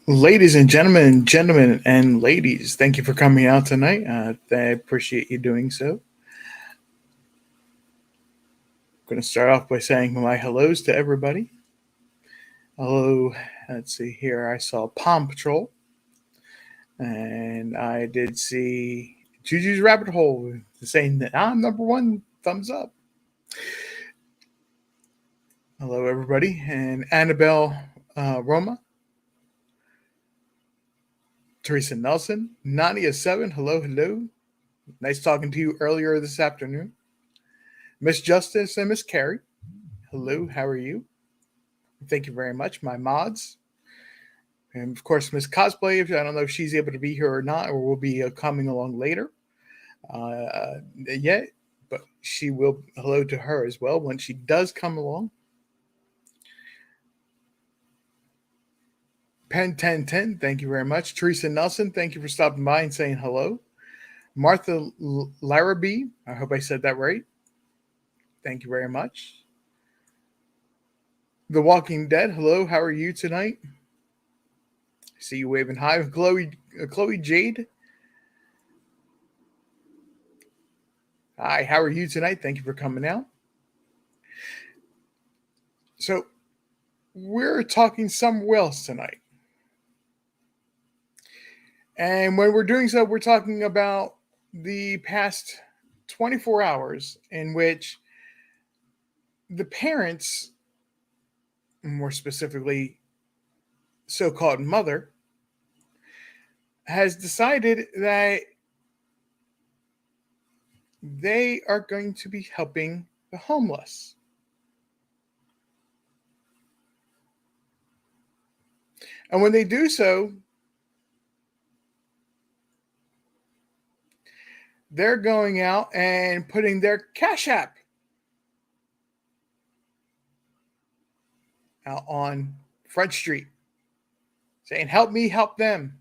Ladies and gentlemen and ladies, thank you for coming out tonight. I appreciate you doing so. I'm going to start off by saying my hellos to everybody. Hello, let's see here. I saw Palm Patrol, and I did see Juju's Rabbit Hole saying that I'm number one. Thumbs up. Hello, everybody, and Annabelle Roma, Teresa Nelson, Nadia7. Hello. Nice talking to you earlier this afternoon. Miss Justice and Miss Carrie. Hello, how are you? Thank you very much, my mods. And of course, Miss Cosplay, I don't know if she's able to be here or not, or will be coming along later yet, but she will. Hello to her as well when she does come along. Pen 1010, thank you very much. Teresa Nelson, thank you for stopping by and saying hello. Martha Larrabee, I hope I said that right. Thank you very much. The Walking Dead, hello, how are you tonight? See you waving hi. Chloe Jade. Hi, how are you tonight? Thank you for coming out. So, we're talking somewhere else tonight. And when we're doing so, we're talking about the past 24 hours in which the parents, more specifically, so-called mother, has decided that they are going to be helping the homeless. And when they do so, they're going out and putting their Cash App out on Front Street, saying, help me, help them.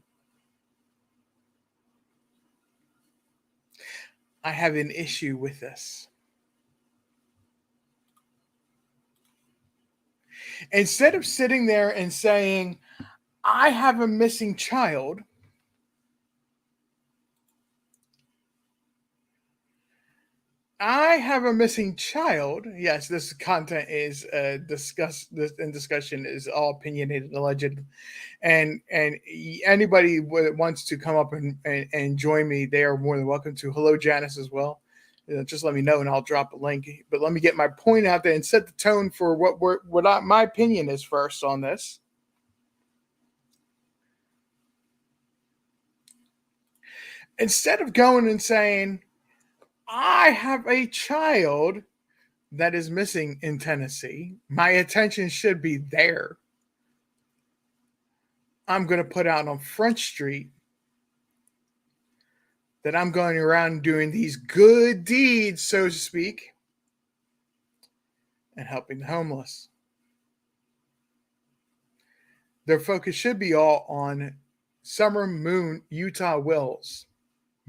I have an issue with this. Instead of sitting there and saying, I have a missing child, yes, this content is discussion is all opinionated, alleged, and anybody that wants to come up and join me, they are more than welcome to. Hello, Janice, as well. Just let me know and I'll drop a link. But let me get my point out there and set the tone for my opinion is first on this. Instead of going and saying, I have a child that is missing in Tennessee, my attention should be there. I'm going to put out on Front Street that I'm going around doing these good deeds, so to speak, and helping the homeless. Their focus should be all on Summer Moon Utah Wells,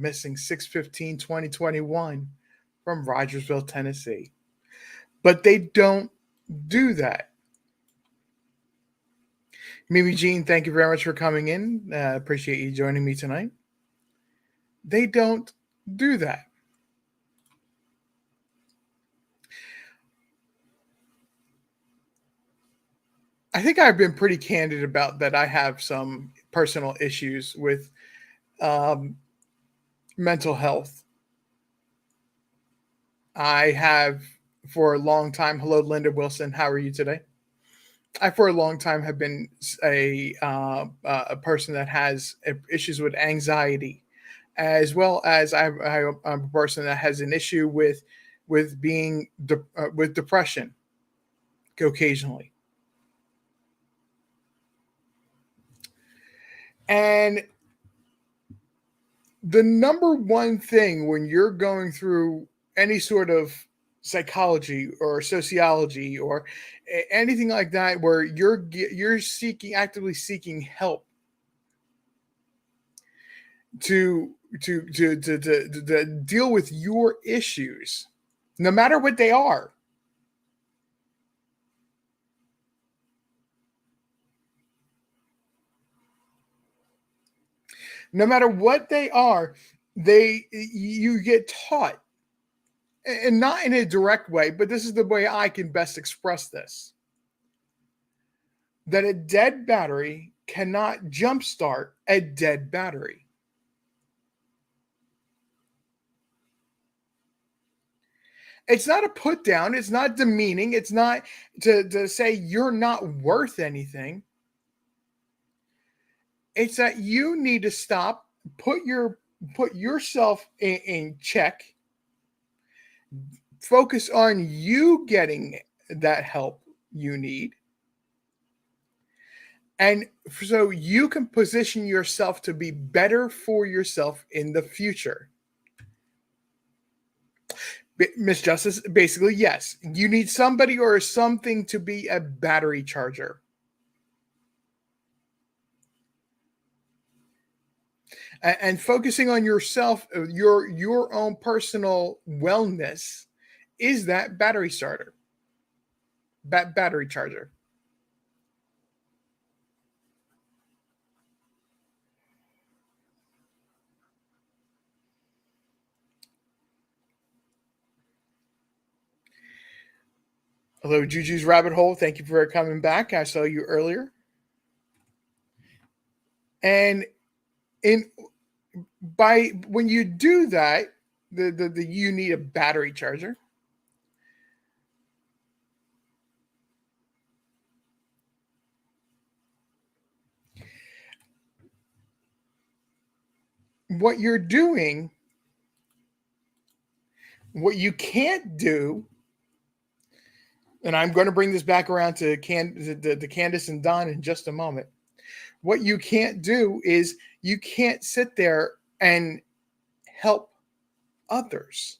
missing 6/15/2021 from Rogersville, Tennessee. But they don't do that. Mimi Jean, thank you very much for coming in. Appreciate you joining me tonight. They don't do that. I think I've been pretty candid about that. I have some personal issues with mental health. I have for a long time. Hello, Linda Wilson. How are you today? I, for a long time, have been a person that has issues with anxiety, as well as I'm a person that has an issue with being with depression occasionally. And the number one thing when you're going through any sort of psychology or sociology or anything like that, where you're actively seeking help to deal with your issues, no matter what they are. No matter what they are, they you get taught, and not in a direct way, but this is the way I can best express this, that a dead battery cannot jumpstart a dead battery. It's not a put down, it's not demeaning, it's not to say you're not worth anything. It's that you need to stop, put yourself in check, focus on you getting that help you need, and so you can position yourself to be better for yourself in the future. Miss Justice, basically, yes, you need somebody or something to be a battery charger. And focusing on yourself, your own personal wellness is that battery starter, battery charger. Hello, Juju's Rabbit Hole. Thank you for coming back. I saw you earlier. And in by when you do that, the you need a battery charger. What you're doing, what you can't do, and I'm going to bring this back around to Candace and Don in just a moment. What you can't do is you can't sit there and help others.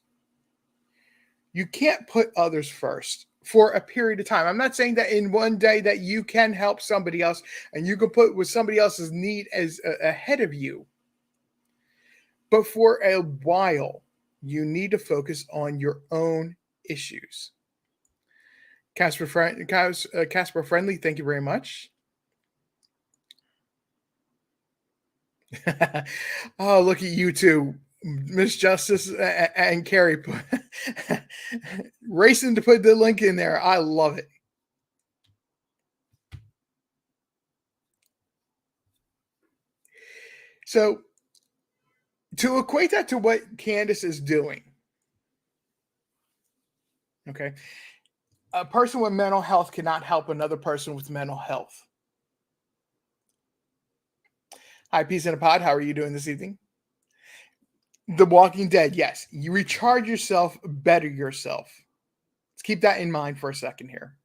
You can't put others first for a period of time. I'm not saying that in one day that you can help somebody else and you can put with somebody else's need as ahead of you. But for a while, you need to focus on your own issues. Casper Friendly, thank you very much. Oh, look at you two, Miss Justice and Carrie, racing to put the link in there. I love it. So, to equate that to what Candace is doing, okay, a person with mental health cannot help another person with mental health. Hi, Peace in a Pod. How are you doing this evening? The Walking Dead, yes. You recharge yourself, better yourself. Let's keep that in mind for a second here.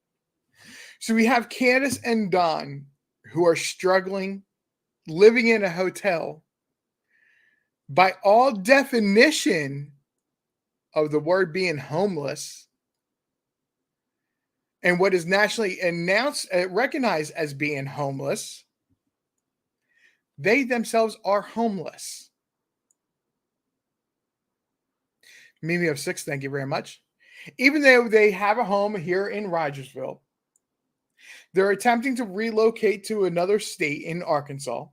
So we have Candace and Don who are struggling, living in a hotel. By all definition of the word being homeless, and what is nationally announced, recognized as being homeless, they themselves are homeless. Mimi of Six, thank you very much. Even though they have a home here in Rogersville, they're attempting to relocate to another state in Arkansas.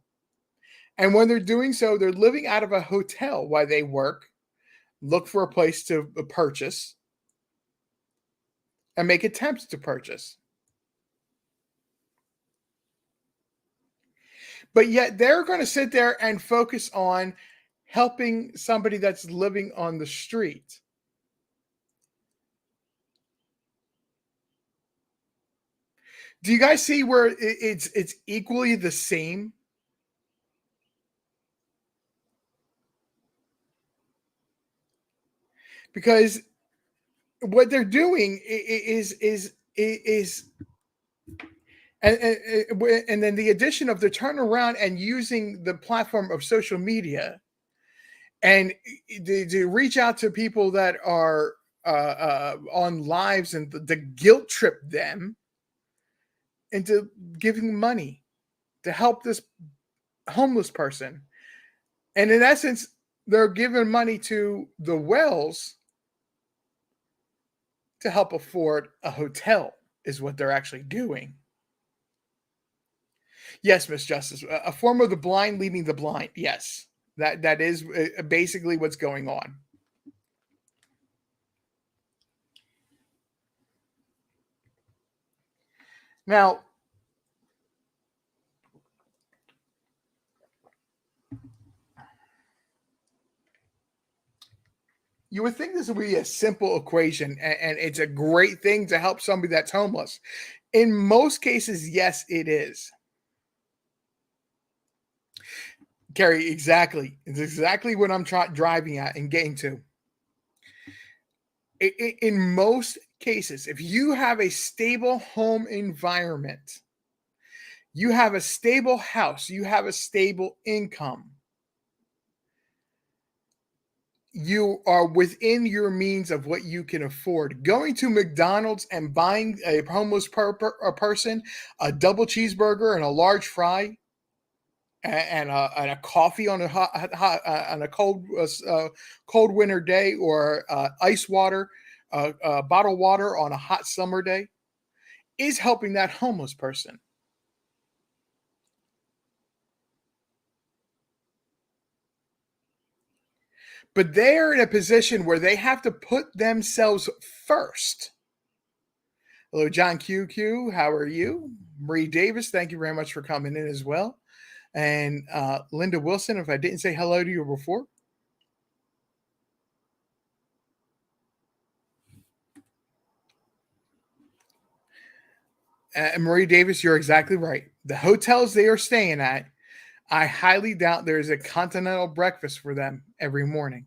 And when they're doing so, they're living out of a hotel while they work, look for a place to purchase, and make attempts to purchase. But yet they're going to sit there and focus on helping somebody that's living on the street. Do you guys see where it's equally the same? Because what they're doing is and then the addition of the turnaround and using the platform of social media and to reach out to people that are on lives and the guilt trip them into giving money to help this homeless person. And in essence, they're giving money to the Wells to help afford a hotel, is what they're actually doing. Yes, Miss Justice. A form of the blind leading the blind. Yes, that is basically what's going on. Now, you would think this would be a simple equation, and it's a great thing to help somebody that's homeless. In most cases, yes, it is. Gary, exactly. It's exactly what I'm driving at and getting to. In most cases, if you have a stable home environment, you have a stable house, you have a stable income, you are within your means of what you can afford. Going to McDonald's and buying a homeless a person a double cheeseburger and a large fry and a coffee on a on a cold winter day, or ice water, bottled water on a hot summer day, is helping that homeless person. But they're in a position where they have to put themselves first. Hello, John QQ. How are you? Marie Davis, thank you very much for coming in as well. And Linda Wilson, if I didn't say hello to you before. Marie Davis, you're exactly right. The hotels they are staying at, I highly doubt there is a continental breakfast for them every morning.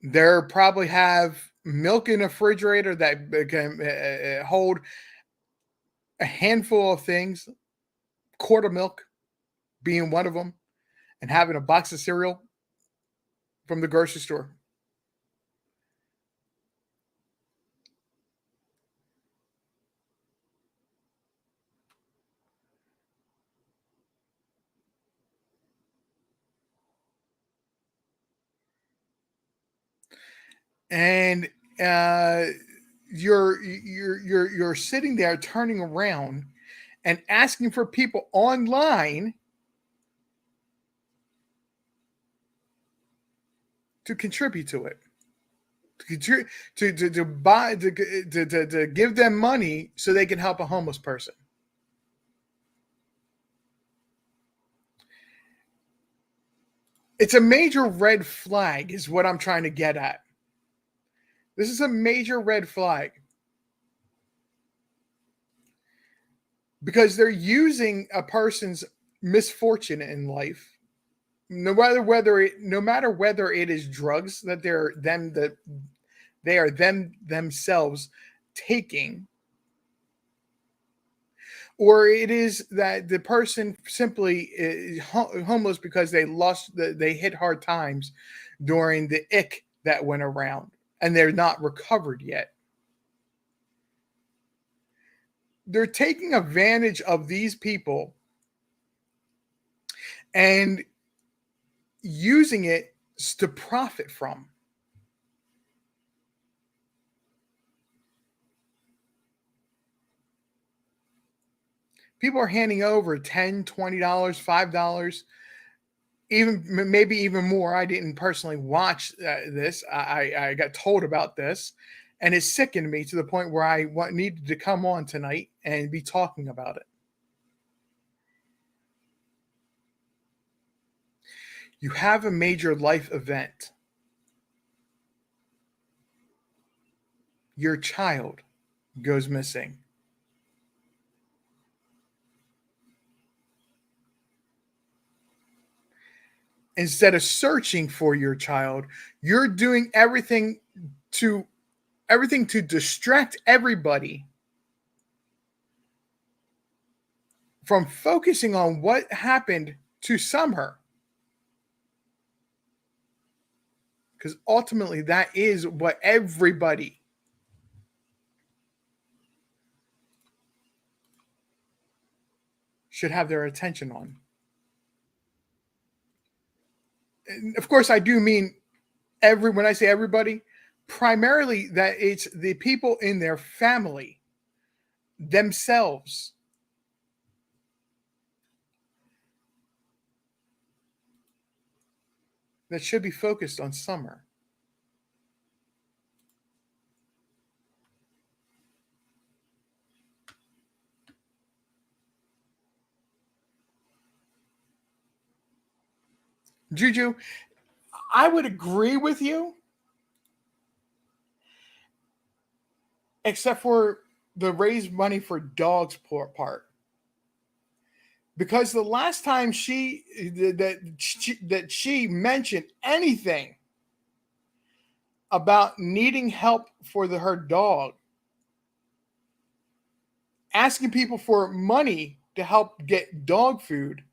They probably have milk in a refrigerator that can hold a handful of things, quart of milk being one of them, and having a box of cereal from the grocery store. And uh, you're sitting there turning around and asking for people online to contribute to it, to buy to give them money so they can help a homeless person. It's a major red flag, is what I'm trying to get at. This is a major red flag because they're using a person's misfortune in life, no matter whether it is drugs that they are themselves taking, or it is that the person simply is homeless because they hit hard times during the ick that went around and they're not recovered yet. They're taking advantage of these people and using it to profit from. People are handing over $10, $20, $5, even maybe even more. I didn't personally watch this. I got told about this, and it sickened me to the point where I needed to come on tonight and be talking about it. You have a major life event. Your child goes missing. Instead of searching for your child, you're doing to everything to distract everybody from focusing on what happened to Summer. Because ultimately, that is what everybody should have their attention on. And of course, I do mean when I say everybody, primarily that it's the people in their family themselves that should be focused on summer. Juju, I would agree with you, except for the raise money for dogs part. Because the last time that she mentioned anything about needing help for her dog, asking people for money to help get dog food,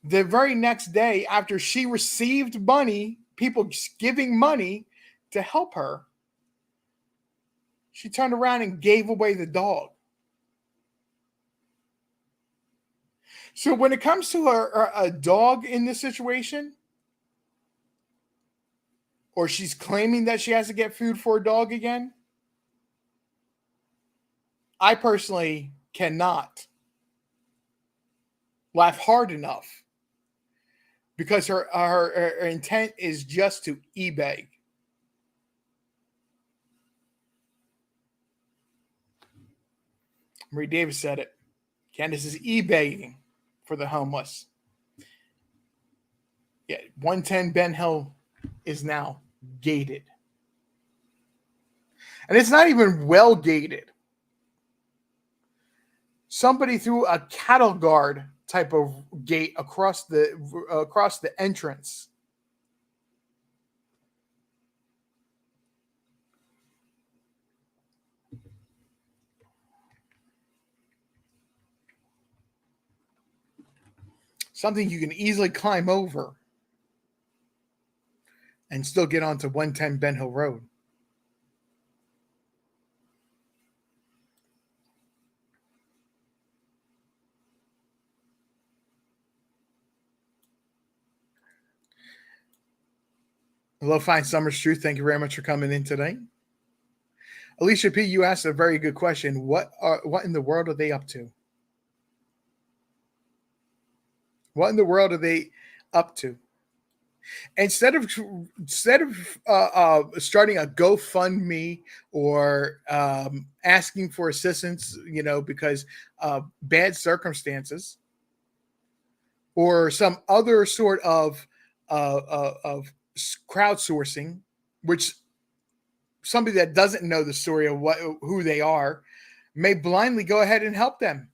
the very next day after she received money, people giving money to help her, she turned around and gave away the dog. So when it comes to a dog in this situation, or she's claiming that she has to get food for a dog again, I personally cannot laugh hard enough, because her intent is just to eBay. Marie Davis said it. Candace is eBaying for the homeless. Yeah, 110 Ben Hill is now gated. And it's not even well gated. Somebody threw a cattle guard type of gate across the entrance. Something you can easily climb over and still get onto 110 Ben Hill Road. Hello, Fine Summer's Truth. Thank you very much for coming in today. Alicia P., you asked a very good question. What in the world are they up to? What in the world are they up to? Instead of starting a GoFundMe or asking for assistance, because of bad circumstances, or some other sort of crowdsourcing, which somebody that doesn't know the story of who they are may blindly go ahead and help them.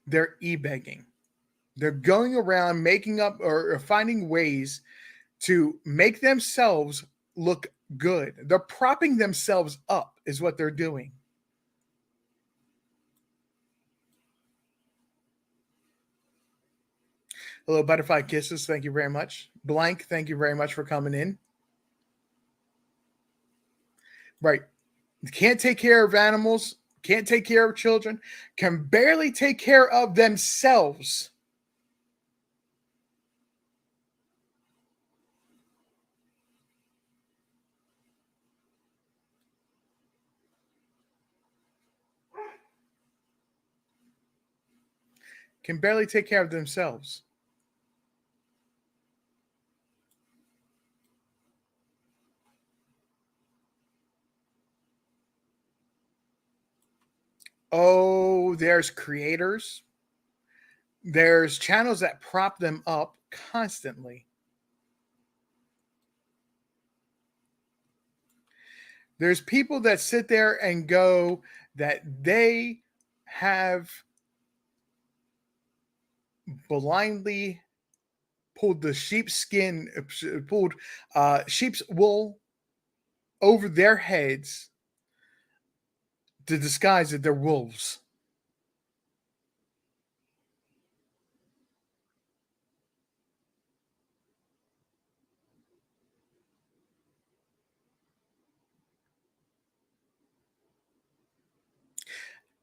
They're e-begging. They're going around making up or finding ways to make themselves look good. They're propping themselves up is what they're doing. Hello, Butterfly Kisses. Thank you very much. Blank, thank you very much for coming in. Right. Can't take care of animals, can't take care of children, can barely take care of themselves. Can barely take care of themselves. Oh, there's creators. There's channels that prop them up constantly. There's people that sit there and go that they have blindly pulled the sheepskin, pulled sheep's wool over their heads to disguise that they're wolves.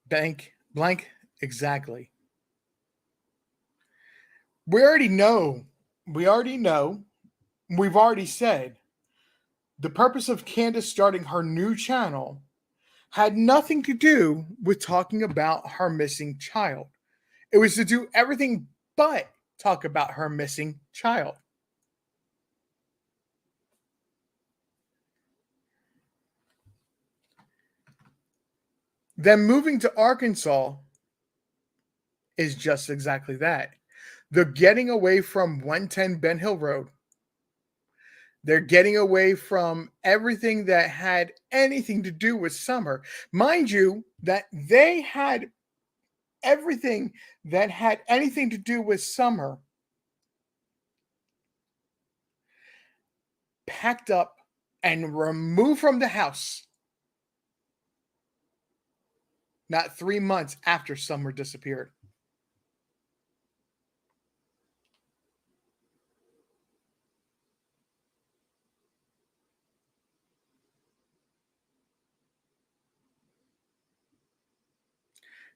Blank, exactly. We already know. We've already said the purpose of Candace starting her new channel had nothing to do with talking about her missing child. It was to do everything but talk about her missing child. Then moving to Arkansas is just exactly that. They're getting away from 110 Ben Hill Road. They're getting away from everything that had anything to do with summer. Mind you, that they had everything that had anything to do with summer packed up and removed from the house not 3 months after summer disappeared.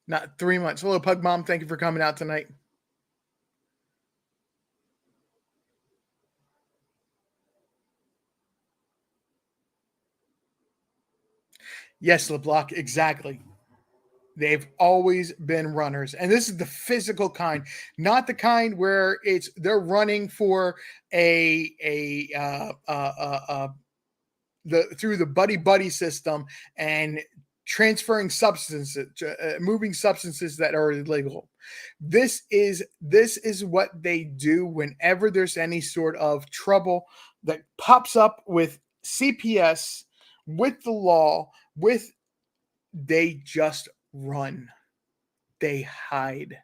Not 3 months. Hello, Pug Mom. Thank you for coming out tonight. Yes, LeBlanc, exactly. They've always been runners, and this is the physical kind, not the kind where they're running for the through the buddy buddy system and transferring substances, moving substances that are illegal. This is what they do whenever there's any sort of trouble that pops up with CPS, with the law, with they just run. They hide.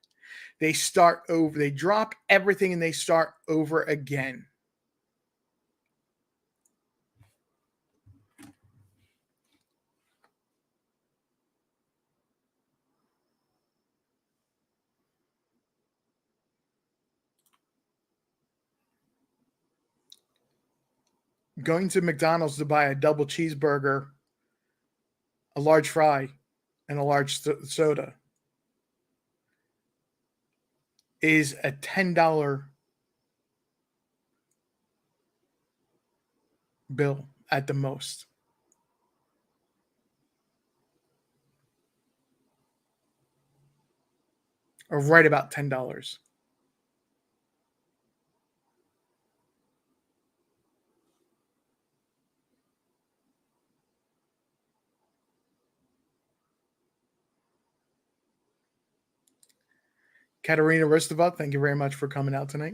They start over. They drop everything and they start over again. Going to McDonald's to buy a double cheeseburger, a large fry, and a large soda is a $10 bill at the most. Or right about $10. Katerina Ristova, thank you very much for coming out tonight.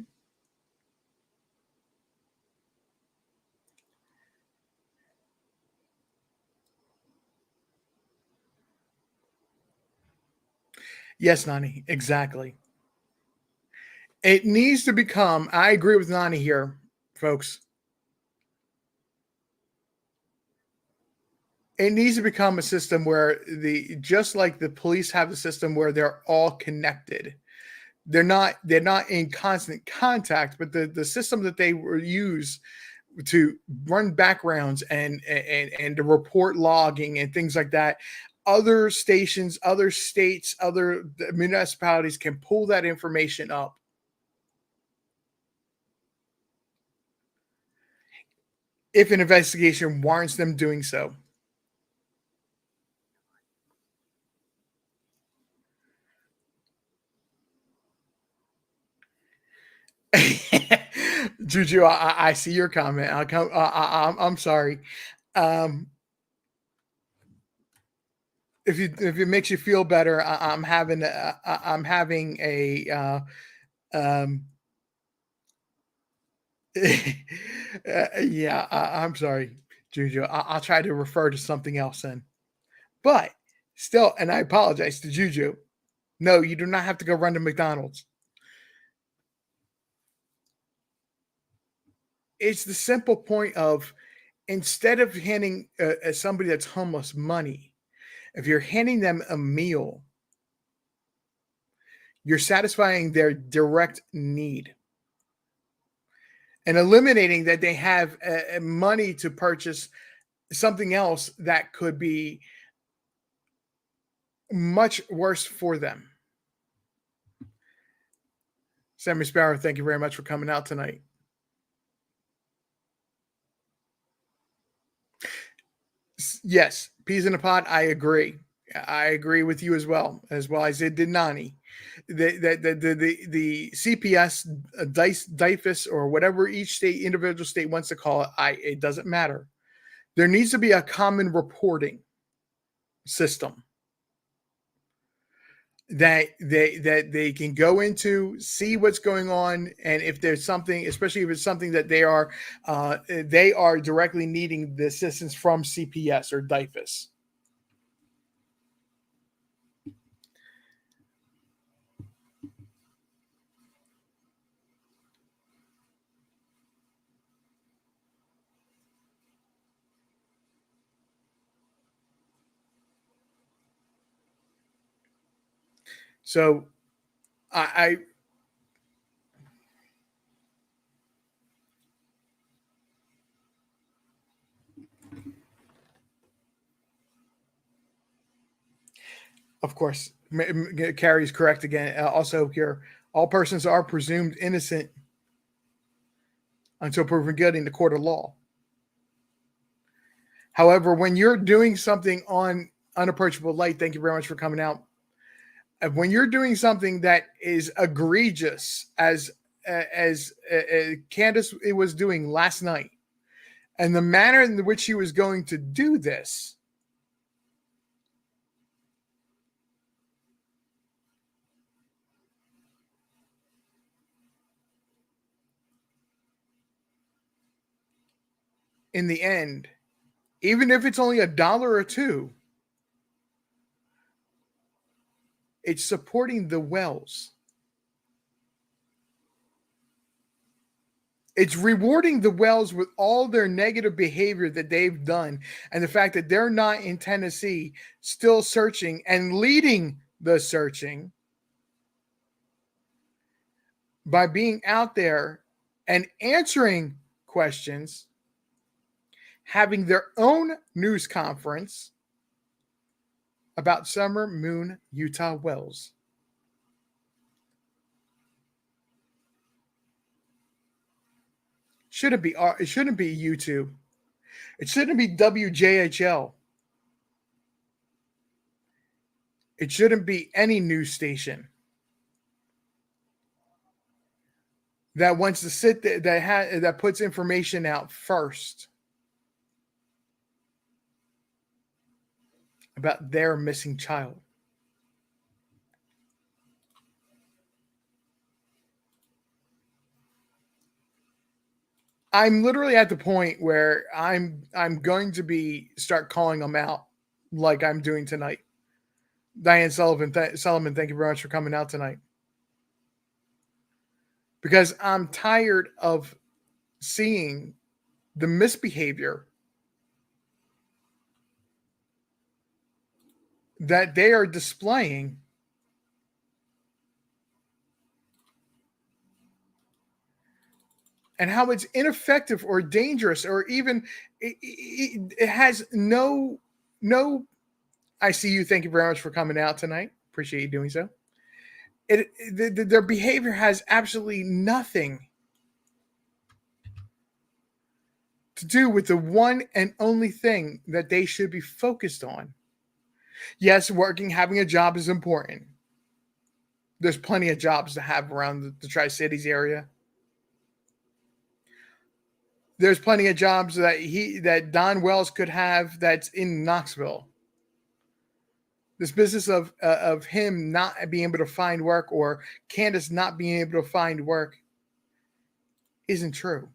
Yes, Nani, exactly. It needs to become, I agree with Nani here, folks. It needs to become a system where just like the police have a system where they're all connected. They're not in constant contact, but the system that they use to run backgrounds and to report logging and things like that, other stations, other states, other municipalities can pull that information up. If an investigation warrants them doing so. Juju, I see your comment. I'll come. I'm sorry. Um, if it makes you feel better, I'm having a um, yeah. I'm sorry, Juju. I'll try to refer to something else then. But still, and I apologize to Juju. No, you do not have to go run to McDonald's. It's the simple point of instead of handing somebody that's homeless money, if you're handing them a meal, you're satisfying their direct need and eliminating that they have money to purchase something else that could be much worse for them. Sammy Sparrow, thank you very much for coming out tonight. Yes, peas in a pod. I agree. I agree with you as well as did Nani. The CPS, DIFUS, or whatever each individual state wants to call it, it doesn't matter. There needs to be a common reporting system that they can go into, see what's going on, and if there's something, especially if it's something that they are directly needing the assistance from CPS or DIFUS. So I of course, Carrie's correct again. Also here, all persons are presumed innocent until proven guilty in the court of law. However, when you're doing something on unapproachable light, thank you very much for coming out. When you're doing something that is egregious, as Candace was doing last night, and the manner in which she was going to do this, in the end, even if it's only $1 or $2, it's supporting the Wells. It's rewarding the Wells with all their negative behavior that they've done, and the fact that they're not in Tennessee still searching and leading the searching by being out there and answering questions, having their own news conference about Summer Moon Utah Wells. It shouldn't be YouTube. It shouldn't be WJHL. It shouldn't be any news station that wants to sit there, that puts information out first about their missing child. I'm literally at the point where I'm going to start calling them out like I'm doing tonight. Diane Sullivan, thank you very much for coming out tonight. Because I'm tired of seeing the misbehavior that they are displaying and how it's ineffective or dangerous, or even it has no. I see you. Thank you very much for coming out tonight. Appreciate you doing so. Their behavior has absolutely nothing to do with the one and only thing that they should be focused on. Yes, having a job is important. There's plenty of jobs to have around the Tri-Cities area. There's plenty of jobs that Don Wells could have that's in Knoxville. This business of him not being able to find work, or Candace not being able to find work, isn't true.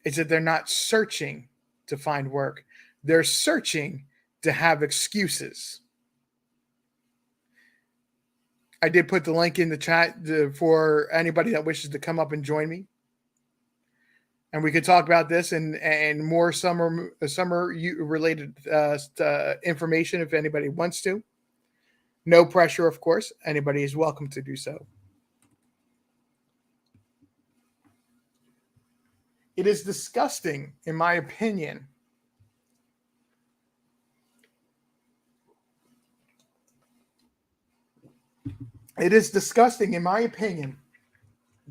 It's that they're not searching to find work. They're searching to have excuses. I did put the link in the chat for anybody that wishes to come up and join me. And we could talk about this and more summer related information if anybody wants to. No pressure, of course. Anybody is welcome to do so. It is disgusting, in my opinion,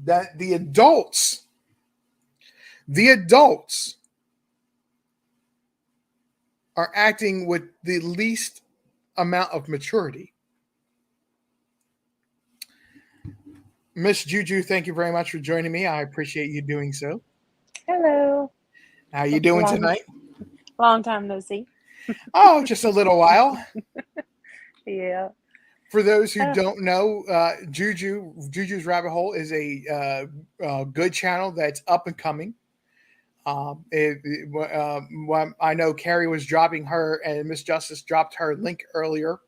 that the adults are acting with the least amount of maturity. Miss Juju, thank you very much for joining me. I appreciate you doing so. Hello. How you doing Long, tonight? long time no see. Oh, just a little while. Yeah. For those who Uh, don't know, Juju's Rabbit Hole is a good channel that's up and coming. I know Carrie was dropping her, and Miss Justice dropped her link earlier,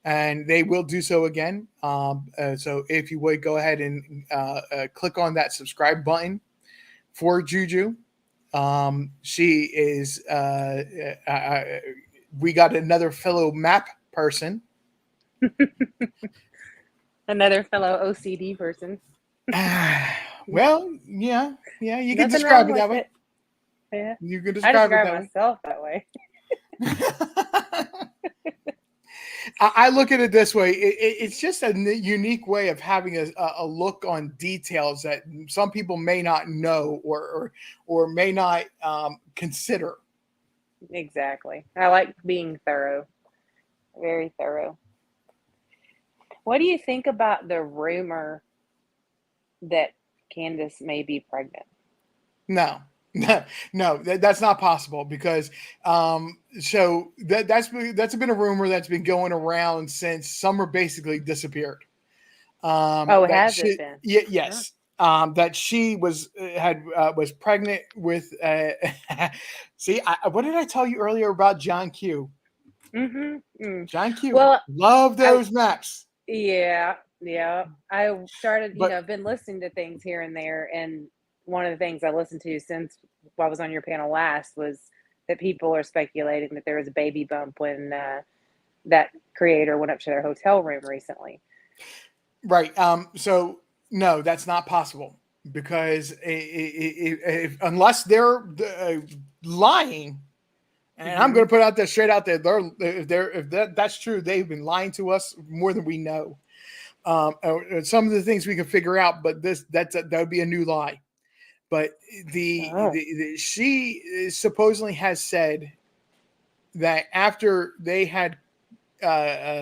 and they will do so again. So if you would go ahead and click on that subscribe button for Juju. She is. We got another fellow map person. Another fellow OCD person. Well, yeah, you can Nothing describe wrong it with that way. it. Yeah. You can I describe it describe that way. myself that way. I look at it this way: it's just a unique way of having a look on details that some people may not know or may not consider. Exactly. I like being thorough. Very thorough. What do you think about the rumor that Candace may be pregnant? No, no, that's not possible because so that's been a rumor that's been going around since Summer basically disappeared. Oh, That has it she, been? Huh? yes, that she was pregnant with. See, what did I tell you earlier about John Q? Mm-hmm. Mm. John Q. Well, Love I those maps, yeah, yeah. I started, but I've been listening to things here and there, and one of the things I listened to since I was on your panel last was that people are speculating that there was a baby bump when that creator went up to their hotel room recently. right. So no, that's not possible because unless they're lying. And I'm Hmm. going to put out there straight out there. If that's true, they've been lying to us more than we know. Some of the things we can figure out, but that would be a new lie. But Oh. she supposedly has said that after they had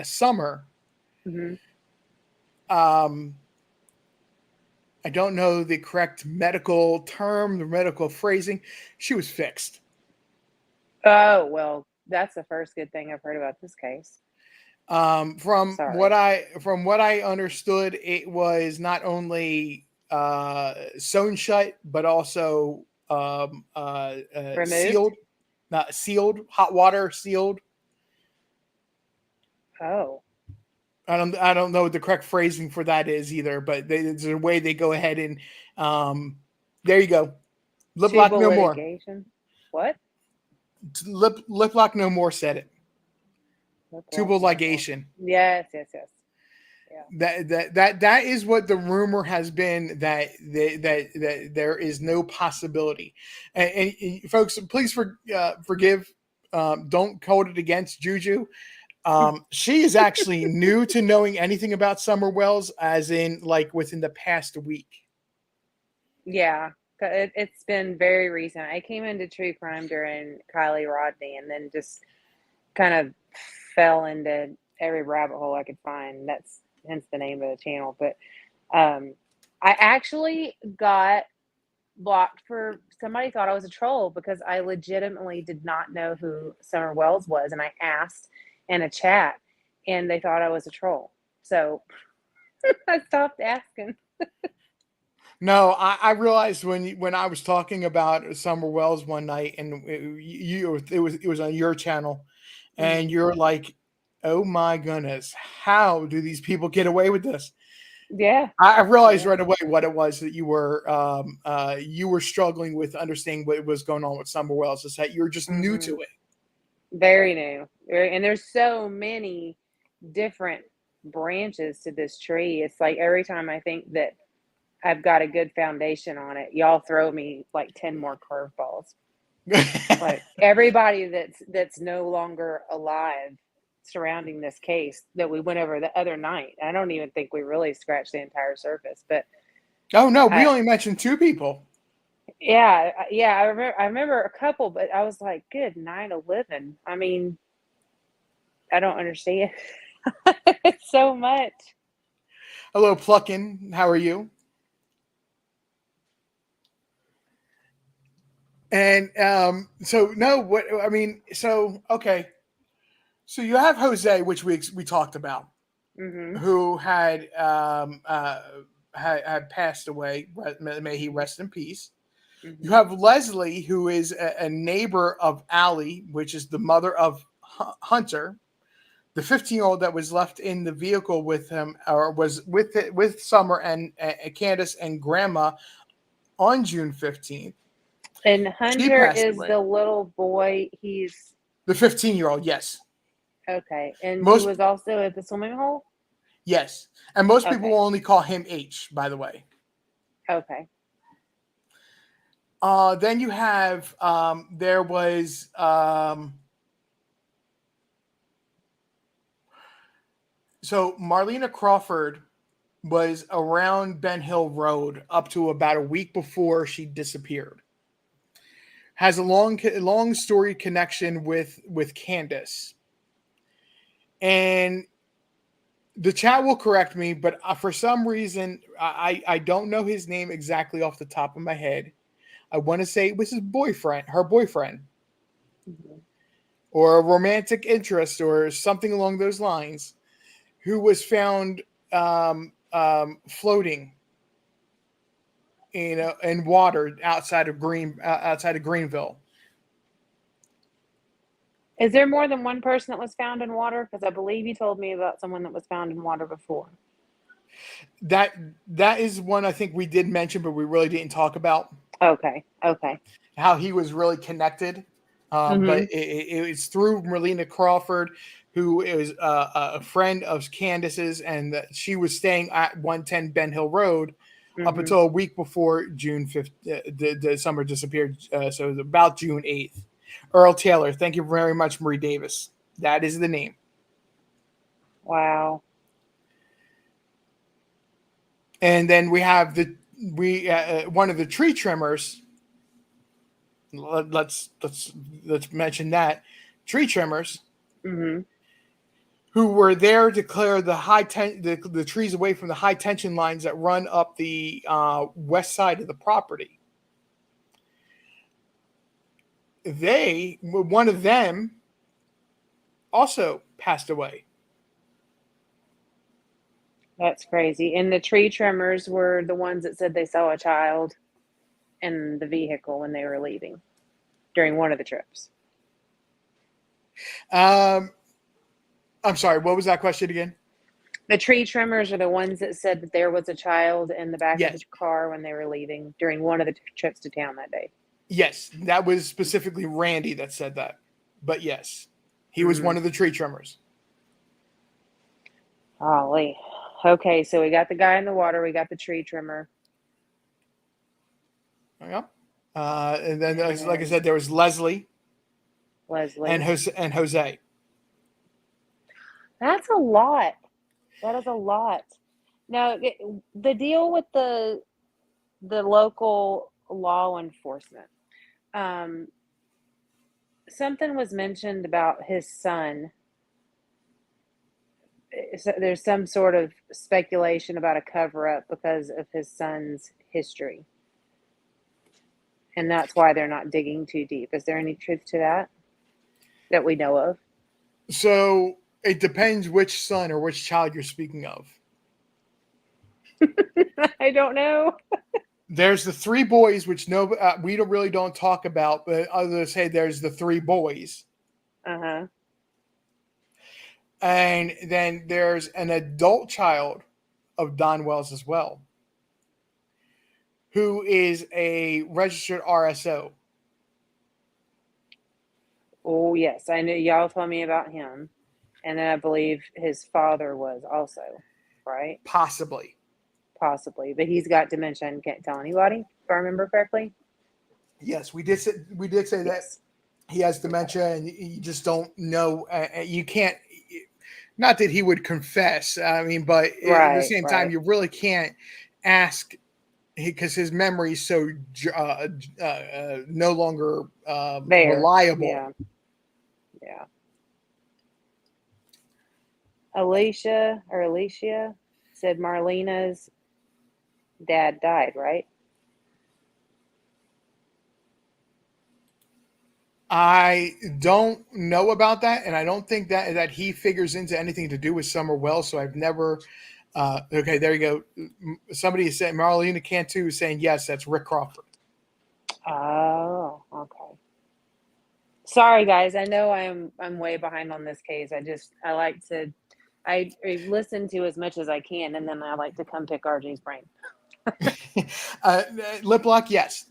Summer, Hmm. um, I don't know the correct medical term, the medical phrasing. She was fixed. Oh, well, that's the first good thing I've heard about this case. From Sorry. what I understood, it was not only sewn shut, but also Removed? sealed, not sealed, hot water sealed. Oh. I don't know what the correct phrasing for that is either, but there's a way they go ahead and um, there you go. Lip lock Tubal no more. litigation? What? Lip lock no more said it. Lip lock Tubal no more. ligation. Yes, yes, yes. Yeah. That is what the rumor has been that there is no possibility and folks please forgive don't hold it against Juju. She is actually new to knowing anything about Summer Wells as in like within the past week. Yeah, it's been very recent. I came into true crime during Kylie Rodney and then just kind of fell into every rabbit hole I could find. That's hence the name of the channel. But um, I actually got blocked for somebody thought I was a troll because I legitimately did not know who Summer Wells was. And I asked in a chat and they thought I was a troll. So I stopped asking. No, I realized when I was talking about Summer Wells one night, and it was on your channel, and Mhm. you're like, "Oh my goodness, how do these people get away with this?" Yeah. I realized Yeah. right away what it was that you were struggling with understanding what was going on with Summer Wells. Is that you're just new Hmm. to it. Very new. And there's so many different branches to this tree. It's like every time I think that I've got a good foundation on it, y'all throw me like 10 more curveballs. Like everybody that's no longer alive surrounding this case that we went over the other night. I don't even think we really scratched the entire surface, but Oh no, we I only mentioned two people. Yeah, yeah, I remember a couple, but I was like, "Good night, 11." I mean, I don't understand. It's so much. Hello, Pluckin. How are you? And so no, what I mean, so okay, so you have Jose, which we talked about, Mhm, who had passed away. May he rest in peace. You mhm. have Leslie, who is a neighbor of Allie, which is the mother of Hunter, the 15-year-old that was left in the vehicle with him, or was with Summer and Candace and Grandma on June 15th. And She Hunter passed is away. the little boy, he's The 15-year-old, yes. okay, and he Most was also at the swimming hole? Yes, and most people Okay, will only call him H. By the way. okay. Then you have there was so Marlena Crawford was around Ben Hill Road up to about a week before she disappeared. Has a long story connection with Candace, and the chat will correct me, but for some reason I don't know his name exactly off the top of my head. I want to say it was his boyfriend, her boyfriend, Mhm. or a romantic interest, or something along those lines, who was found floating in water outside of Greenville. Is there more than one person that was found in water? Because I believe you told me about someone that was found in water before. That that is one I think we did mention, but we really didn't talk about Okay, okay. how he was really connected. But Mhm, it was through Merlina Crawford, who is a friend of Candace's, and that she was staying at 110 Ben Hill Road up mhm. until a week before June 5th, the summer disappeared. So it was about June 8th. Earl Taylor, thank you very much, Marie Davis. That is the name. Wow. And then we have we one of the tree trimmers. Let's mention that tree trimmers Mhm. who were there to clear the trees away from the high tension lines that run up the west side of the property. One of them also passed away. That's crazy. And the tree trimmers were the ones that said they saw a child in the vehicle when they were leaving during one of the trips. Um, I'm sorry, what was that question again? The tree trimmers are the ones that said that there was a child in the back of the Yes, car when they were leaving during one of the trips to town that day. yes, that was specifically Randy that said that. But yes, he was one Mhm. of the tree trimmers. Golly. Okay, so we got the guy in the water, we got the tree trimmer, Yeah. And then, like I and said, there was Leslie Leslie. And Jose. That's a lot. That is a lot. Now, the deal with the local law enforcement. Um, Something was mentioned about his son. So there's some sort of speculation about a cover up because of his son's history, and that's why they're not digging too deep. Is there any truth to that we know of? So it depends which son or which child you're speaking of. I don't know. There's the three boys, which we don't really don't talk about, but others say there's the three boys, Uh huh. and then there's an adult child of Don Wells as well, who is a registered RSO, Oh yes, I know. Y'all told me about him, and then I believe his father was also right, possibly. possibly, but he's got dementia and can't tell anybody. If I remember correctly. Yes, we did say that Yes. he has Okay. dementia, and you just don't know. You can't. Not that he would confess. I mean, but at the Right. same time, Right. you really can't ask. because his memory is so no longer There. reliable. Yeah. Yeah. Alicia said Marlena's dad died, right? I don't know about that, and I don't think that he figures into anything to do with Summer Wells. So I've never. Okay, there you go. Somebody is saying Marlena Cantu is saying yes. That's Rick Crawford. Oh, okay. Sorry, guys. I know I'm way behind on this case. I like to I listen to as much as I can, and then I like to come pick RJ's brain. Lip lock, yes.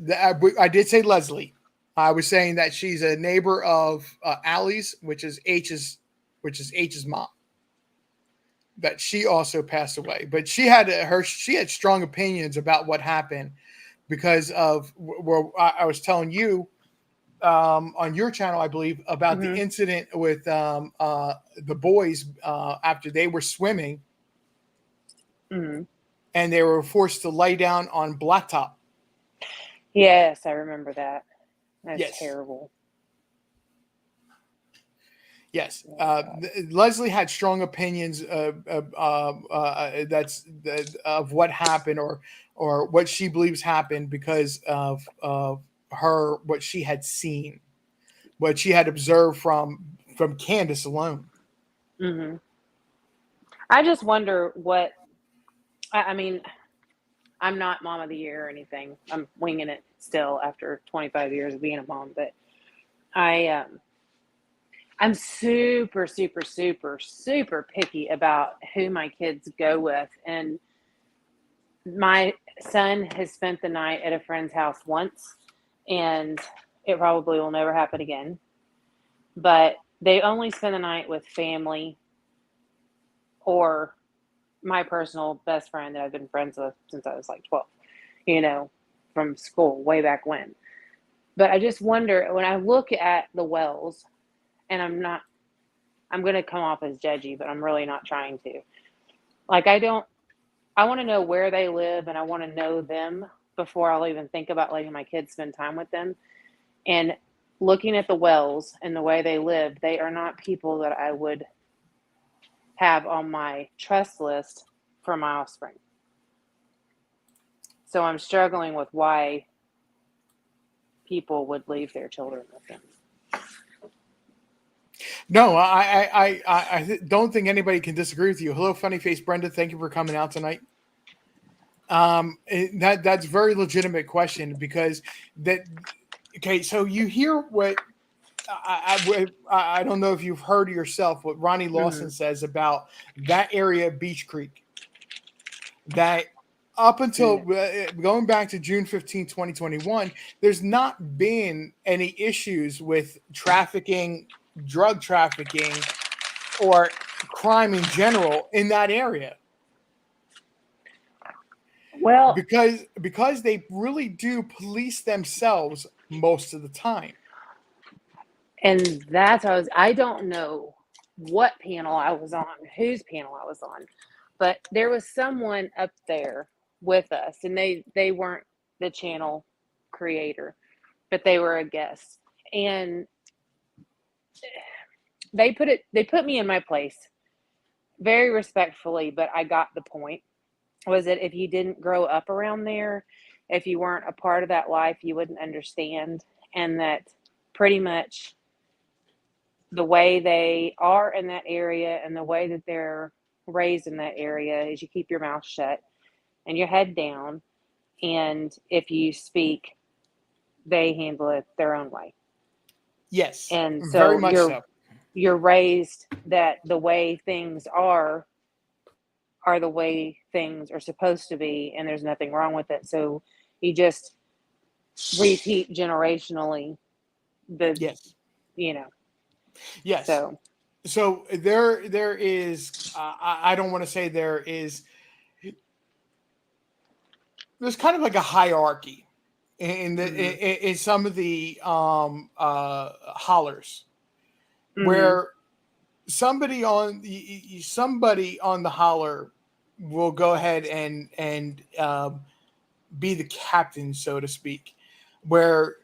I did say Leslie. I was saying that she's a neighbor of Allie's, which is H's mom. That she also passed away, but she had strong opinions about what happened because of where I was telling you on your channel, I believe, about the Mhm. incident with the boys after they were swimming Mhm. and they were forced to lay down on blacktop. Yes, I remember that. That's Yes. terrible. Yes, Oh my God. Leslie had strong opinions of what happened or what she believes happened because of her what she had seen, what she had observed from Candace alone. Mhm. I just wonder what I mean, I'm not mom of the year or anything. I'm winging it still after 25 years of being a mom, but I I'm super super super super picky about who my kids go with, and my son has spent the night at a friend's house once, and it probably will never happen again. But they only spend the night with family or my personal best friend that I've been friends with since I was like 12, you know, from school way back when. But I just wonder when I look at the Wells, and I'm going to come off as judgy, but I'm really not trying to. Like, I want to know where they live and I want to know them before I'll even think about letting my kids spend time with them. And looking at the Wells and the way they live, they are not people that I would have on my trust list for my offspring. So I'm struggling with why people would leave their children with them. No, I don't think anybody can disagree with you. Hello, funny face Brenda. Thank you for coming out tonight. That's very legitimate question because that okay. So you hear what I don't know if you've heard yourself what Ronnie Lawson Mm-hmm. says about that area of Beach Creek. That up until going back to June 15, 2021, there's not been any issues with trafficking, drug trafficking, or crime in general in that area. Well, Because they really do police themselves most of the time. and I don't know what panel I was on, whose panel I was on, but there was someone up there with us, and they weren't the channel creator, but they were a guest, and they put me in my place very respectfully, but I got the point. Was that if you didn't grow up around there, if you weren't a part of that life, you wouldn't understand, and that pretty much the way they are in that area and the way that they're raised in that area is you keep your mouth shut and your head down, and if you speak, they handle it their own way. Yes, And very so much so. you're raised that the way things are the way things are supposed to be, and there's nothing wrong with it. So you just repeat generationally the Yes. you know Yes. so So there is. I don't want to say there is. There's kind of like a hierarchy mhm, in some of the hollers mhm, where somebody on the holler will go ahead and be the captain, so to speak, where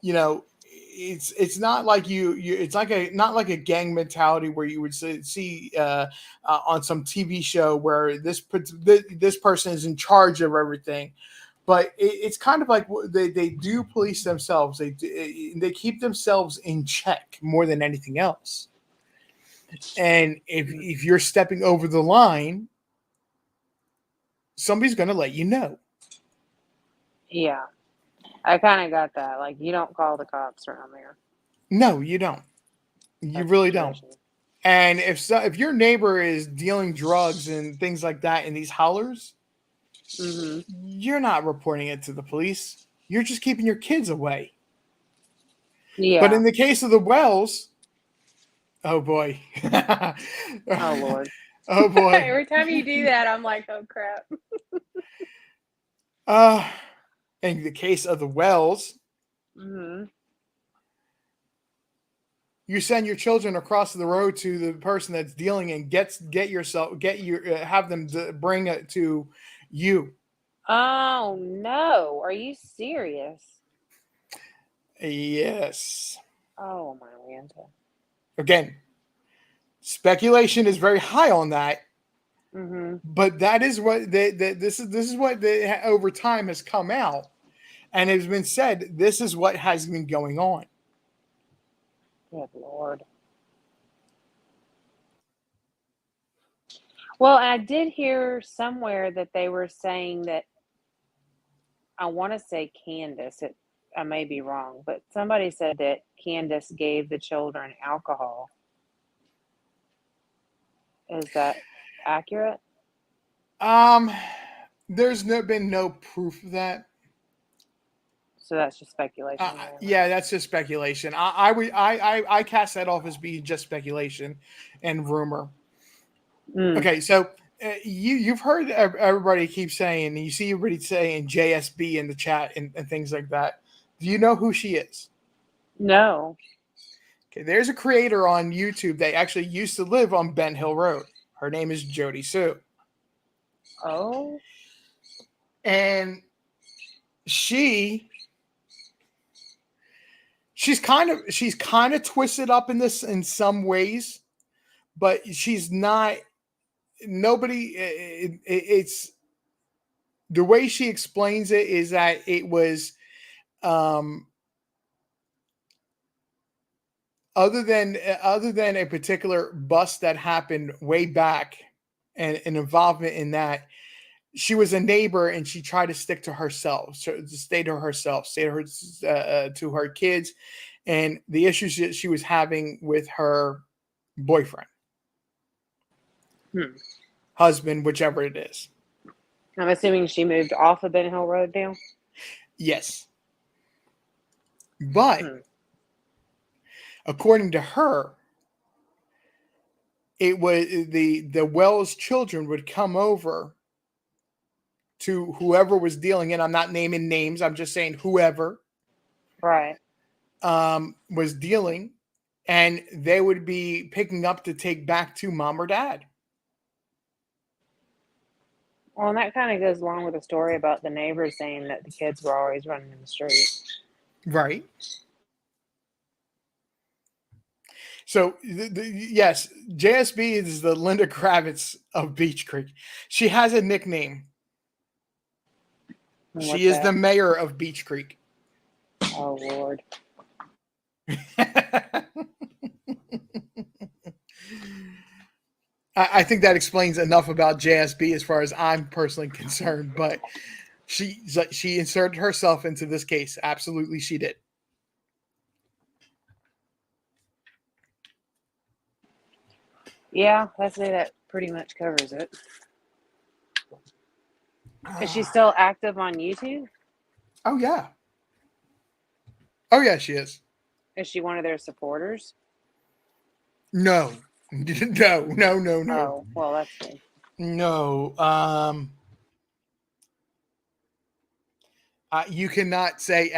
you know it's not like it's like a not like a gang mentality where you would see on some TV show where this person is in charge of everything, but it's kind of like they do police themselves. They keep themselves in check more than anything else. And if you're stepping over the line, somebody's going to let you know. Yeah. I kind of got that. Like, you don't call the cops around there. No, you don't. You That's really the don't. tradition. And if your neighbor is dealing drugs and things like that in these hollers, you're not reporting it to the police. You're just keeping your kids away. Yeah. But in the case of the Wells, oh boy. Oh Lord. Oh boy. Every time you do that, I'm like, oh crap. In the case of the Wells, you send your children across the road to the person that's dealing and have them bring it to you. Oh no. Are you serious? Yes. Oh my Lanta. Again, speculation is very high on that. But that is what this is what over time has come out, and it has been said this is what has been going on. Good Lord. Well, I did hear somewhere that they were saying that, I want to say Candace, I may be wrong, but somebody said that Candace gave the children alcohol. Is that accurate? There's been no proof of that. So that's just speculation. Yeah, that's just speculation. I cast that off as being just speculation and rumor. Okay, so you've heard everybody keep saying, you see everybody saying JSB in the chat and things like that. Do you know who she is? No. Okay, there's a creator on YouTube that actually used to live on Bent Hill Road. Her name is Jody Sue. Oh. And she's kind of twisted up in this in some ways, but she's not. Nobody. It's the way she explains it is that it was, other than a particular bust that happened way back, and an involvement in that. She was a neighbor and she tried to stick to herself, to stay to herself, stay to her kids, and the issues that she was having with her boyfriend, husband, whichever it is. I'm assuming she moved off of Ben Hill Road now? Yes. But according to her, it was the Wells children would come over to whoever was dealing, and I'm not naming names, I'm just saying whoever right was dealing, and they would be picking up to take back to mom or dad. Well, and that kind of goes along with the story about the neighbors saying that the kids were always running in the street. Right. So, yes, JSB is the Linda Kravitz of Beech Creek. She has a nickname. She is the mayor of Beech Creek. Oh, Lord. I think that explains enough about JSB as far as I'm personally concerned, but she inserted herself into this case. Absolutely, she did. Yeah, I'd say that pretty much covers it. Is she still active on YouTube? Oh, yeah. Oh, yeah, she is. Is she one of their supporters? No. No. Oh, well, that's good. No. You cannot say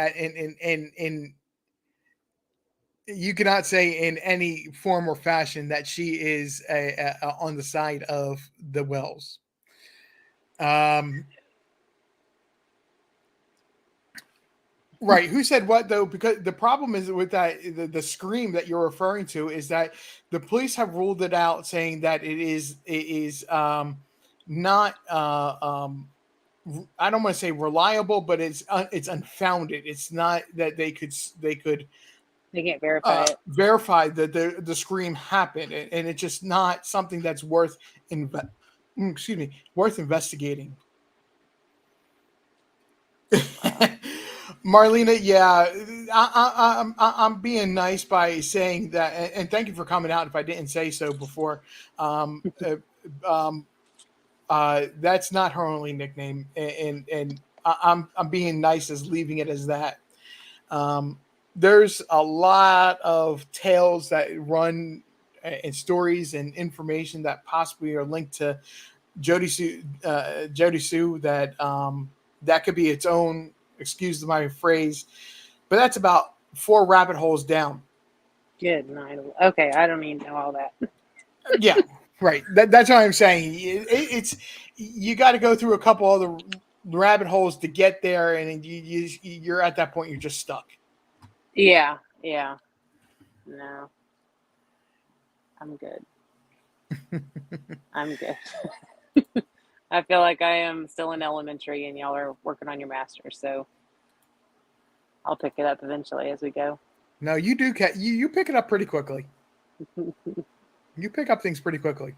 you cannot say in any form or fashion that she is on the side of the Wells. Right. Who said what though? Because the problem is with that the scream that you're referring to is that the police have ruled it out, saying that it is not I don't want to say reliable, but it's unfounded. It's not that they could They can't verify it. verify that the scream happened, and it's just not something that's worth excuse me, worth investigating. Wow. Marlena, yeah, I'm being nice by saying that, and thank you for coming out. If I didn't say so before, um, uh, um, that's not her only nickname, and I'm being nice as leaving it as that. Um, there's a lot of tales that run and stories and information that possibly are linked to Jody Sue that could be its own. Excuse my phrase, but that's about 4 rabbit holes down. Good night. Okay, I don't even know all that. Yeah, right. That's what I'm saying. It's you got to go through a couple other rabbit holes to get there, and you're at that point. You're just stuck. Yeah, yeah. No, I'm good. I'm good. I feel like I am still in elementary and y'all are working on your master's, so I'll pick it up eventually as we go. No, you do. You pick it up pretty quickly. You pick up things pretty quickly.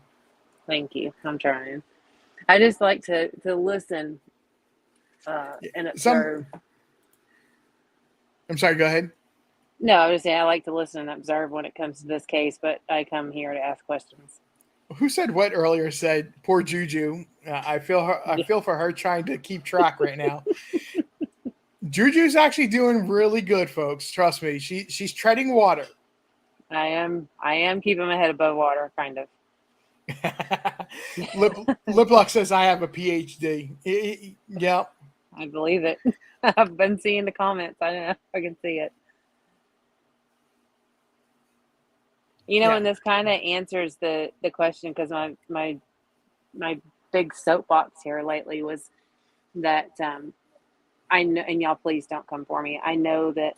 Thank you. I'm trying. I just like to listen and Some. observe. I'm sorry. Go ahead. No, I was just saying I like to listen and observe when it comes to this case, but I come here to ask questions. Who said what earlier? Said poor Juju. I feel her. I Yeah, feel for her trying to keep track right now. Juju's actually doing really good, folks. Trust me. She's treading water. I am keeping my head above water, kind of. Lip Liplock says I have a PhD. Yeah. I believe it. I've been seeing the comments. I know I can see it. You know, Yeah. and this kind of answers the question because my big soapbox here lately was that I know, and y'all please don't come for me. I know that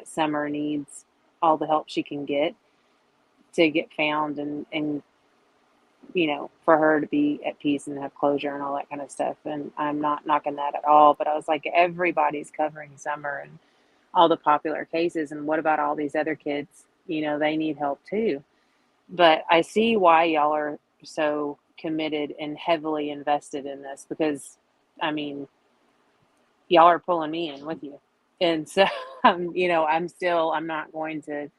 Summer needs all the help she can get to get found and you know, for her to be at peace and have closure and all that kind of stuff. And I'm not knocking that at all. But I was like, everybody's covering Summer and all the popular cases. And what about all these other kids? You know, they need help too. But I see why y'all are so committed and heavily invested in this because, I mean, y'all are pulling me in with you. And so, you know, I'm not going to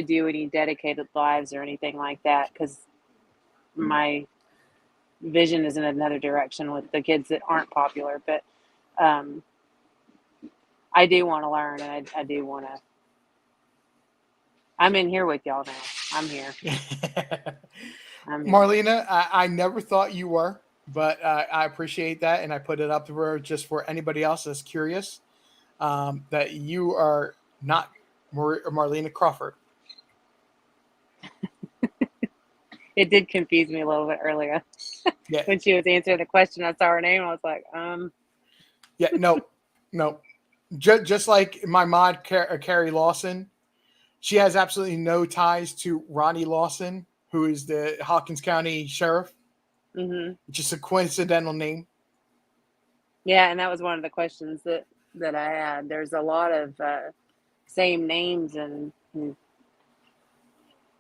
do any dedicated lives or anything like that because my vision is in another direction with the kids that aren't popular. But um, I do want to learn, and I do want to. I'm in here with y'all now. I'm here. I'm here. Marlena, I never thought you were, but I appreciate that, and I put it up there just for anybody else that's curious that you are not Marlena Crawford. It did confuse me a little bit earlier Yeah, when she was answering the question. I saw her name. I was like, yeah, no, no. Just like my mod Carrie Lawson, she has absolutely no ties to Ronnie Lawson, who is the Hawkins County Sheriff. mm-hmm. Just a coincidental name. Yeah, and that was one of the questions that I had. There's a lot of same names, and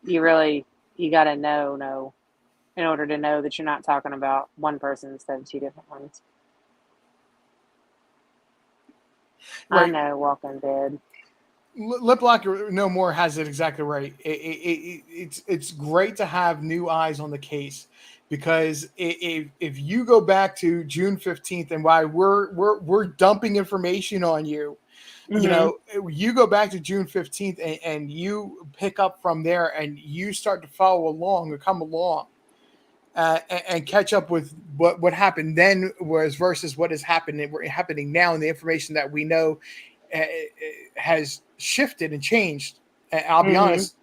you really you got to know in order to know that you're not talking about one person instead of two different ones. I Right. know, Walking Dead. Lip Locker No More has it exactly right. It's great to have new eyes on the case because if you go back to June 15th and why we're dumping information on you, you Mm-hmm. know, you go back to June 15th and you pick up from there and you start to follow along or come along and catch up with what happened then was versus what is happening now and the information that we know uh, has shifted and changed. And I'll be Mm-hmm. honest.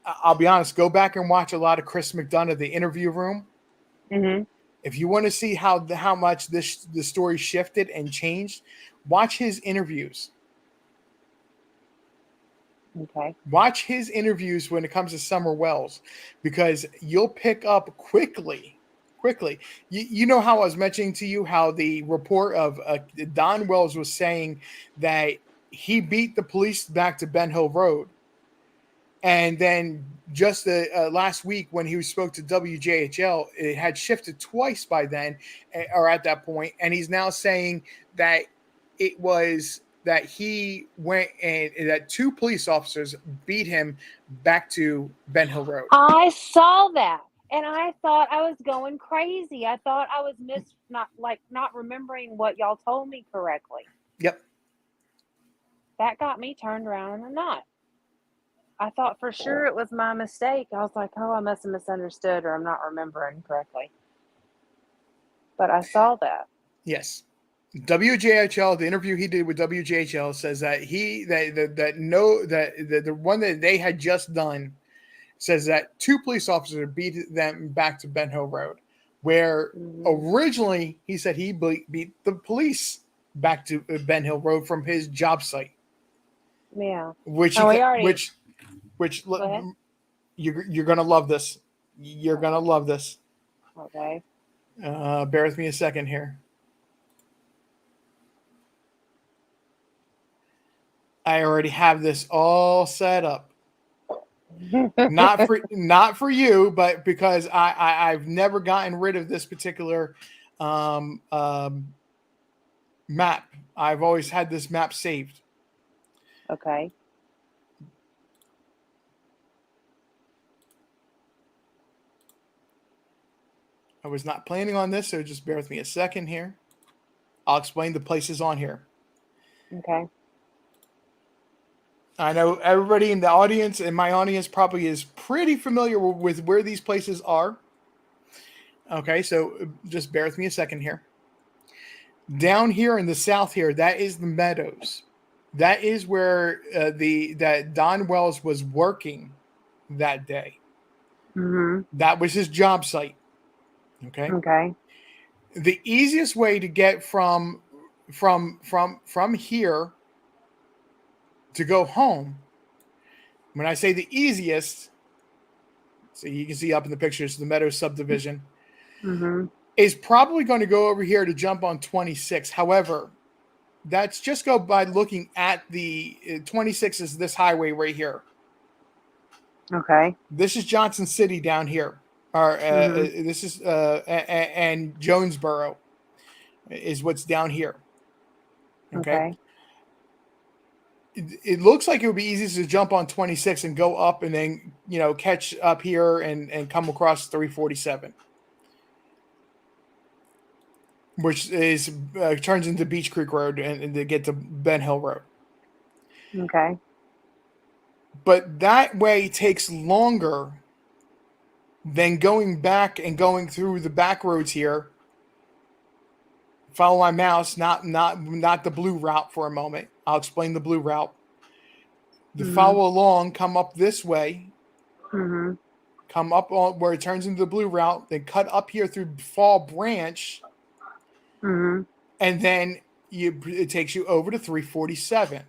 I'll be honest. Go back and watch a lot of Chris McDonough, The Interview Room. Mm-hmm. If you want to see how much the story shifted and changed, watch his interviews. Okay. Watch his interviews when it comes to Summer Wells, because you'll pick up quickly. Quickly, you know how I was mentioning to you how the report of Don Wells was saying that he beat the police back to Ben Hill Road, and then just last week when he spoke to WJHL, it had shifted twice by then, or at that point, and he's now saying that it was that he went and that two police officers beat him back to Ben Hill Road. I saw that and I thought I was going crazy. I thought I was not remembering what y'all told me correctly. Yep. That got me turned around in a knot. I thought for sure it was my mistake. I was like, oh, I must have misunderstood or I'm not remembering correctly. But I saw that. Yes. WJHL, the interview he did with WJHL says that the one that they had just done says that two police officers beat them back to Ben Hill Road, where originally he said he beat the police back to Ben Hill Road from his job site. Yeah. Which you're gonna love this. You're gonna love this. Okay. Bear with me a second here. I already have this all set up. not for you, but because I've never gotten rid of this particular map. I've always had this map saved. Okay. I was not planning on this, so just bear with me a second here. I'll explain the places on here. Okay. I know everybody in the audience and my audience probably is pretty familiar with where these places are. Okay, so just bear with me a second here. Down here in the south here, that is the Meadows. That is where that Don Wells was working that day. Mm-hmm. That was his job site. Okay. Okay. The easiest way to get from here to go home, when I say the easiest, so you can see up in the pictures, the Meadows subdivision, is probably going to go over here to jump on 26. However, that's just go by looking at the 26 is this highway right here. Okay. This is Johnson City down here. Or this is and Jonesboro is what's down here. Okay. It looks like it would be easy to jump on 26 and go up and then, catch up here and come across 347, which is turns into Beach Creek Road and to get to Ben Hill Road. Okay. But that way takes longer than going back and going through the back roads here. Follow my mouse, not the blue route for a moment. I'll explain the blue route. Follow along, come up this way. Come up on where it turns into the blue route, then cut up here through Fall Branch. And then it takes you over to 347.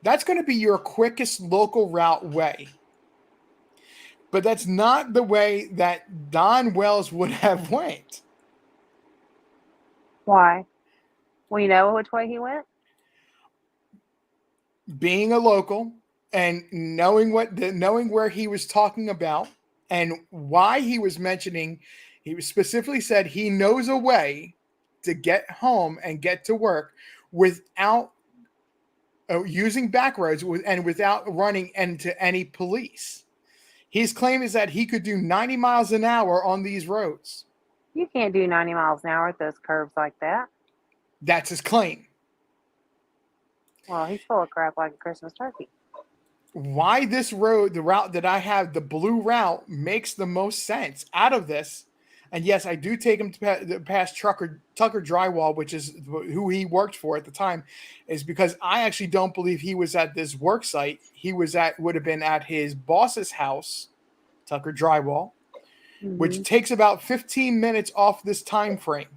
That's going to be your quickest local route way. But that's not the way that Don Wells would have went. Why? Well, you know which way he went? Being a local and knowing where he was talking about and why he was mentioning, he specifically said he knows a way to get home and get to work without using back roads and without running into any police. His claim is that he could do 90 miles an hour on these roads. You can't do 90 miles an hour at those curves like that. That's his claim. Well, he's full of crap like a Christmas turkey. Why this road, the route that I have, the blue route, makes the most sense out of this. And yes, I do take him to past Tucker Drywall, which is who he worked for at the time, is because I actually don't believe he was at this work site. He would have been at his boss's house, Tucker Drywall, which takes about 15 minutes off this time frame.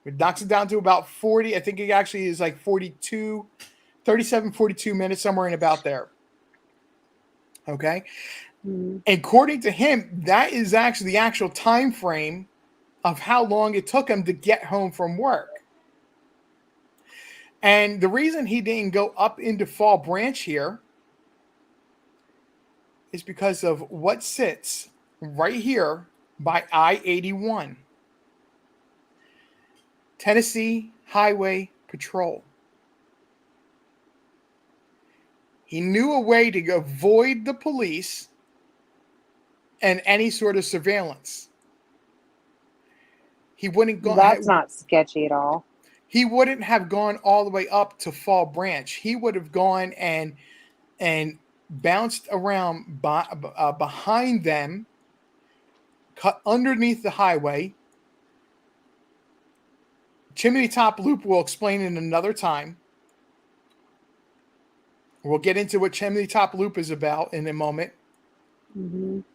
It knocks it down to about 40. I think it actually is like 37, 42 minutes, somewhere in about there. Okay. Mhm. According to him, that is actually the actual time frame of how long it took him to get home from work. And the reason he didn't go up into Fall Branch here is because of what sits right here by I-81, Tennessee Highway Patrol. He knew a way to avoid the police and any sort of surveillance. He wouldn't go. That's not sketchy at all. He wouldn't have gone all the way up to Fall Branch. He would have gone and bounced around behind them, cut underneath the highway. Chimney Top Loop, we'll explain in another time. We'll get into what Chimney Top Loop is about in a moment. Mhm.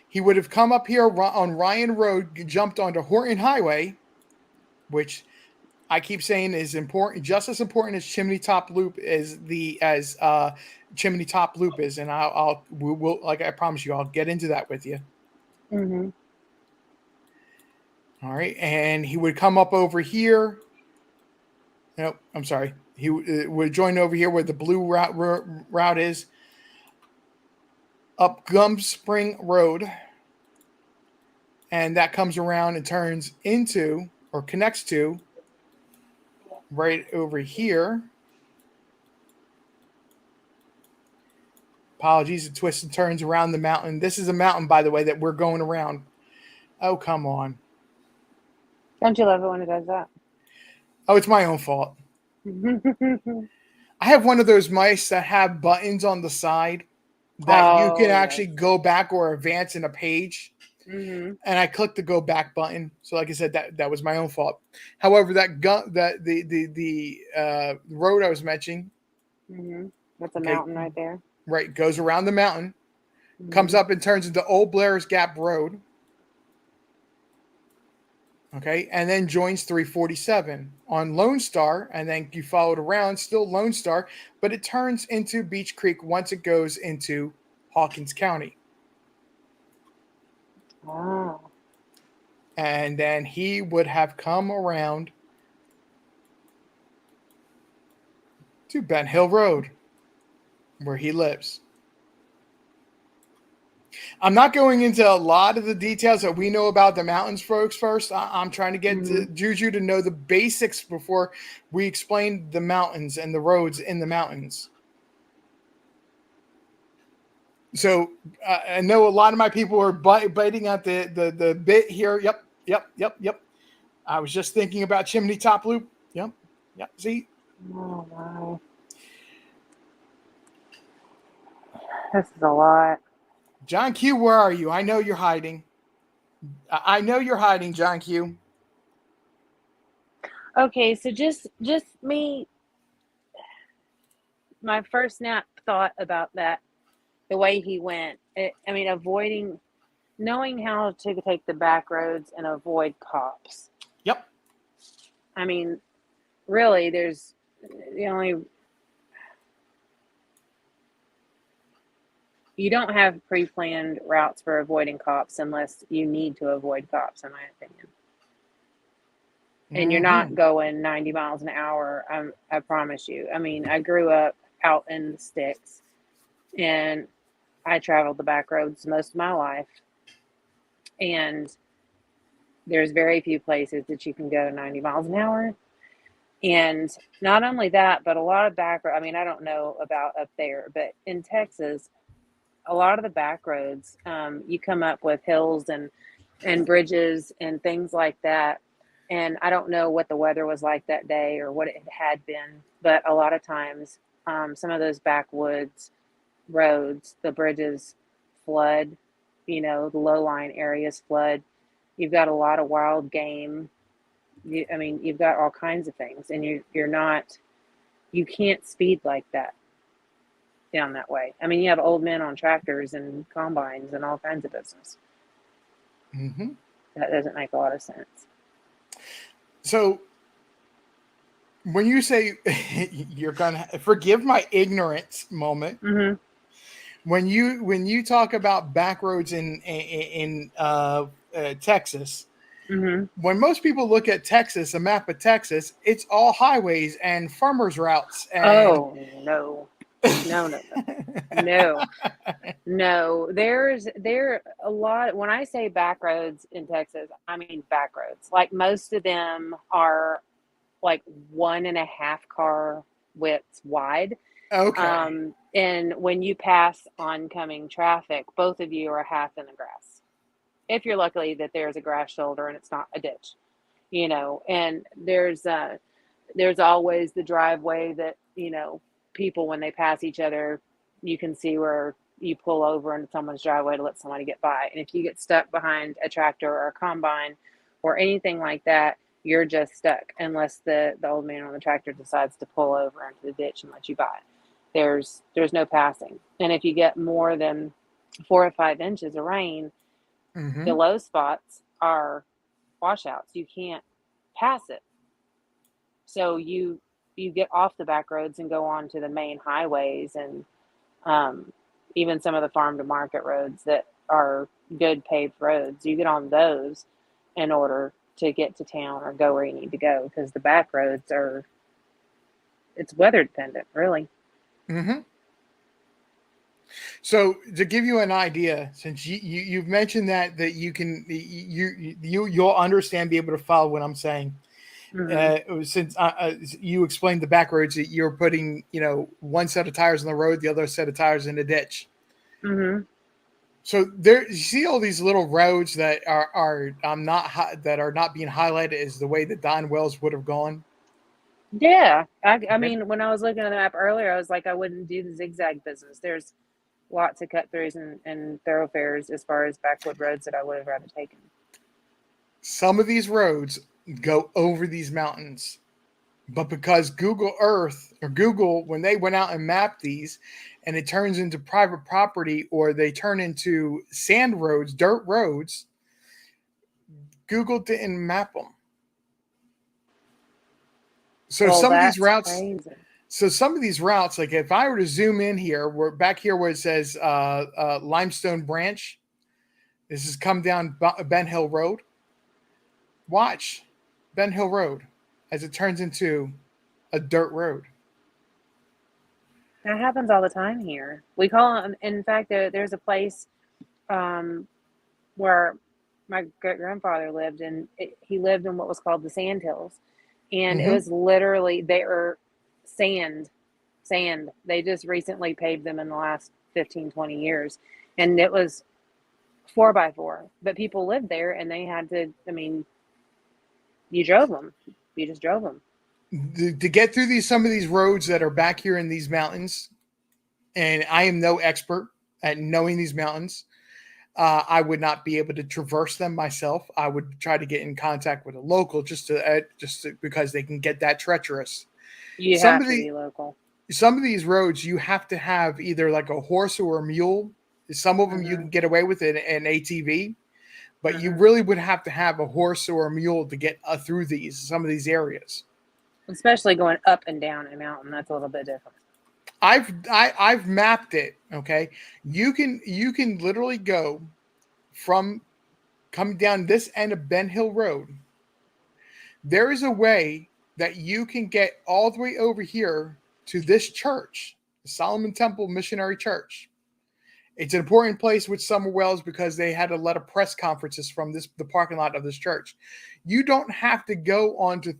He would have come up here on Ryan Road, jumped onto Horton Highway, which I keep saying is important, just as important as Chimney Top Loop Chimney Top Loop is, and we'll like I promise you, I'll get into that with you. Mhm. All right, and he would come up over here. No, I'm sorry. He would join over here where the blue route is, up Gum Spring Road, and that comes around and turns into or connects to right over here. Apologies, it twists and turns around the mountain. This is a mountain, by the way, that we're going around. Oh, come on. Don't you love it when it does that? Oh, it's my own fault. I have one of those mice that have buttons on the side that you can actually go back or advance in a page. Mm-hmm. And I clicked the go back button. So, like I said, that was my own fault. However, the road I was mentioning, That's a mountain right there. Right, goes around the mountain, comes Mhm. up and turns into Old Blair's Gap Road. Okay, and then joins 347 on Lone Star, and then you follow it around, still Lone Star, but it turns into Beech Creek once it goes into Hawkins County. Wow. And then he would have come around to Ben Hill Road, where he lives. I'm not going into a lot of the details that we know about the mountains, folks. First, I'm trying to get Juju to know the basics before we explain the mountains and the roads in the mountains. So I know a lot of my people are biting at the bit here. Yep. I was just thinking about Chimney Top Loop. Yep. See? Oh, wow. This is a lot. John Q, where are you? I know you're hiding. I know you're hiding, John Q. Okay, so just me, my first snap thought about that, the way he went. Avoiding, knowing how to take the back roads and avoid cops. Yep. I mean, really, there's the only. You don't have pre-planned routes for avoiding cops unless you need to avoid cops, in my opinion. And you're not going 90 miles an hour. I promise you. I mean, I grew up out in the sticks, and I traveled the back roads most of my life. And there's very few places that you can go 90 miles an hour. And not only that, but a lot of I don't know about up there, but in Texas, a lot of the back roads, you come up with hills and bridges and things like that. And I don't know what the weather was like that day or what it had been, but a lot of times, some of those backwoods roads, the bridges flood, the low-lying areas flood. You've got a lot of wild game. You've got all kinds of things, and you can't speed like that down that way. I mean, you have old men on tractors and combines and all kinds of business. Mm-hmm. That doesn't make a lot of sense. So when you say you're gonna forgive my ignorance moment, when you talk about back roads in Texas, Hmm. when most people look at Texas, a map of Texas, it's all highways and farmers routes and Oh no, no, no, no, no, no. There a lot. When I say back roads in Texas, I mean back roads. Like most of them are like 1.5 car widths wide. okay. And when you pass oncoming traffic, both of you are half in the grass. If you're lucky that there's a grass shoulder and it's not a ditch, and there's always the driveway that, people when they pass each other, you can see where you pull over into someone's driveway to let somebody get by. And if you get stuck behind a tractor or a combine or anything like that, you're just stuck unless the old man on the tractor decides to pull over into the ditch and let you by. There's no passing. And if you get more than 4 or 5 inches of rain, the Hmm. low spots are washouts. You can't pass it. So you get off the back roads and go on to the main highways, and um, even some of the farm to market roads that are good paved roads. You get on those in order to get to town or go where you need to go, because the back roads are, it's weather dependent, really. Hmm. So to give you an idea, since you've mentioned that you can you'll understand, be able to follow what I'm saying. Hmm. Since you explained the back roads, that you're putting one set of tires on the road, the other set of tires in the ditch. Hmm. So there, you see all these little roads that are that are not being highlighted as the way that Don Wells would have gone. Yeah, I Okay. mean, when I was looking at the map earlier, I was like, I wouldn't do the zigzag business. There's lots of cut throughs and thoroughfares as far as backwood roads that I would have rather taken. Some of these roads go over these mountains, but because Google Earth or Google, when they went out and mapped these, and it turns into private property or they turn into sand roads, dirt roads, Google didn't map them. So Well, some of these that's routes, crazy. like if I were to zoom in here, we're back here where it says Limestone Branch. This has come down Ben Hill Road. Watch Ben Hill Road as it turns into a dirt road. That happens all the time here. We call them, in fact, there's a place um, where my great grandfather lived, and he lived in what was called the Sand Hills. And it Mm-hmm. was literally, they are sand, sand. They just recently paved them in the last 15, 20 years. And it was 4x4. But people lived there and they had to, I mean, you drove them. You just drove them. To get through some of these roads that are back here in these mountains, and I am no expert at knowing these mountains. I would not be able to traverse them myself. I would try to get in contact with a local because they can get that treacherous. You Some have of to the be local. some of these roads you have to have either like a horse or a mule. Some of them you Hmm. can get away with an ATV, but you Hmm. really would have to have a horse or a mule to get through some of these areas. Especially going up and down a mountain. That's a little bit different. I've mapped it. Okay, you can literally go from coming down this end of Ben Hill Road. There is a way that you can get all the way over here to this church, the Solomon Temple Missionary Church. It's an important place with Summer Wells because they had a lot of press conferences from the parking lot of this church. You don't have to go onto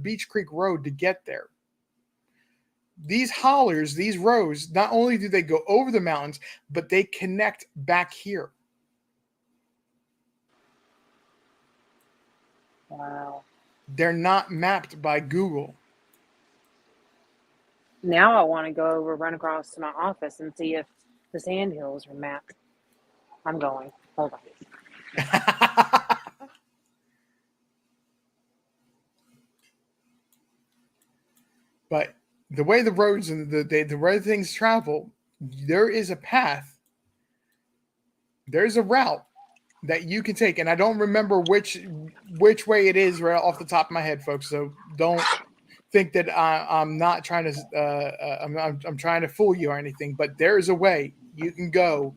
Beach Creek Road to get there. These hollers, these roads, not only do they go over the mountains, but they connect back here. Wow. They're not mapped by Google. Now I want to go over, run across to my office and see if the sand hills are mapped. I'm going. Hold on. But the way the roads and the way things travel, there is a path, there's a route that you can take, and I don't remember which way it is right off the top of my head, folks. So don't think that I'm not trying to I'm trying to fool you or anything, but there is a way you can go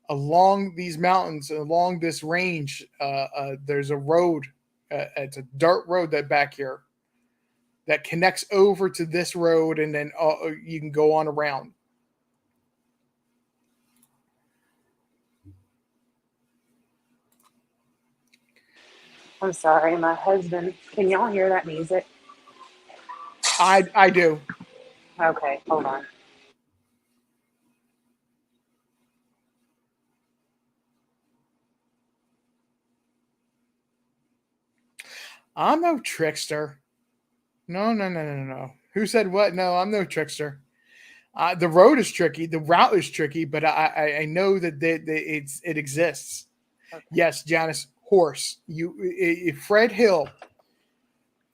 along these mountains, along this range. There's a road. It's a dirt road that back here that connects over to this road, and then you can go on around. I'm sorry, my husband. Can y'all hear that music? I do. Okay, hold on. I'm no trickster. No. Who said what? No, I'm no trickster. The road is tricky. The route is tricky, but I know that it exists. Okay. Yes, Janice, horse. Fred Hill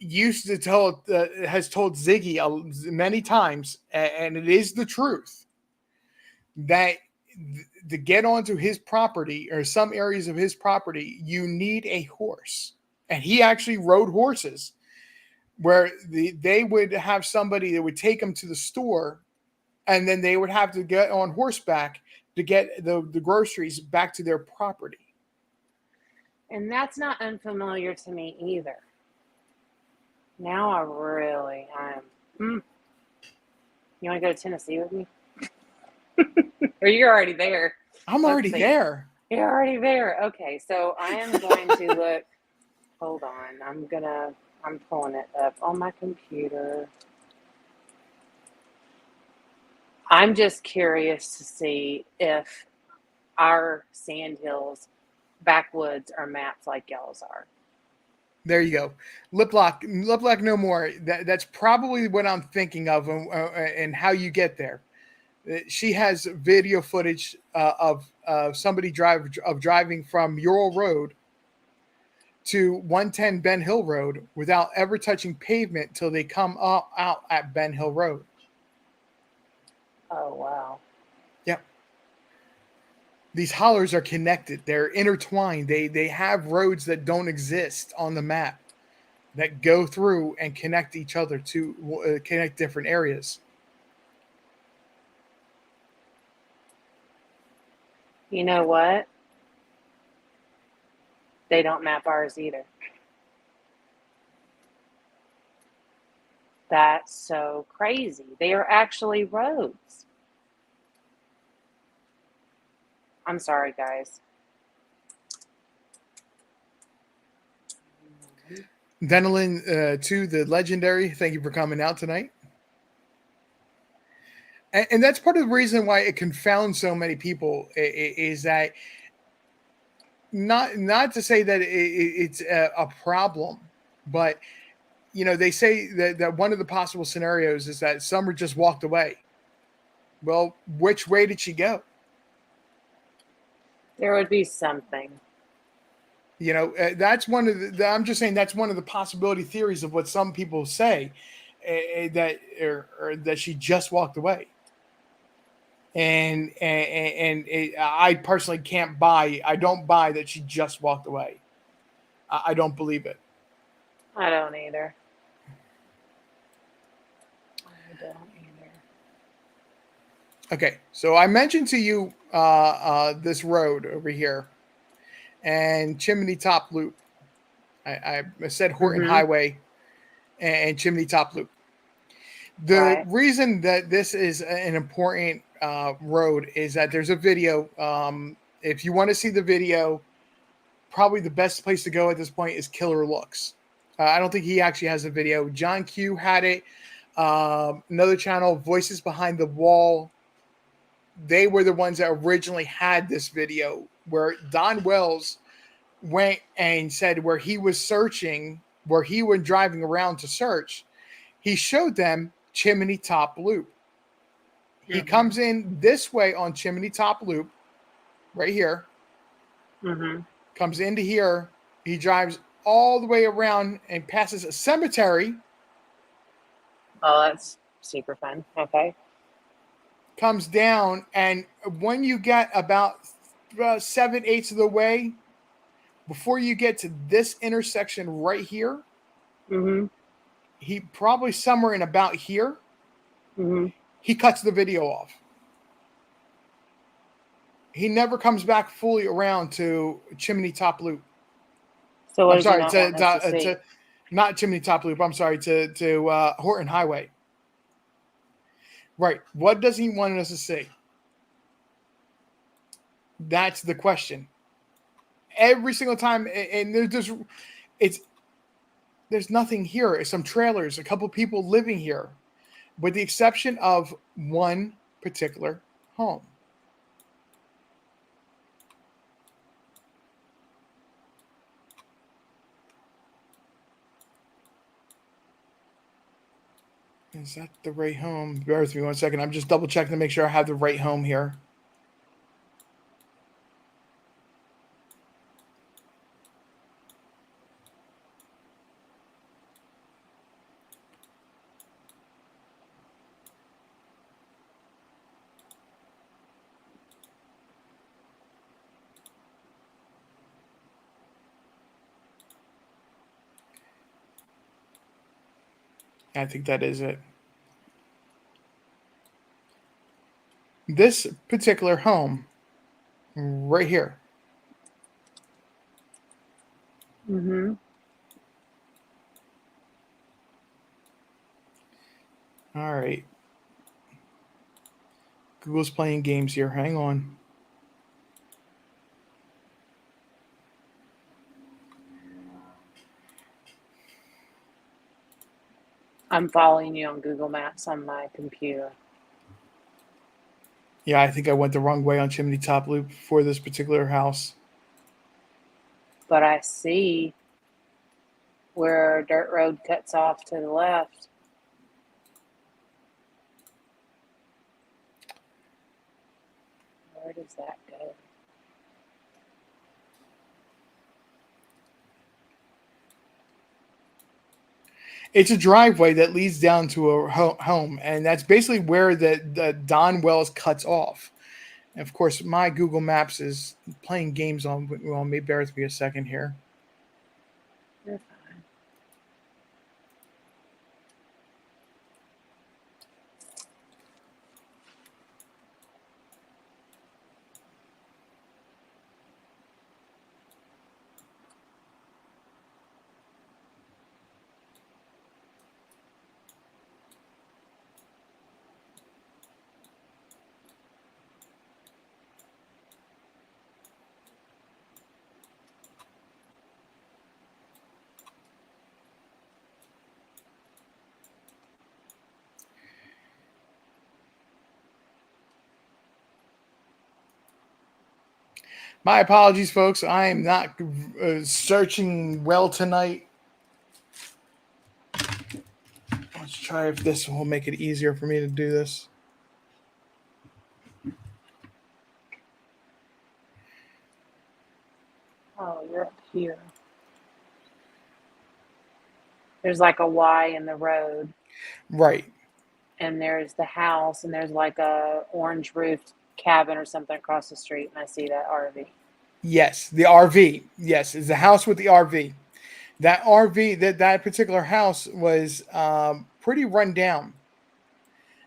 used to tell has told Ziggy many times, and it is the truth that to get onto his property or some areas of his property, you need a horse, and he actually rode horses where they would have somebody that would take them to the store, and then they would have to get on horseback to get the groceries back to their property. And that's not unfamiliar to me either. Now I really am. You want to go to Tennessee with me? Or you're already there? I'm already there. You're already there. Okay, so I am going to look. Hold on. I'm pulling it up on my computer. I'm just curious to see if our sandhills backwoods are mapped like y'all's are. There you go. Lip lock no more. That's probably what I'm thinking of, and how you get there. She has video footage of somebody driving from Ural Road to 110 Ben Hill Road without ever touching pavement till they come out at Ben Hill Road. Oh, wow. Yep. These hollers are connected. They're intertwined. They have roads that don't exist on the map that go through and connect each other to connect different areas. You know what? They don't map ours either. That's so crazy. They are actually roads. I'm sorry, guys. Denelin, to the legendary, thank you for coming out tonight. And that's part of the reason why it confounds so many people is that not to say that it's a problem, but they say that one of the possible scenarios is that Summer just walked away. Well, which way did she go? There would be something. That's one of the. I'm just saying that's one of the possibility theories of what some people say, that or that she just walked away. And I personally can't buy. I don't buy that she just walked away. I don't believe it. I don't either. Okay, so I mentioned to you this road over here and Chimney Top Loop. I said Horton Highway and Chimney Top Loop. The reason that this is an important road is that there's a video. If you want to see the video, probably the best place to go at this point is Killer Looks. I don't think he actually has a video. John Q had it. Another channel, Voices Behind the Wall. They were the ones that originally had this video where Don Wells went and said where he was searching, where he was driving around to search, he showed them Chimney Top Loop. He comes in this way on Chimney Top Loop, right here. Comes into here. He drives all the way around and passes a cemetery. Oh, that's super fun. Okay. Comes down, and when you get about 7/8 of the way, before you get to this intersection right here, he probably somewhere in about here, Mhm. he cuts the video off. He never comes back fully around to Chimney Top Loop. So what I'm does he sorry, not want us to see? to not Chimney Top Loop. I'm sorry, to Horton Highway. Right. What does he want us to see? That's the question. Every single time, and it's there's nothing here. It's some trailers, a couple people living here, with the exception of one particular home. Is that the right home? Bear with me 1 second. I'm just double checking to make sure I have the right home here. I think that is it. This particular home, right here. Mhm. All right. Google's playing games here. Hang on. I'm following you on Google Maps on my computer. Yeah, I think I went the wrong way on Chimney Top Loop for this particular house. But I see where dirt road cuts off to the left. Where does that go? It's a driveway that leads down to a home, and that's basically where the Don Wells cuts off. And of course, my Google Maps is playing games on me. Bear with me a second here. You're fine. My apologies, folks. I am not searching well tonight. Let's try if this will make it easier for me to do this. Oh, you're up here. There's like a Y in the road, Right. and there's the house, and there's like a orange roofed cabin or something across the street, and I see that RV. Yes, the RV. Yes, is the house with the RV. That RV, that particular house was pretty run down,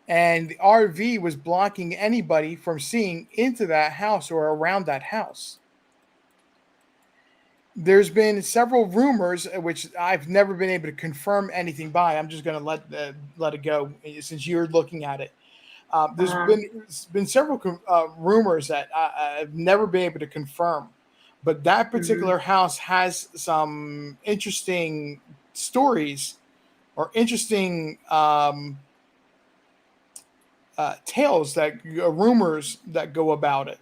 and the RV was blocking anybody from seeing into that house or around that house. There's been several rumors, which I've never been able to confirm anything by. I'm just going to let it go since you're looking at it. There's Uh-huh. been several rumors that I've never been able to confirm, but that Mhm. particular house has some interesting stories or interesting tales that rumors that go about it.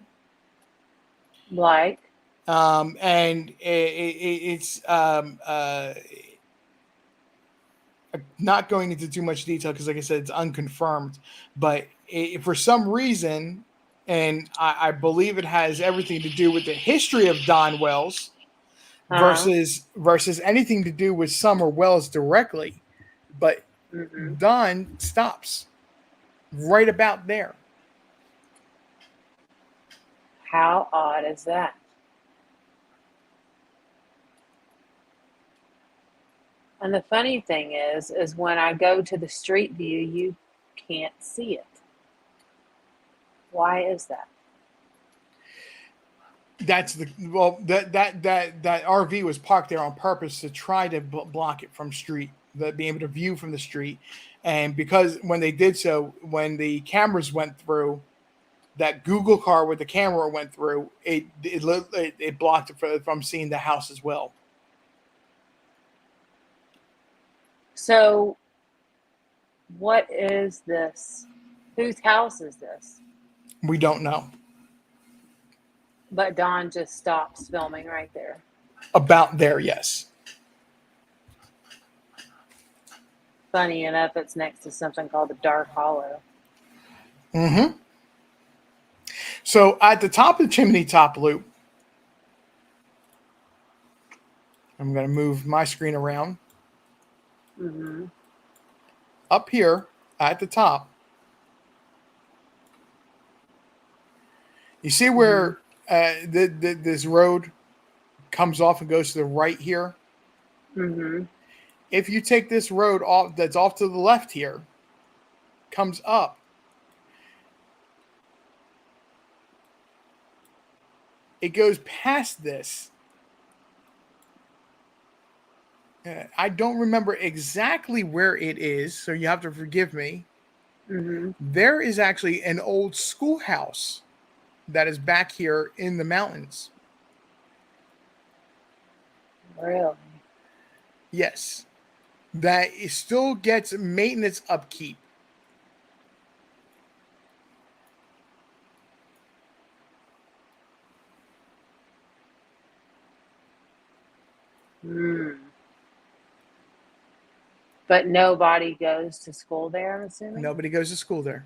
Like, And it's not going into too much detail because, like I said, it's unconfirmed. But for some reason, and I believe it has everything to do with the history of Don Wells uh-huh. versus anything to do with Summer Wells directly. But Mhm. Don stops right about there. How odd is that? And the funny thing is when I go to the street view, you can't see it. Why is that? That's the well that RV was parked there on purpose to try to block it from street, being able to view from the street, and because when they did so, when the cameras went through, that Google car with the camera went through, it blocked it from seeing the house as well. So, what is this? Whose house is this? We don't know But Don just stops filming right there. about there. Yes. Funny enough, it's next to something called the Dark Hollow. Mm-hmm. So at the top of the chimney top loop, I'm going to move my screen around. Mm-hmm. Up here at the top, you see where this road comes off and goes to the right here? Mm-hmm. If you take this road off that's off to the left here, comes up, it goes past this. I don't remember exactly where it is, so you have to forgive me. Mm-hmm. There is actually an old schoolhouse that is back here in the mountains. Really? Yes. That it still gets maintenance upkeep. Hmm. But nobody goes to school there, I'm assuming? Nobody goes to school there.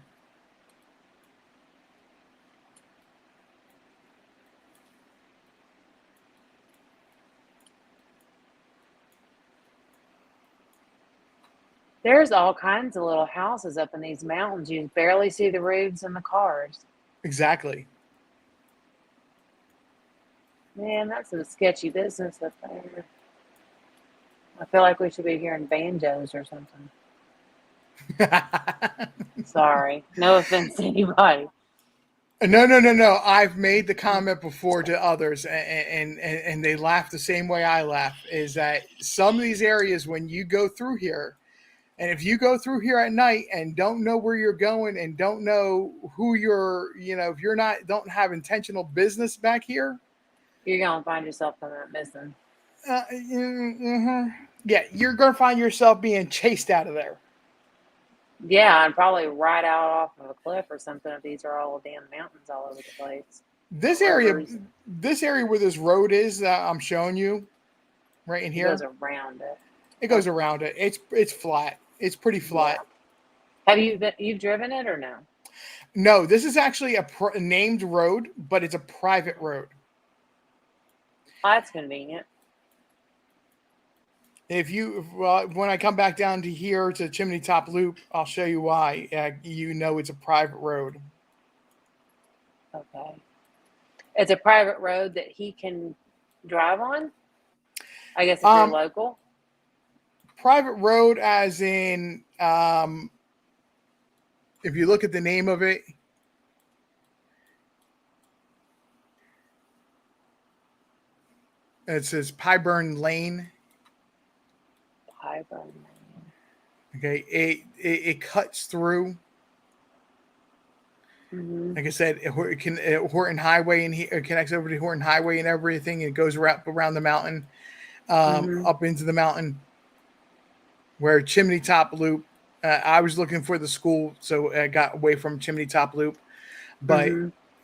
There's all kinds of little houses up in these mountains. You barely see the roofs and the cars. Exactly. Man, that's some sketchy business up there. I feel like we should be hearing banjos or something. Sorry. No offense to anybody. No. I've made the comment before to others, and they laugh the same way I laugh. Is that some of these areas when you go through here, and if you go through here at night and don't know where you're going and don't know who you're, if you're not don't have intentional business back here, You're going to find yourself coming up missing. yeah, you're gonna find yourself being chased out of there. Yeah, and probably right out off of a cliff or something if these are all damn mountains all over the place. This Rivers. area where this road is that I'm showing you, right in It here, goes around it. it goes around it. It's flat. It's pretty flat. Yeah. Have you've driven it or no? No, this is actually a named road, but it's a private road. Oh, that's convenient. When I come back down to here to Chimney Top Loop, I'll show you why. It's a private road. Okay. It's a private road that he can drive on? I guess if you're local. Private road as in, if you look at the name of it, it says Pyburn Lane. Pyburn Lane. Okay, it cuts through. Mm-hmm. Like I said, Horton Highway, and it connects over to Horton Highway and everything. And it goes around the mountain, up into the mountain. Where Chimney Top Loop, I was looking for the school, so I got away from Chimney Top Loop. But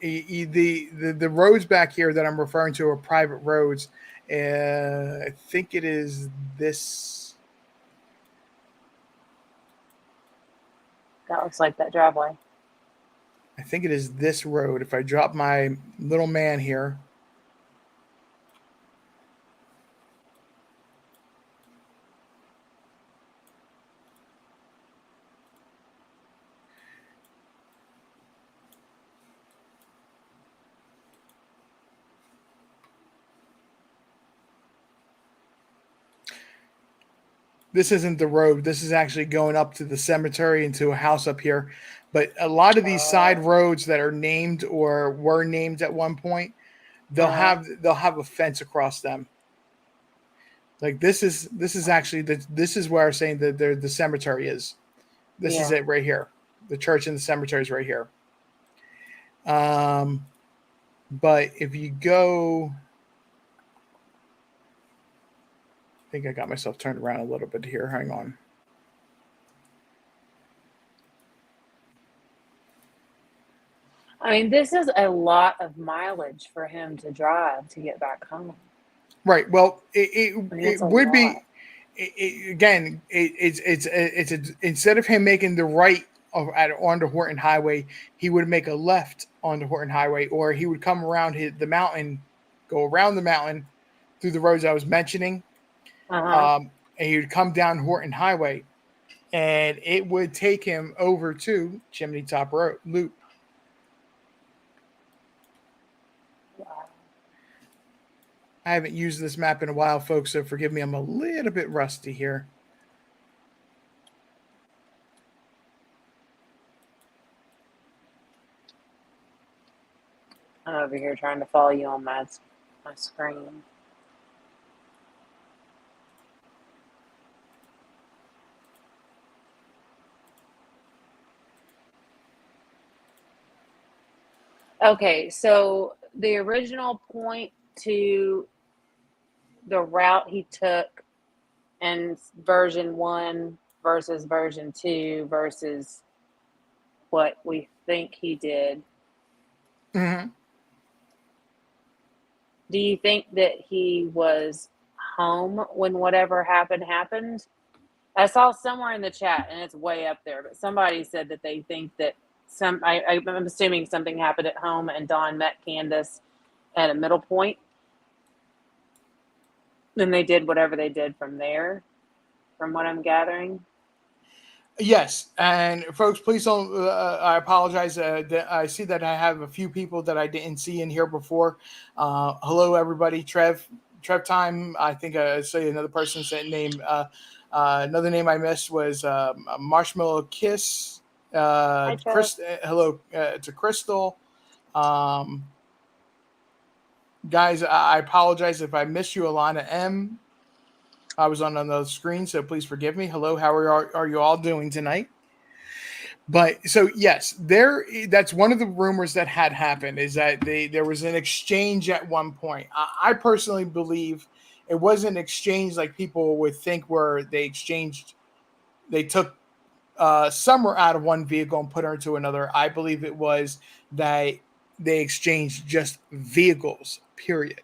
the roads back here that I'm referring to are private roads. I think it is this. That looks like that driveway. I think it is this road. If I drop my little man here. This isn't the road. This is actually going up to the cemetery and to a house up here. But a lot of these side roads that are named or were named at one point, they'll have a fence across them. Like this is actually this is where I'm saying that the cemetery is. This is it right here. The church and the cemetery is right here. But if you go, I think I got myself turned around a little bit here. Hang on. I mean, this is a lot of mileage for him to drive to get back home. Right. Well, it would be. It's instead of him making the right onto Horton Highway, he would make a left onto Horton Highway, or he would come around the mountain, go around the mountain through the roads I was mentioning, and he would come down Horton Highway, and it would take him over to Chimney Top Road Loop. I haven't used this map in a while, folks, so forgive me. I'm a little bit rusty here. I'm over here trying to follow you on my screen. Okay, so the original point to the route he took in version 1 versus version 2 versus what we think he did. Mm-hmm. Do you think that he was home when whatever happened? I saw somewhere in the chat, and it's way up there, but somebody said that they think that I'm assuming something happened at home and Don met Candace at a middle point. And they did whatever they did from there, from what I'm gathering. Yes, and folks, please don't. I apologize. I see that I have a few people that I didn't see in here before. Hello, everybody. Trev time. I think I saw another person's name. Another name I missed was Marshmallow Kiss. Hi, Trev. Hello to Crystal. Guys, I apologize if I missed you, Alana M. I was on another screen, so please forgive me. Hello, how are you all doing tonight? But so yes, that's one of the rumors that had happened, is that there was an exchange at one point. I personally believe it wasn't an exchange like people would think, where they took Summer out of one vehicle and put her into another. I believe it was that they exchanged just vehicles, period.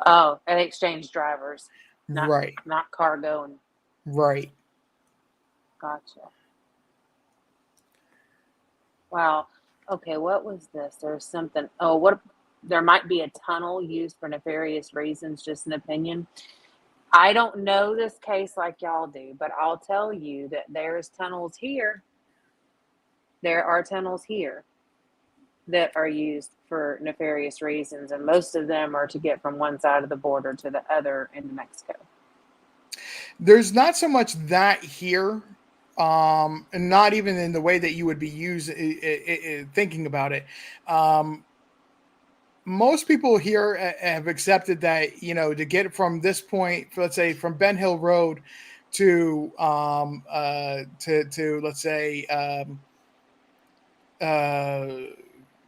Oh, and exchange drivers. Right. Not cargo. Right. Gotcha. Wow. Okay, what was this? There's something. Oh, there might be a tunnel used for nefarious reasons, just an opinion. I don't know this case like y'all do, but I'll tell you that there's tunnels here. There are tunnels here that are used for nefarious reasons, and most of them are to get from one side of the border to the other in Mexico. There's not so much that here, and not even in the way that you would be thinking about it. Most people here have accepted that, to get from this point, let's say from Ben Hill Road to let's say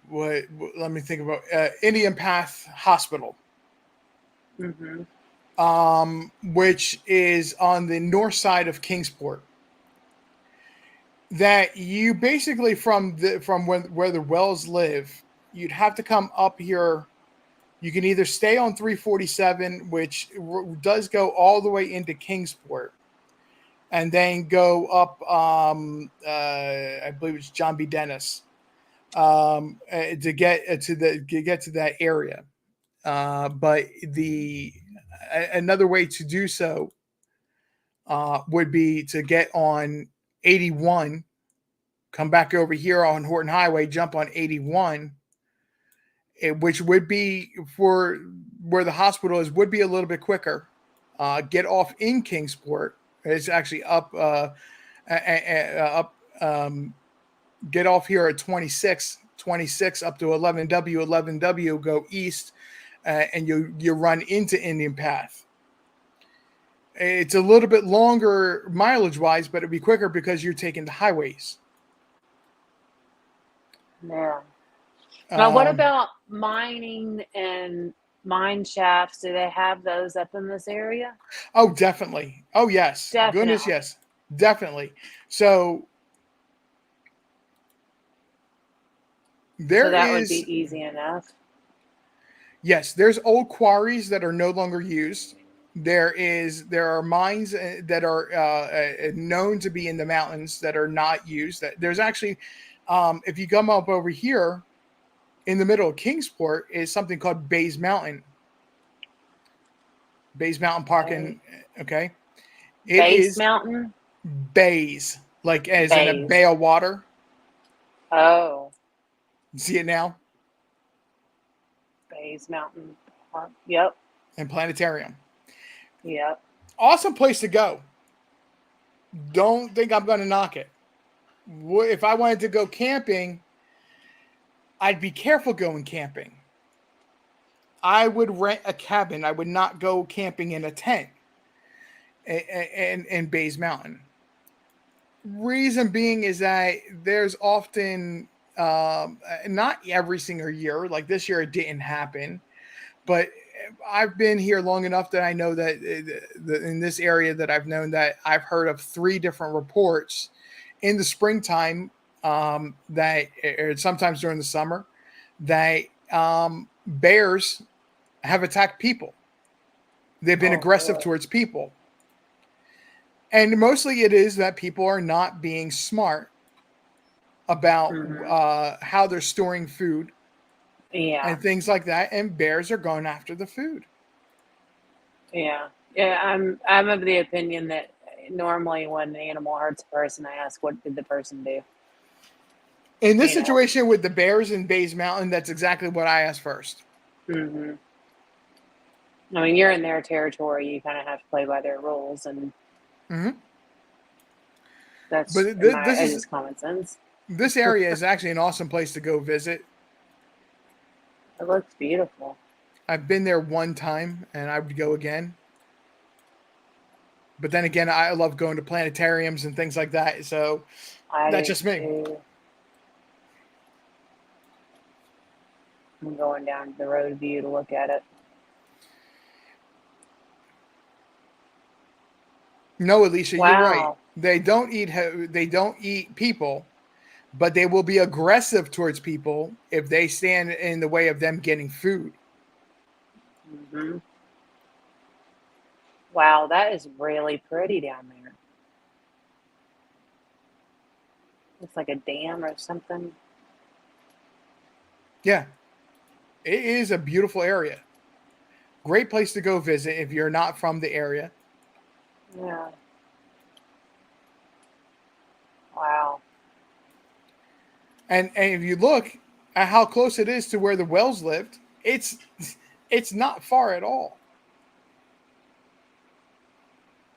let me think about Indian Path Hospital, which is on the north side of Kingsport. That you basically from where the Wells live, you'd have to come up here. You can either stay on 347, which does go all the way into Kingsport, and then go up. I believe it's John B. Dennis, to get to that area. But another way to do so would be to get on 81, come back over here on Horton Highway, jump on 81, which would be, for where the hospital is, would be a little bit quicker. Get off in Kingsport, It's actually up up get off here at 26 up to 11W go east, and you run into Indian Path. It's a little bit longer mileage wise, but it'd be quicker because you're taking the highways. Yeah. Now, what Um, about mining and mine shafts? Do they have those up in this area? oh, definitely. Oh, yes. Goodness, Definitely. yes. Definitely. So So there that would be is, easy enough. yes, there's old quarries that are no longer used. There are mines that are known to be in the mountains that are not used. That there's actually, if you come up over here in the middle of Kingsport, is something called Bays Mountain. Bays Mountain Park, and okay, it Base is Mountain? bays, like as in a Bays. bay of water. Oh, You see it now? Bays Mountain Park. Yep. And planetarium. Yep. Awesome place to go. Don't think I'm going to knock it. If I wanted to go camping, I'd be careful going camping. I would rent a cabin. I would not go camping in a tent in Bays Mountain. Reason being is that there's often, not every single year, like this year it didn't happen, but I've been here long enough that I know that in this area that I've known that I've heard of 3 different reports in the springtime, that or sometimes during the summer, that bears have attacked people. They've been Oh, aggressive boy. towards people. And mostly it is that people are not being smart about how they're storing food Yeah. and things like that. And bears are going after the food. Yeah. Yeah. I'm of the opinion that normally when an animal hurts a person, I ask, what did the person do? In this You know. situation with the bears in Bays Mountain, that's exactly what I asked first. Mm-hmm. I mean, you're in their territory. You kind of have to play by their rules, and that's But just common sense. this area is actually an awesome place to go visit. It looks beautiful. I've been there one time, and I would go again. But then again, I love going to planetariums and things like that. So that's just me. Too. I'm going down to the road view to look at it. No, Alicia, Wow. you're right. They don't eat people, but they will be aggressive towards people if they stand in the way of them getting food. Mm-hmm. Wow, that is really pretty down there. It's like a dam or something. Yeah, it is a beautiful area. Great place to go visit if you're not from the area. Yeah. Wow. And if you look at how close it is to where the Wells lived, it's not far at all.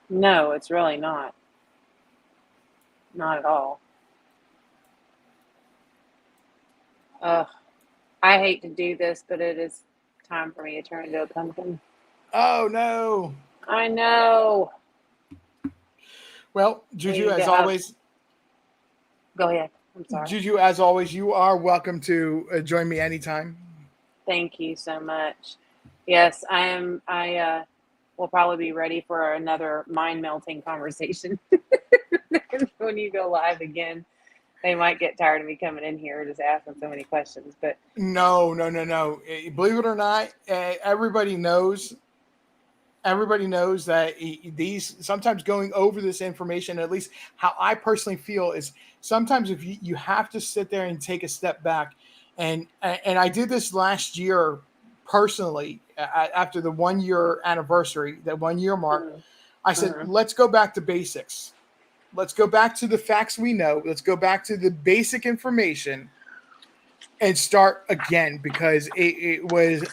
No, it's really not. Not at all. Ugh. I hate to do this, but it is time for me to turn into a pumpkin. Oh no. I know. Well, Juju, Need as to have- always, Go ahead. I'm sorry. Juju, as always, you are welcome to join me anytime. Thank you so much. Yes, I am. I will probably be ready for another mind melting conversation when you go live again. They might get tired of me coming in here just asking so many questions, but No. Believe it or not, everybody knows that these sometimes going over this information, at least how I personally feel, is sometimes if you have to sit there and take a step back. And I did this last year personally after the 1 year anniversary, that 1 year mark. I said, let's go back to basics. Let's go back to the facts we know. Let's go back to the basic information and start again, because it was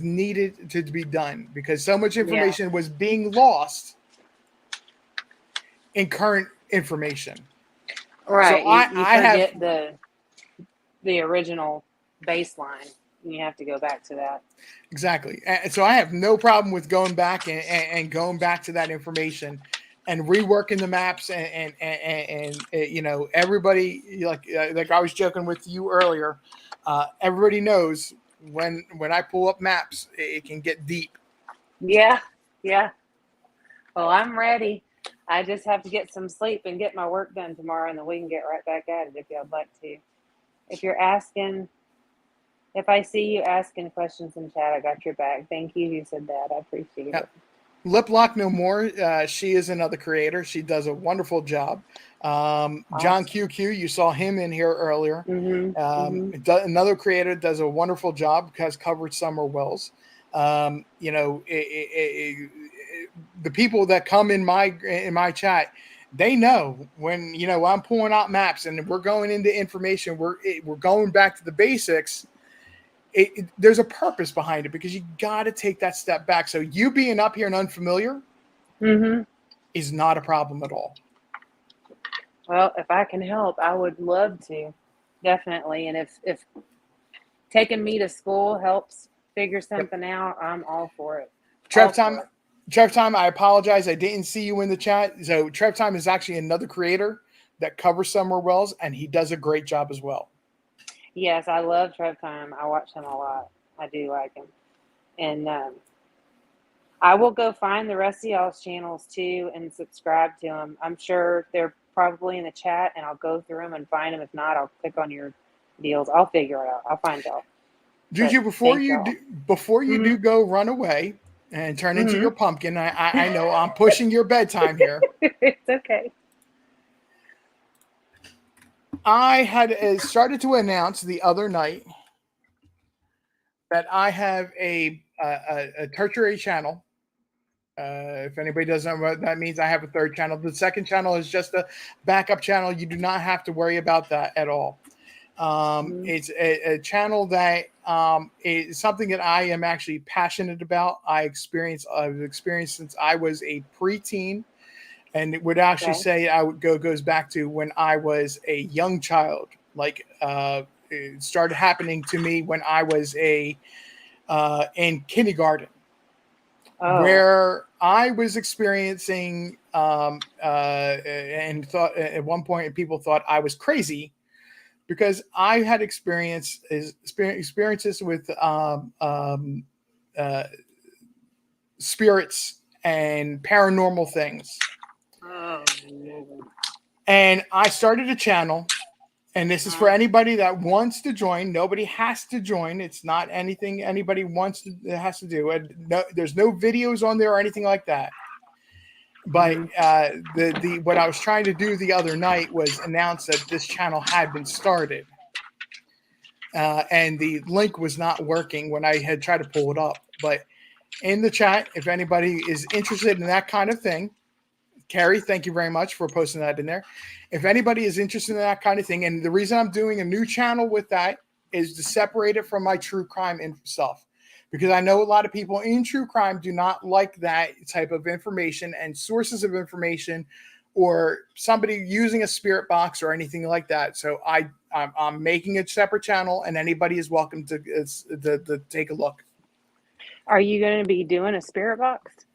needed to be done, because so much information was being lost in current information. So Right. You I have forget the original baseline. You have to go back to that. exactly. And so I have no problem with going back and going back to that information and reworking the maps and everybody like I was joking with you earlier. Everybody knows when I pull up maps, it can get deep. Yeah. Yeah. Well, I'm ready. I just have to get some sleep and get my work done tomorrow, and then we can get right back at it if y'all like to. If you're asking, if I see you asking questions in chat, I got your back. Thank you. You said that. I appreciate it. Lip Lock No More. She is another creator. She does a wonderful job. John Awesome. QQ, you saw him in here earlier. Another creator does a wonderful job, has covered Summer Wells. The people that come in my chat, they know when I'm pulling out maps and we're going into information. We're going back to the basics. There's a purpose behind it because you got to take that step back. So you being up here and unfamiliar is not a problem at all. Well, if I can help, I would love to, definitely. And if taking me to school helps figure something out, I'm all for it. Trev Time, I apologize. I didn't see you in the chat. So Trev Time is actually another creator that covers Summer Wells, and he does a great job as well. Yes, I love Trev Time. I watch him a lot. I do like him. And I will go find the rest of y'all's channels too and subscribe to them. I'm sure they're probably in the chat, and I'll go through them and find them. If not, I'll click on your deals. I'll figure it out. I'll find y'all. Juju, before you do go run away and turn into your pumpkin, I know I'm pushing your bedtime here. It's okay. I had started to announce the other night that I have a tertiary channel. If anybody doesn't know what that means, I have a third channel. The second channel is just a backup channel. You do not have to worry about that at all. It's a channel that is something that I am actually passionate about. I've experienced since I was a preteen. And it would actually say goes back to when I was a young child. Like it started happening to me when I was in kindergarten, where I was experiencing and thought at one point people thought I was crazy because I had experiences with spirits and paranormal things. And I started a channel, and this is for anybody that wants to join. Nobody has to join. It's not anything anybody has to do. And there's no videos on there or anything like that. But what I was trying to do the other night was announce that this channel had been started. And the link was not working when I had tried to pull it up. But in the chat, if anybody is interested in that kind of thing, Carrie, thank you very much for posting that in there. If anybody is interested in that kind of thing, and the reason I'm doing a new channel with that is to separate it from my true crime stuff, because I know a lot of people in true crime do not like that type of information and sources of information, or somebody using a spirit box or anything like that. So I'm making a separate channel, and anybody is welcome to take a look. Are you going to be doing a spirit box?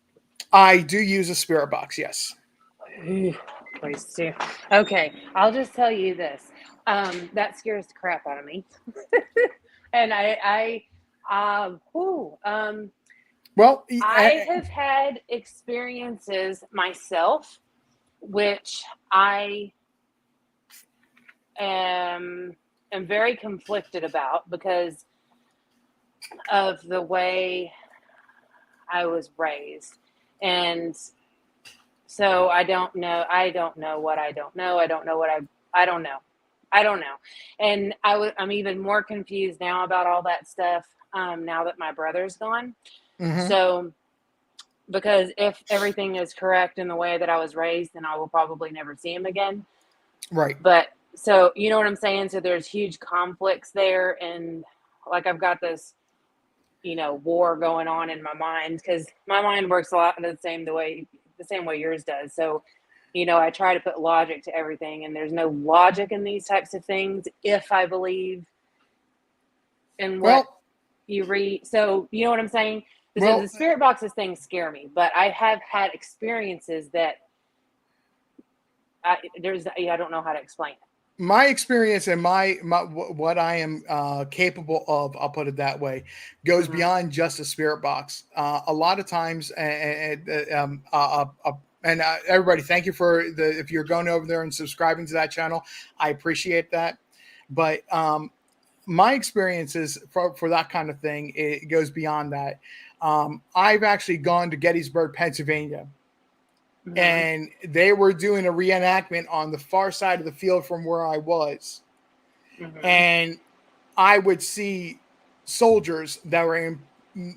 I do use a spirit box, yes. Please do. Okay, I'll just tell you this. That scares the crap out of me. And I have had experiences myself, which I am very conflicted about because of the way I was raised. And so I don't know what I don't know. I don't know what I don't know. I don't know. And I'm even more confused now about all that stuff now that my brother's gone. So, because if everything is correct in the way that I was raised, then I will probably never see him again. Right. But so, you know what I'm saying? So there's huge conflicts there. And like, I've got this, war going on in my mind, because my mind works a lot the same way yours does. So I try to put logic to everything, and there's no logic in these types of things if I believe in what Well, you read. So, you know what I'm saying? So the well, spirit boxes things scare me, but I have had experiences that I don't know how to explain it. my experience and what I am capable of, I'll put it that way, goes Mm-hmm. beyond just a spirit box. A lot of times, and everybody, thank you for if you're going over there and subscribing to that channel, I appreciate that. But my experiences for that kind of thing, it goes beyond that. I've actually gone to Gettysburg, Pennsylvania, Mm-hmm. and they were doing a reenactment on the far side of the field from where I was. Mm-hmm. And I would see soldiers that were in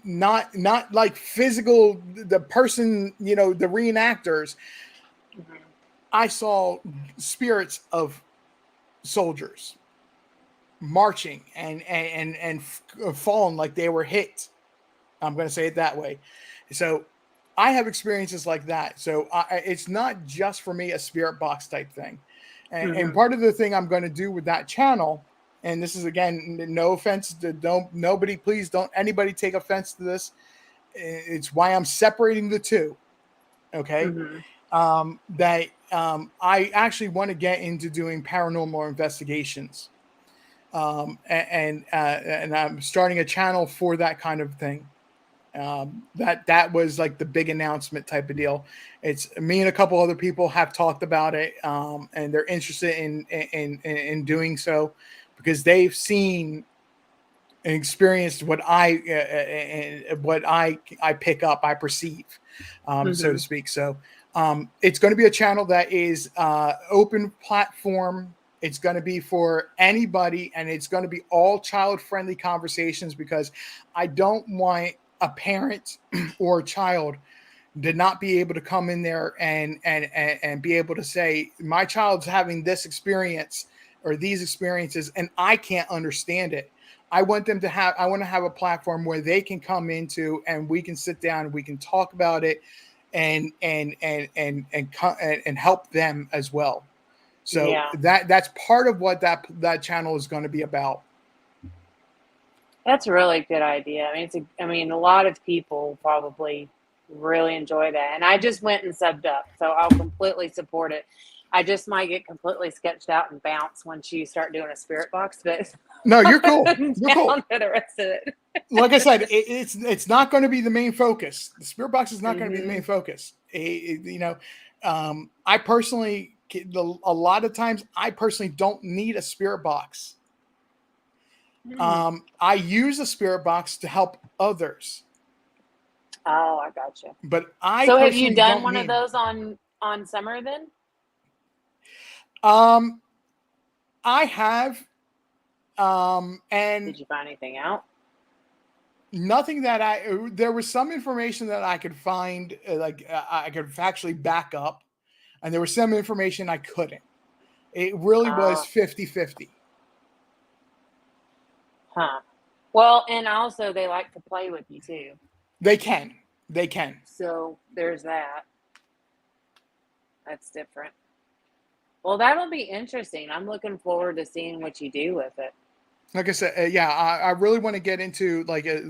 not like physical, the person, the reenactors. Mm-hmm. I saw spirits of soldiers marching and falling like they were hit. I'm going to say it that way. So I have experiences like that. So it's not just for me a spirit box type thing. And Mm-hmm. part of the thing I'm going to do with that channel, and this is again, no offense to nobody, please don't anybody take offense to this. It's why I'm separating the two. Okay. Mm-hmm. That I actually want to get into doing paranormal investigations. And I'm starting a channel for that kind of thing. That was like the big announcement type of deal. It's me and a couple other people have talked about it, and they're interested in doing so because they've seen and experienced what I pick up, I perceive, so to Mm-hmm. speak. So it's going to be a channel that is open platform. It's going to be for anybody, and it's going to be all child friendly conversations because I don't want a parent or a child to not be able to come in there and be able to say my child's having this experience or these experiences and I can't understand it. I want to have a platform where they can come into and we can sit down and we can talk about it and help them as well. So Yeah, that's part of what that channel is going to be about. that's a really good idea. I mean, a lot of people probably really enjoy that. And I just went and subbed up, so I'll completely support it. I just might get completely sketched out and bounce once you start doing a spirit box, but No, you're cool. I'm You're cool. down for the rest of it. Like I said, it's not going to be the main focus. The spirit box is not going to be the main Mm-hmm. focus. I personally, a lot of times, I personally don't need a spirit box. Hmm. I use a spirit box to help others, Oh, I gotcha. but I So have you personally done don't one of need. those on Summer then? Um, I have, and Did you find anything out? nothing that there was some information that I could find, I could actually back up, and there was some information I couldn't. It really was Uh, 50-50. huh. Well, and also they like to play with you too. They can. They can. So there's that. That's different. Well, that'll be interesting. I'm looking forward to seeing what you do with it. Like I said, yeah, I really want to get into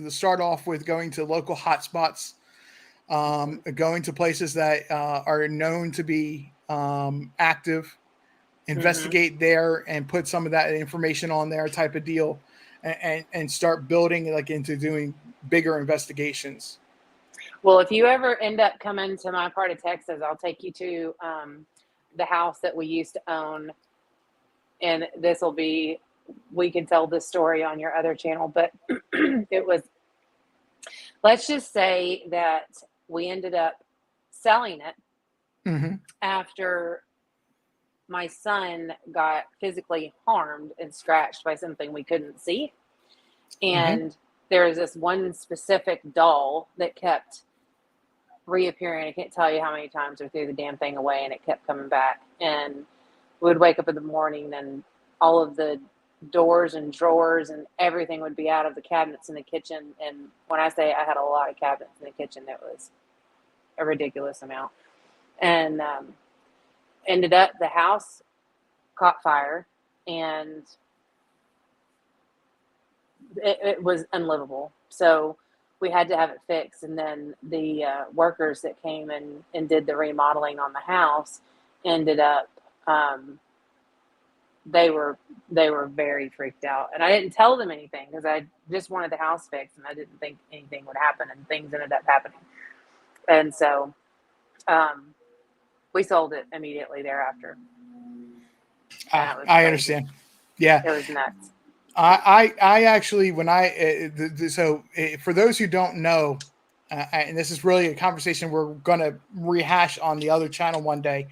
start off with going to local hotspots, Hmm. going to places that are known to be active, Hmm. investigate there, and put some of that information on there, type of deal, and start building like into doing bigger investigations. Well, if you ever end up coming to my part of Texas, I'll take you to the house that we used to own, and this will be. We can tell this story on your other channel, but it was. Let's just say that we ended up selling it Mm-hmm. after my son got physically harmed and scratched by something we couldn't see. Mm-hmm. And there was this one specific doll that kept reappearing. I can't tell you how many times we threw the damn thing away and it kept coming back. And we would wake up in the morning and all of the doors and drawers and everything would be out of the cabinets in the kitchen. And when I say I had a lot of cabinets in the kitchen, it was a ridiculous amount. And ended up the house caught fire, and it was unlivable. So we had to have it fixed. And then the workers that came and did the remodeling on the house ended up they were very freaked out, and I didn't tell them anything because I just wanted the house fixed and I didn't think anything would happen, and things ended up happening. And so um, we sold it immediately thereafter. And it was I crazy. understand. Yeah. It was nuts. I actually, when for those who don't know, and this is really a conversation we're going to rehash on the other channel one day,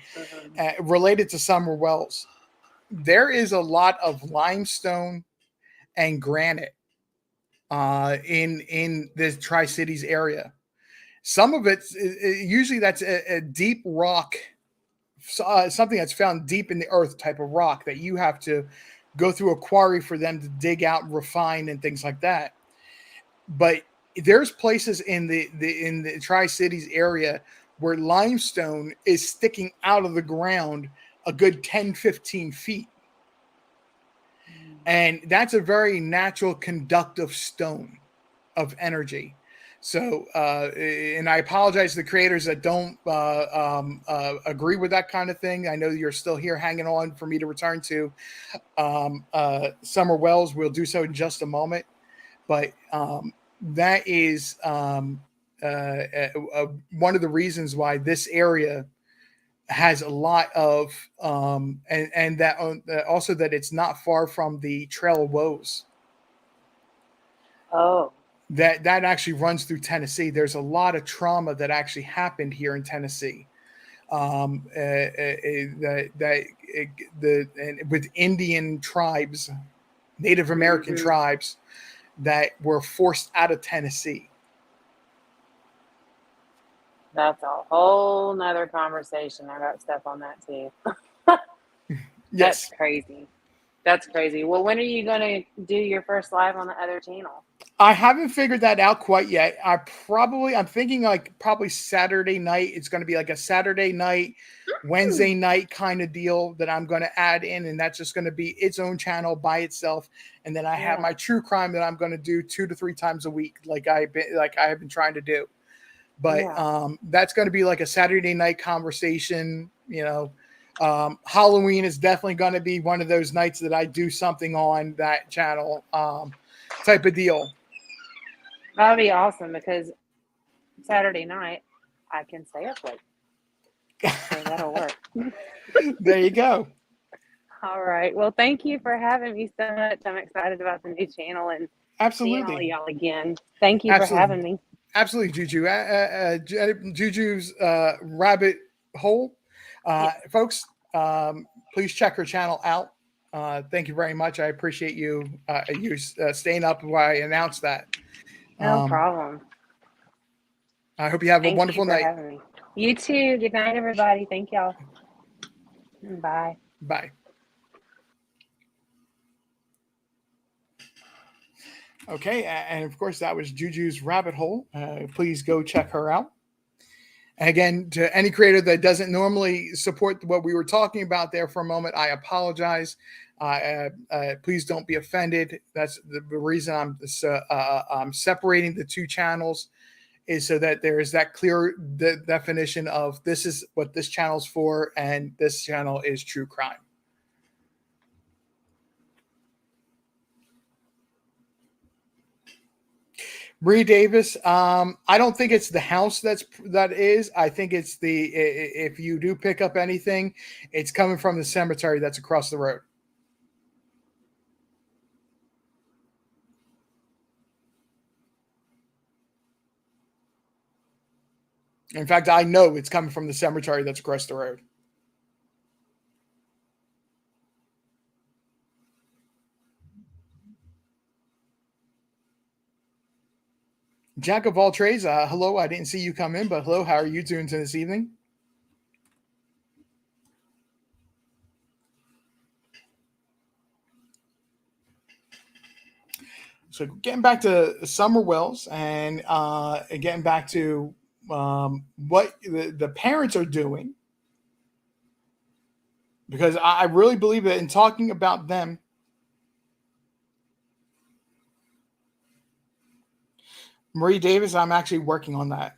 related to Summer Wells. There is a lot of limestone and granite in the Tri-Cities area. Some of it, usually that's a deep rock, something that's found deep in the earth type of rock that you have to go through a quarry for them to dig out and refine and things like that. But there's places in the Tri-Cities area where limestone is sticking out of the ground a good 10, 15 feet. And that's a very natural conductive stone of energy. So, and I apologize to the creators that don't agree with that kind of thing. I know you're still here hanging on for me to return to Summer Wells. We'll do so in just a moment. But that is one of the reasons why this area has a lot of, and that also that it's not far from the Trail of Woes. Oh. That actually runs through Tennessee. There's a lot of trauma that actually happened here in Tennessee. With Indian tribes, Native American tribes that were forced out of Tennessee. That's a whole nother conversation. I got stuff on that too. Yes. That's crazy. That's crazy. Well, when are you going to do your first live on the other channel? I haven't figured that out quite yet. I'm thinking like probably Saturday night. It's going to be like a Saturday night, Wednesday night kind of deal that I'm going to add in. And that's just going to be its own channel by itself. And then I have my true crime that I'm going to do 2 to 3 times a week. Like I have been trying to do. But that's going to be like a Saturday night conversation. Halloween is definitely going to be one of those nights that I do something on that channel, type of deal. That'll be awesome because Saturday night I can stay up late. So that'll work. There you go. All right. Well, thank you for having me so much. I'm excited about the new channel and seeing all y'all again. Thank you for having me. Absolutely, Juju. Juju's Rabbit Hole. Folks, please check her channel out. Thank you very much. I appreciate you staying up while I announced that. No problem. I hope you have a wonderful night. Having me. You too. Good night, everybody. Thank y'all. Bye. Bye. Okay, and of course that was Juju's Rabbit Hole. Please go check her out. And again, to any creator that doesn't normally support what we were talking about there for a moment, I apologize. Please don't be offended. That's the reason I'm separating the two channels, is so that there is that clear definition of this is what this channel's for, and this channel is true crime. Bree Davis, I don't think it's the house that is. I think it's if you do pick up anything, it's coming from the cemetery that's across the road. In fact, I know it's coming from the cemetery that's across the road. Jack of all trades, hello. I didn't see you come in, but hello. How are you doing this evening? So getting back to Summer Wells and getting back to what the parents are doing. because I really believe that in talking about them, Marie Davis, I'm actually working on that.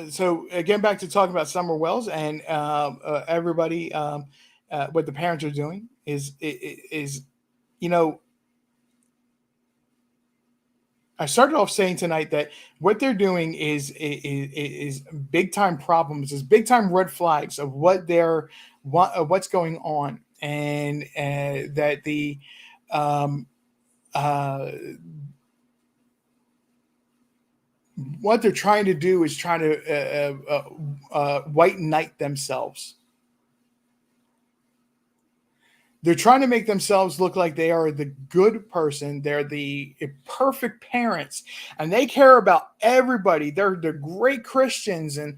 So again, back to talking about Summer Wells and everybody, what the parents are doing is, you know, I started off saying tonight that what they're doing is big time problems, is big time red flags of what's going on, and that the um, uh, what they're trying to do is trying to white knight themselves. They're trying to make themselves look like they are the good person. They're the perfect parents, and they care about everybody. They're great Christians. And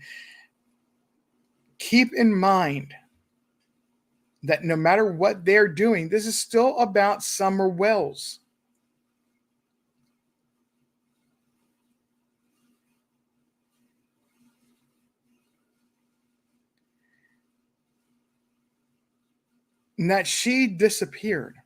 keep in mind that no matter what they're doing, this is still about Summer Wells. And that she disappeared.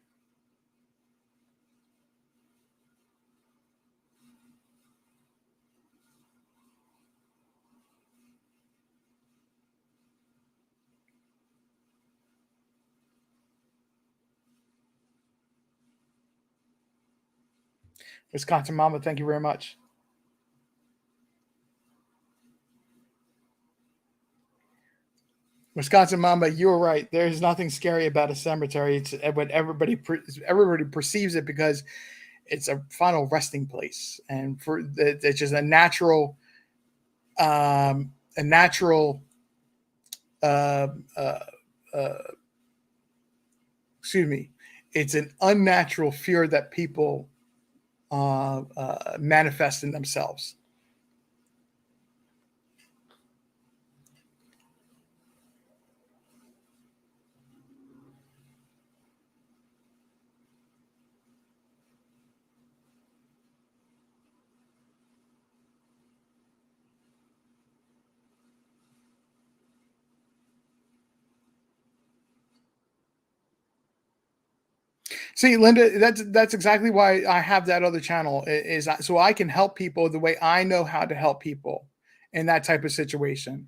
Wisconsin Mama, thank you very much. Wisconsin Mama, you were right. There's nothing scary about a cemetery. It's what everybody perceives it because it's a final resting place, and it's just a natural, uh, uh, uh, excuse me, it's an unnatural fear that people manifest in themselves. See, Linda, that's exactly why I have that other channel is so I can help people the way I know how to help people in that type of situation.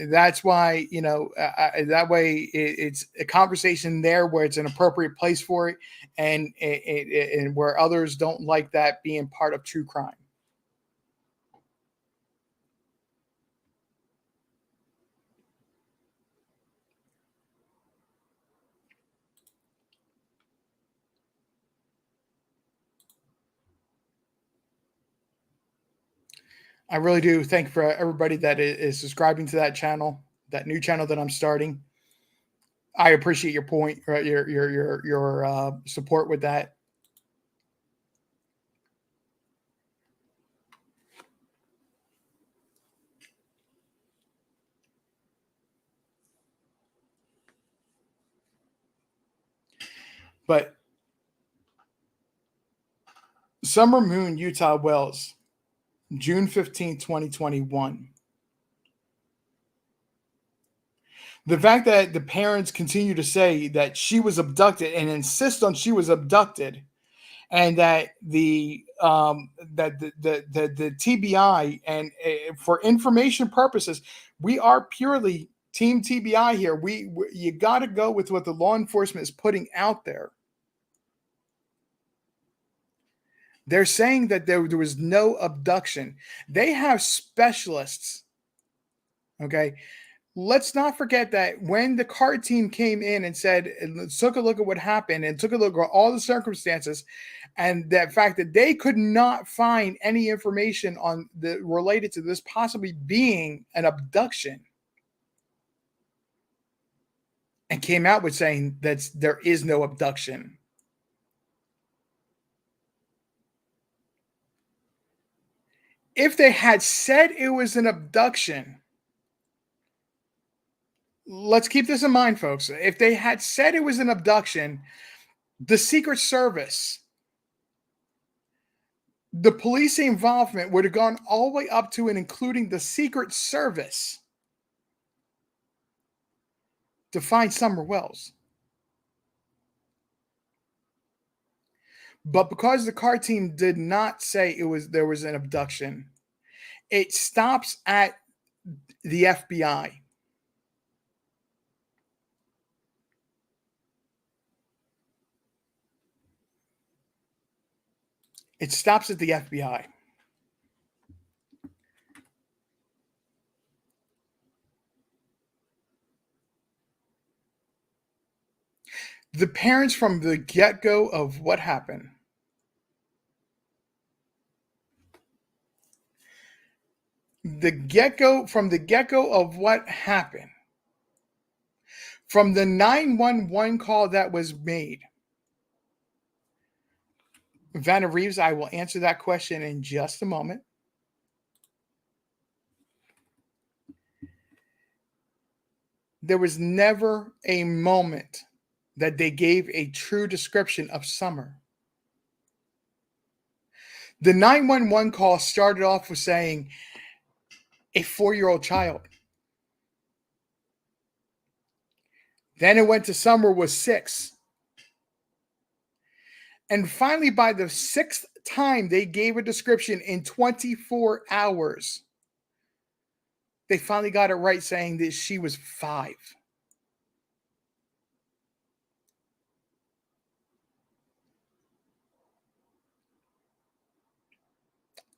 That's why, that way it's a conversation there where it's an appropriate place for it, and where others don't like that being part of true crime. I really do thank for everybody that is subscribing to that channel, that new channel that I'm starting. I appreciate your point, your support with that. But Summer Moon, Utah Wells, June 15th, 2021. The fact that the parents continue to say that she was abducted and insist on she was abducted, and that the TBI, and for information purposes, we are purely team TBI here. You got to go with what the law enforcement is putting out there. They're saying that there was no abduction. They have specialists. Okay. Let's not forget that when the CART team came in and said, took a look at what happened and took a look at all the circumstances, and that fact that they could not find any information on the related to this possibly being an abduction, and came out with saying that there is no abduction. If they had said it was an abduction, let's keep this in mind, folks. If they had said it was an abduction, the Secret Service, the police involvement would have gone all the way up to and including the Secret Service. to find Summer Wells. But because the car team did not say there was an abduction, it stops at the FBI. It stops at the FBI. The parents, from the get-go of what happened, from the get-go of what happened, from the 911 call that was made, Vanna Reeves, I will answer that question in just a moment. There was never a moment that they gave a true description of Summer. The 911 call started off with saying a 4-year-old child. Then it went to Summer was 6. And finally, by the 6th time they gave a description in 24 hours, they finally got it right, saying that she was 5.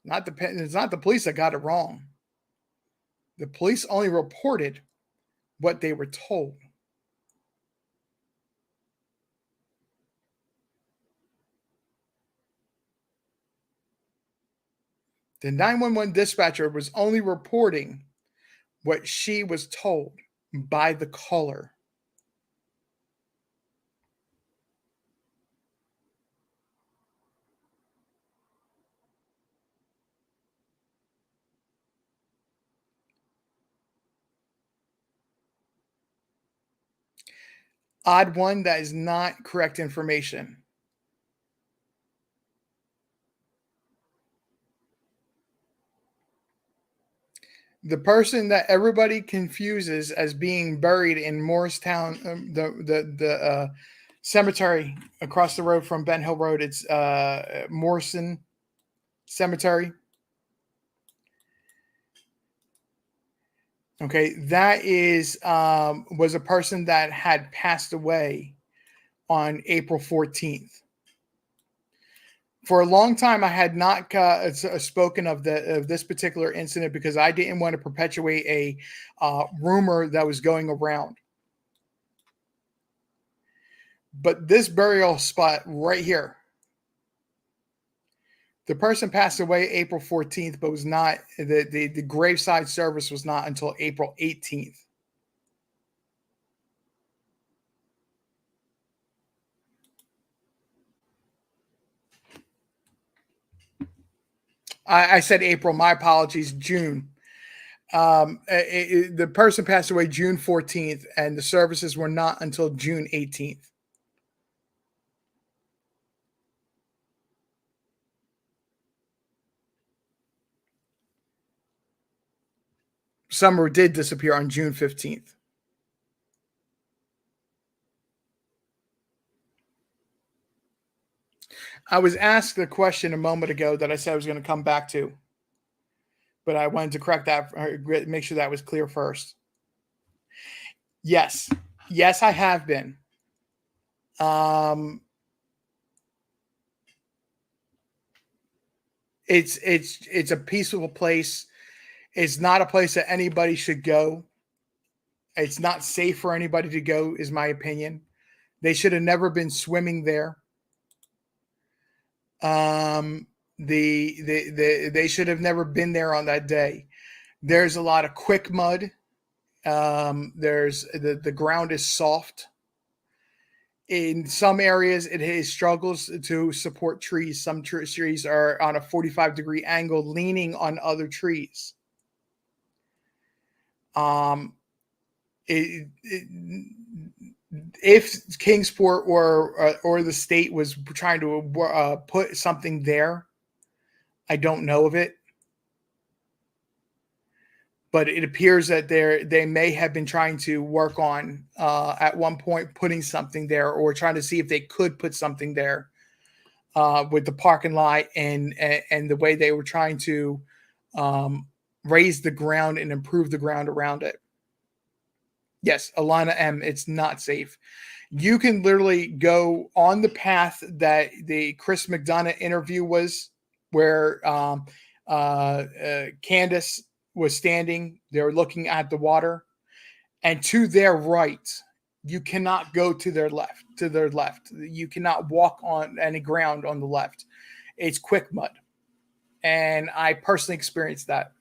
It's not the police that got it wrong. The police only reported what they were told. The 911 dispatcher was only reporting what she was told by the caller. Odd one, that is not correct information. The person that everybody confuses as being buried in Morristown, the cemetery across the road from Ben Hill Road, it's Morrison Cemetery. Okay, that is was a person that had passed away on April 14th. For a long time, I had not spoken of this particular incident because I didn't want to perpetuate a rumor that was going around. But this burial spot right here, the person passed away April 14th, but was not the graveside service was not until April 18th. I said April. My apologies. June. The person passed away June 14th, and the services were not until June 18th. Summer did disappear on June 15th. I was asked a question a moment ago that I said I was going to come back to, but I wanted to correct that, make sure that was clear first. Yes, I have been. It's a peaceful place. It's not a place that anybody should go. It's not safe for anybody to go, is my opinion. They should have never been swimming there. They should have never been there on that day. There's a lot of quick mud. There's the ground is soft. In some areas, it struggles to support trees. Some trees are on a 45-degree angle, leaning on other trees. If Kingsport or the state was trying to put something there, I don't know of it. but it appears that they may have been trying to work on at one point putting something there, or trying to see if they could put something there with the parking lot and the way they were trying to raise the ground and improve the ground around it. Yes, Alana M, it's not safe. You can literally go on the path that the Chris McDonough interview was, where Candace was standing. They were looking at the water, and to their right, you cannot go to their left. To their left, you cannot walk on any ground on the left. It's quick mud, and I personally experienced that.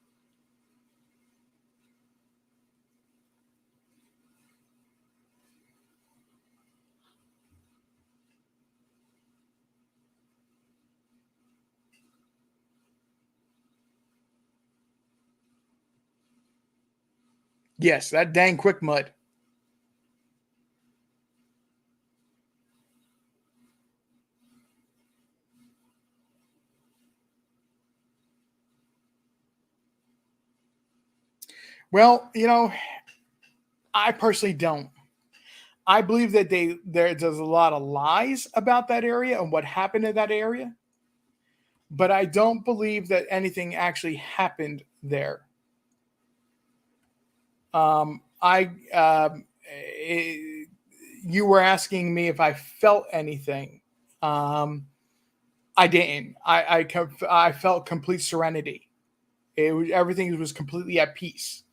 Yes, that dang quick mud. Well, I personally don't. I believe that there's a lot of lies about that area and what happened in that area, but I don't believe that anything actually happened there. I You were asking me if I felt anything. I didn't. I felt complete serenity. Everything was completely at peace.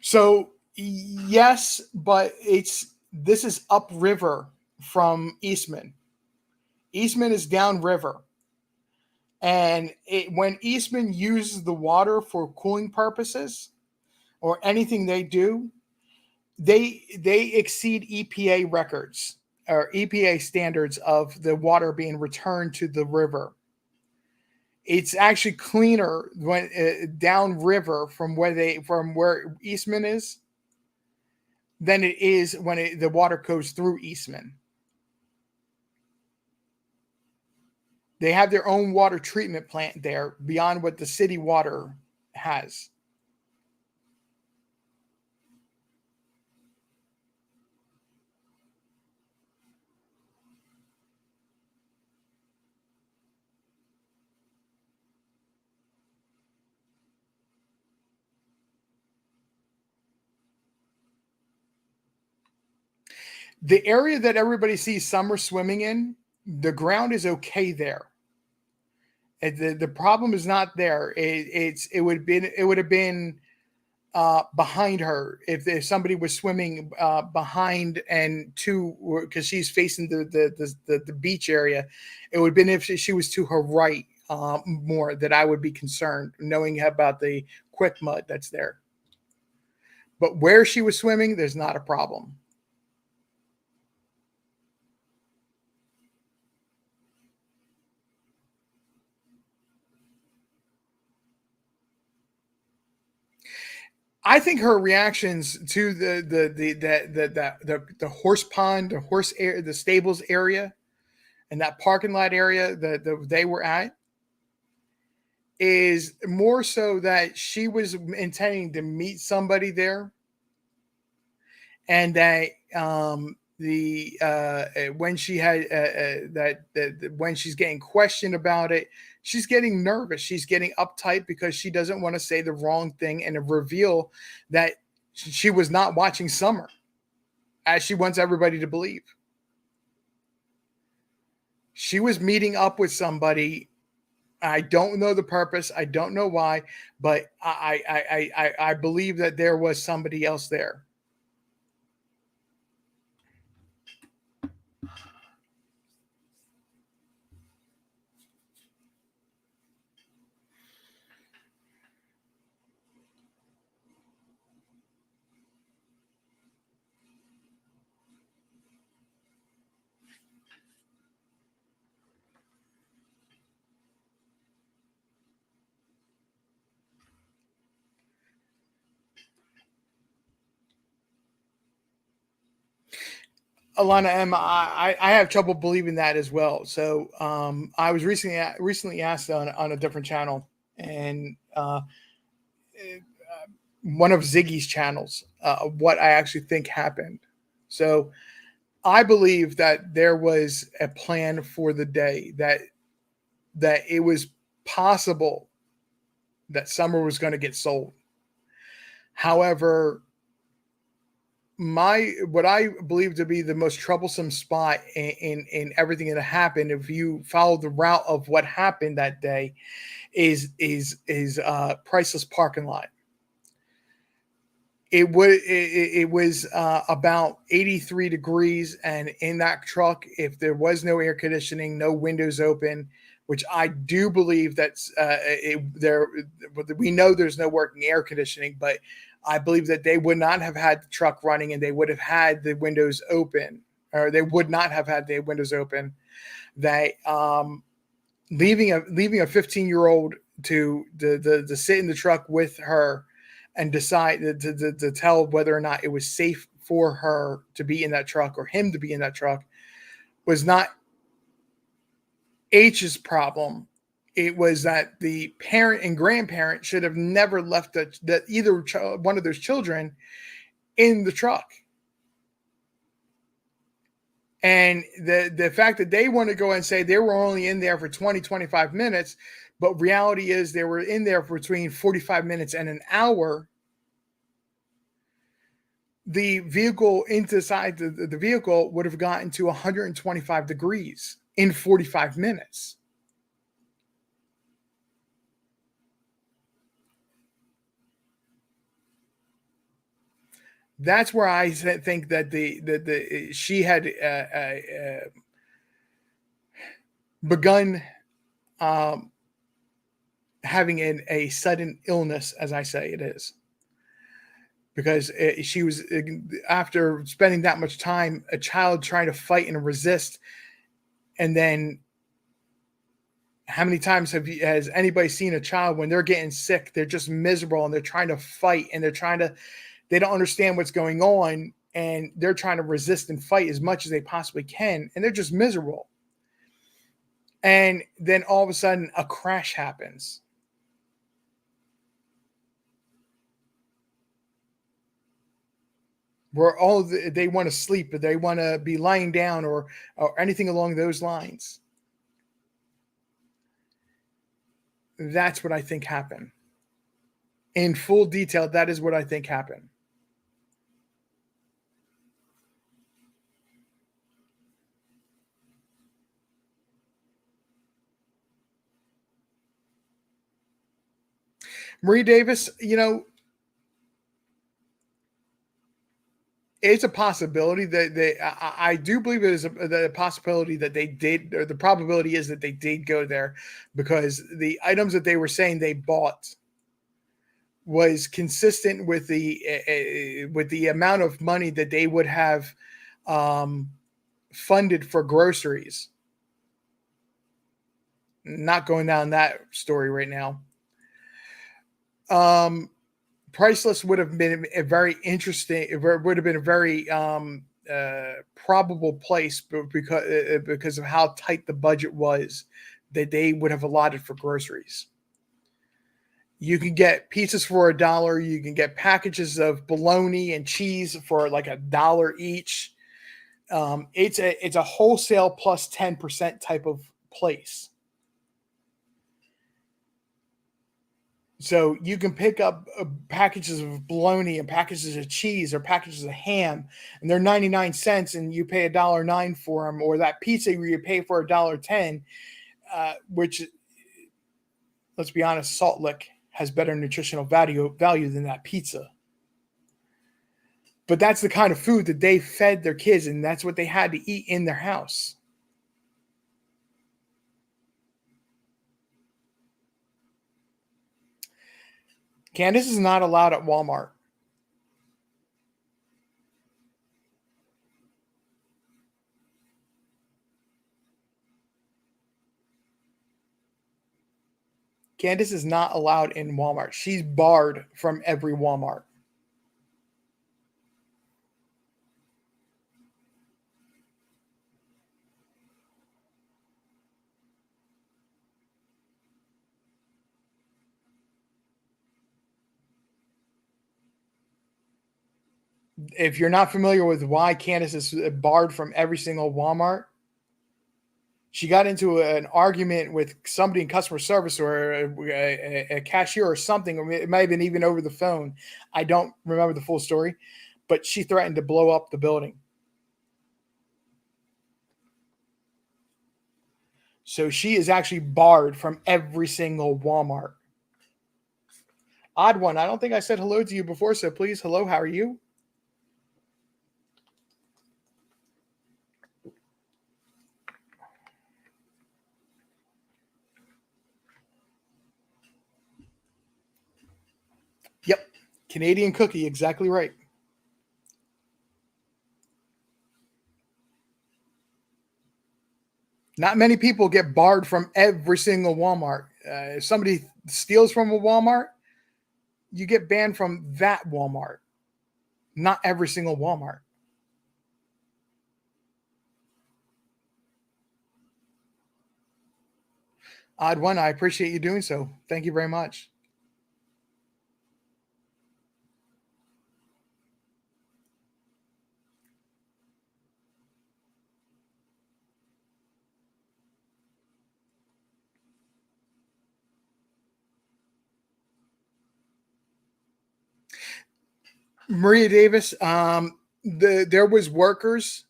So yes, but this is upriver from Eastman. Eastman is downriver, and when Eastman uses the water for cooling purposes or anything they do, they exceed EPA records or EPA standards of the water being returned to the river. It's actually cleaner when downriver from where Eastman is than it is when the water goes through Eastman. They have their own water treatment plant there beyond what the city water has. The area that everybody sees summer swimming in, the ground is okay there. The problem is not there. It would have been behind her if somebody was swimming behind and to, because she's facing the beach area. It would have been if she was to her right more, that I would be concerned, knowing about the quick mud that's there. But where she was swimming, there's not a problem. I think her reactions to the horse pond, the horse air, the stables area, and that parking lot area that they were at is more so that she was intending to meet somebody there, and that the when she had that when she's getting questioned about it, she's getting nervous, she's getting uptight because she doesn't want to say the wrong thing and reveal that she was not watching Summer as she wants everybody to believe. She was meeting up with somebody. I don't know the purpose, I don't know why, but I believe that there was somebody else there. Alana M, I have trouble believing that as well. So I was recently asked on a different channel, and one of Ziggy's channels, what I actually think happened. So I believe that there was a plan for the day, that it was possible that Summer was going to get sold. However, what I believe to be the most troublesome spot in everything that happened, if you follow the route of what happened that day, is Priceless parking lot. It was about 83 degrees, and in that truck, if there was no air conditioning, no windows open, which I do believe that's there. We know there's no working air conditioning, but I believe that they would not have had the truck running, and they would have had the windows open, or they would not have had the windows open. That leaving a 15-year-old to sit in the truck with her and decide to tell whether or not it was safe for her to be in that truck or him to be in that truck was not H's problem. It was that the parent and grandparent should have never left either one of those children in the truck. And the fact that they want to go and say they were only in there for 20, 25 minutes, but reality is they were in there for between 45 minutes and an hour. The vehicle inside the vehicle would have gotten to 125 degrees in 45 minutes. That's where I think that she had begun having a sudden illness, as I say it is. Because she was, after spending that much time, a child trying to fight and resist. And then how many times has anybody seen a child when they're getting sick, they're just miserable and they're trying to fight and they don't understand what's going on, and they're trying to resist and fight as much as they possibly can, and they're just miserable. And then all of a sudden a crash happens. Where they want to sleep, or they want to be lying down, or anything along those lines. That's what I think happened. In full detail, that is what I think happened. Marie Davis, it's a possibility that I do believe it is the possibility that they did, or the probability is that they did go there, because the items that they were saying they bought was consistent with the amount of money that they would have funded for groceries. Not going down that story right now. Priceless would have been a very interesting. It would have been a very probable place, because of how tight the budget was that they would have allotted for groceries. You can get pizzas for $1. You can get packages of bologna and cheese for like $1 each. It's a wholesale plus 10% type of place. So you can pick up packages of bologna and packages of cheese or packages of ham, and they're 99 cents, and you pay $1.09 for them. Or that pizza where you pay for $1.10, which, let's be honest, Salt Lick has better nutritional value than that pizza. But that's the kind of food that they fed their kids, and that's what they had to eat in their house. Candace is not allowed at Walmart. Candace is not allowed in Walmart. She's barred from every Walmart. If you're not familiar with why Candace is barred from every single Walmart, she got into an argument with somebody in customer service or a cashier or something. Or it might have been even over the phone. I don't remember the full story, but she threatened to blow up the building. So she is actually barred from every single Walmart. Odd one. I don't think I said hello to you before, so please, hello, how are you? Yep. Canadian cookie, exactly right. Not many people get barred from every single Walmart. If somebody steals from a Walmart, you get banned from that Walmart, not every single Walmart. Odd one. I appreciate you doing so. Thank you very much. Maria Davis, there was workers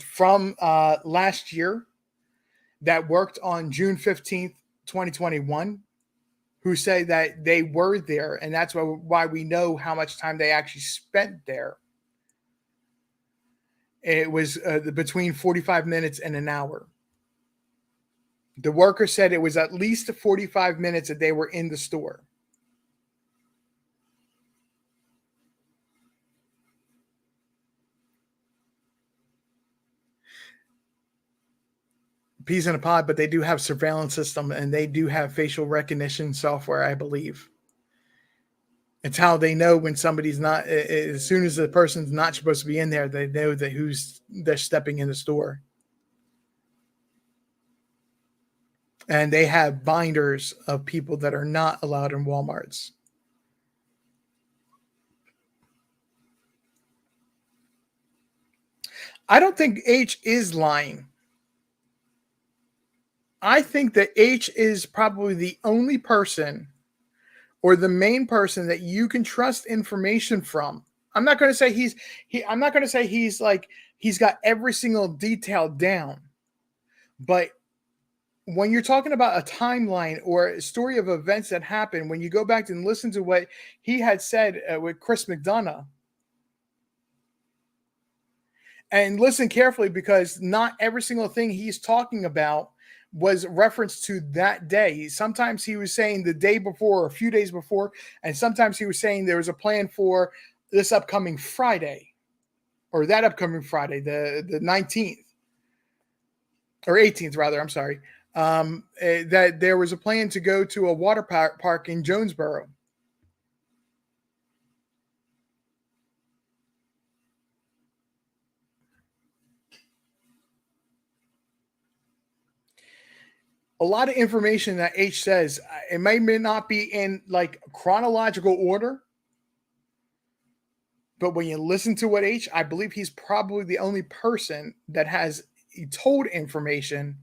from last year that worked on June 15th, 2021, who say that they were there, and that's why we know how much time they actually spent there. It was between 45 minutes and an hour. The worker said it was at least 45 minutes that they were in the store. Peas in a pod, but they do have surveillance system and they do have facial recognition software, I believe. It's how they know when somebody's not. As soon as the person's not supposed to be in there, they know that who's they're stepping in the store. And they have binders of people that are not allowed in Walmarts. I don't think H is lying. I think that H is probably the only person or the main person that you can trust information from. I'm not going to say I'm not going to say he's like he's got every single detail down. But when you're talking about a timeline or a story of events that happened, when you go back and listen to what he had said with Chris McDonough, and listen carefully because not every single thing he's talking about was referenced to that day. Sometimes he was saying the day before or a few days before, and sometimes he was saying there was a plan for this upcoming Friday or that upcoming Friday, the 19th or 18th, rather. I'm sorry. That there was a plan to go to a water park in Jonesboro. A lot of information that H says, it may not be in like chronological order, but when you listen to what I believe he's probably the only person that has told information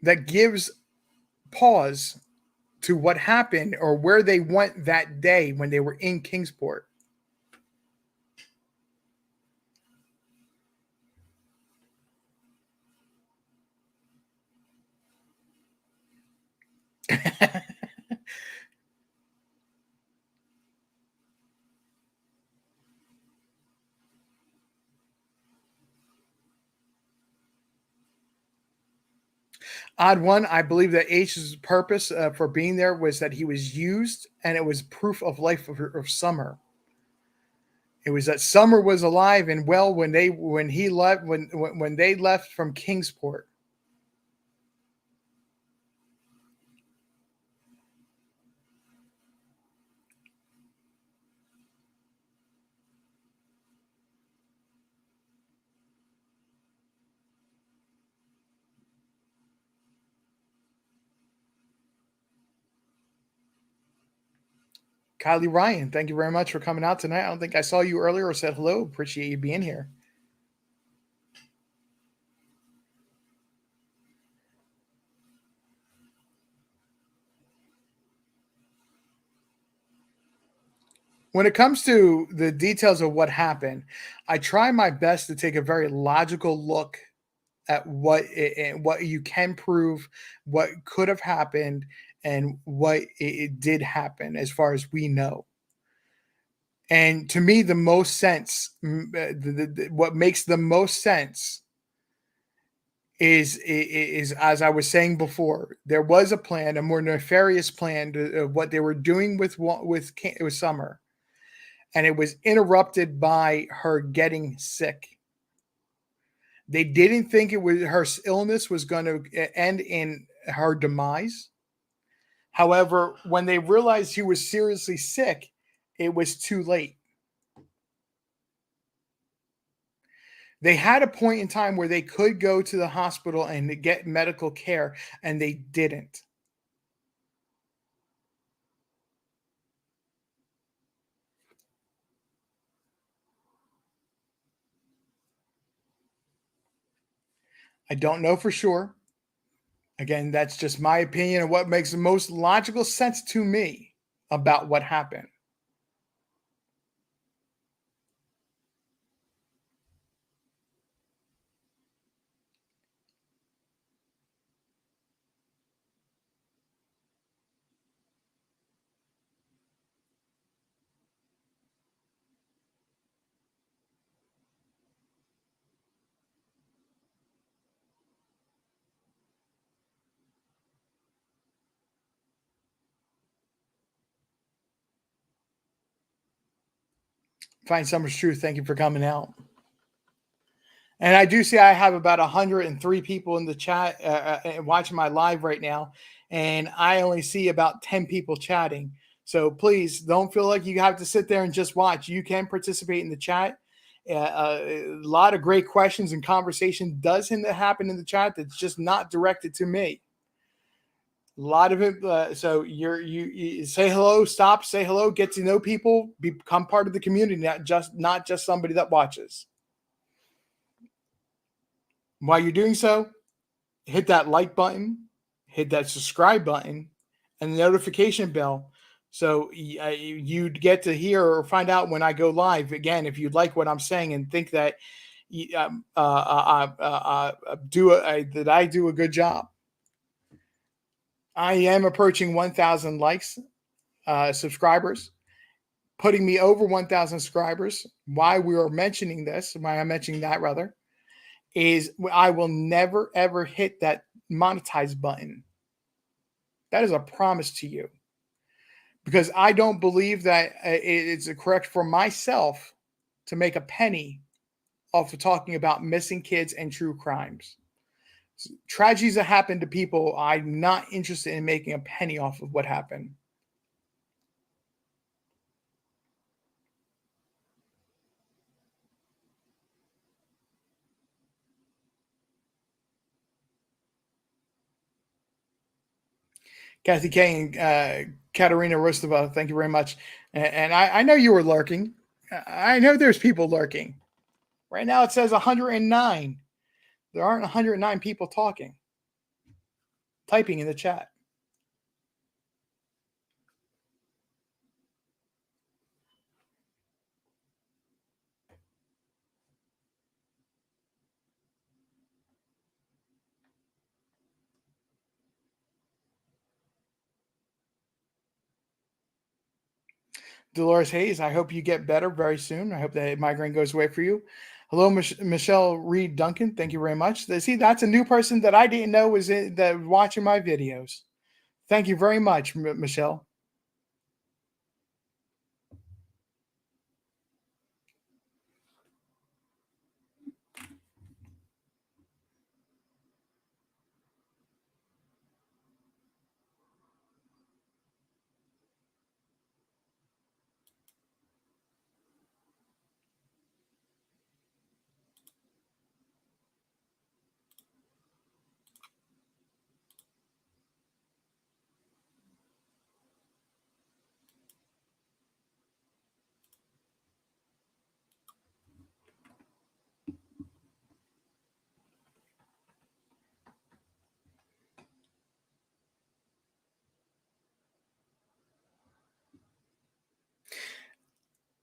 that gives pause to what happened or where they went that day when they were in Kingsport. Odd one, I believe that H's purpose for being there was that he was used and it was proof of life of Summer. It was that Summer was alive and well when he left when they left from Kingsport. Kylie Ryan, thank you very much for coming out tonight. I don't think I saw you earlier or said hello. Appreciate you being here. When it comes to the details of what happened, I try my best to take a very logical look at what you can prove, what could have happened, and what it did happen as far as we know. And to me, the most sense, what makes the most sense is as I was saying before, there was a plan, a more nefarious plan to what they were doing with Summer, and it was interrupted by her getting sick. They didn't think it was her illness was going to end in her demise. However, when they realized she was seriously sick, it was too late. They had a point in time where they could go to the hospital and get medical care, and they didn't. I don't know for sure. Again, that's just my opinion of what makes the most logical sense to me about what happened. Find Summer's Truth, thank you for coming out. And I do see I have about 103 people in the chat watching my live right now, and I only see about 10 people chatting. So please don't feel like you have to sit there and just watch. You can participate in the chat. A lot of great questions and conversation does happen in the chat that's just not directed to me. A lot of it. So you say hello, stop, say hello, get to know people, become part of the community, not just somebody that watches. While you're doing so, hit that like button, hit that subscribe button, and the notification bell. So you'd get to hear or find out when I go live. Again, if you'd like what I'm saying and think that that I do a good job, I am approaching 1,000 likes, subscribers, putting me over 1,000 subscribers. Why we are mentioning this, why I'm mentioning that rather, is I will never ever hit that monetize button. That is a promise to you, because I don't believe that it's correct for myself to make a penny off of talking about missing kids and true crimes. Tragedies that happen to people, I'm not interested in making a penny off of what happened. Kathy K and Katerina Rostova, thank you very much. And I know you were lurking. I know there's people lurking. Right now it says 109. There aren't 109 people typing in the chat. Dolores Hayes, I hope you get better very soon. I hope that migraine goes away for you. Hello, Michelle Reed Duncan. Thank you very much. See, that's a new person that I didn't know was watching my videos. Thank you very much, Michelle.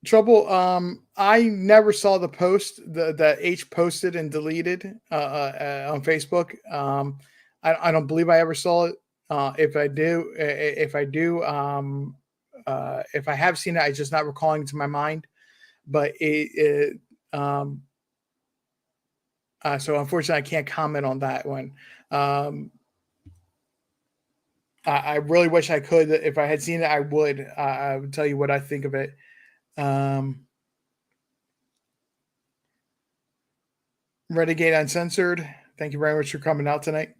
Trouble. I never saw the post that H posted and deleted on Facebook. I don't believe I ever saw it. If I do, if I do, if I have seen it, I just not recalling to my mind. But so unfortunately, I can't comment on that one. Um, I really wish I could. If I had seen it, I would. I would tell you what I think of it. Um, Renegade Uncensored. Thank you very much for coming out tonight.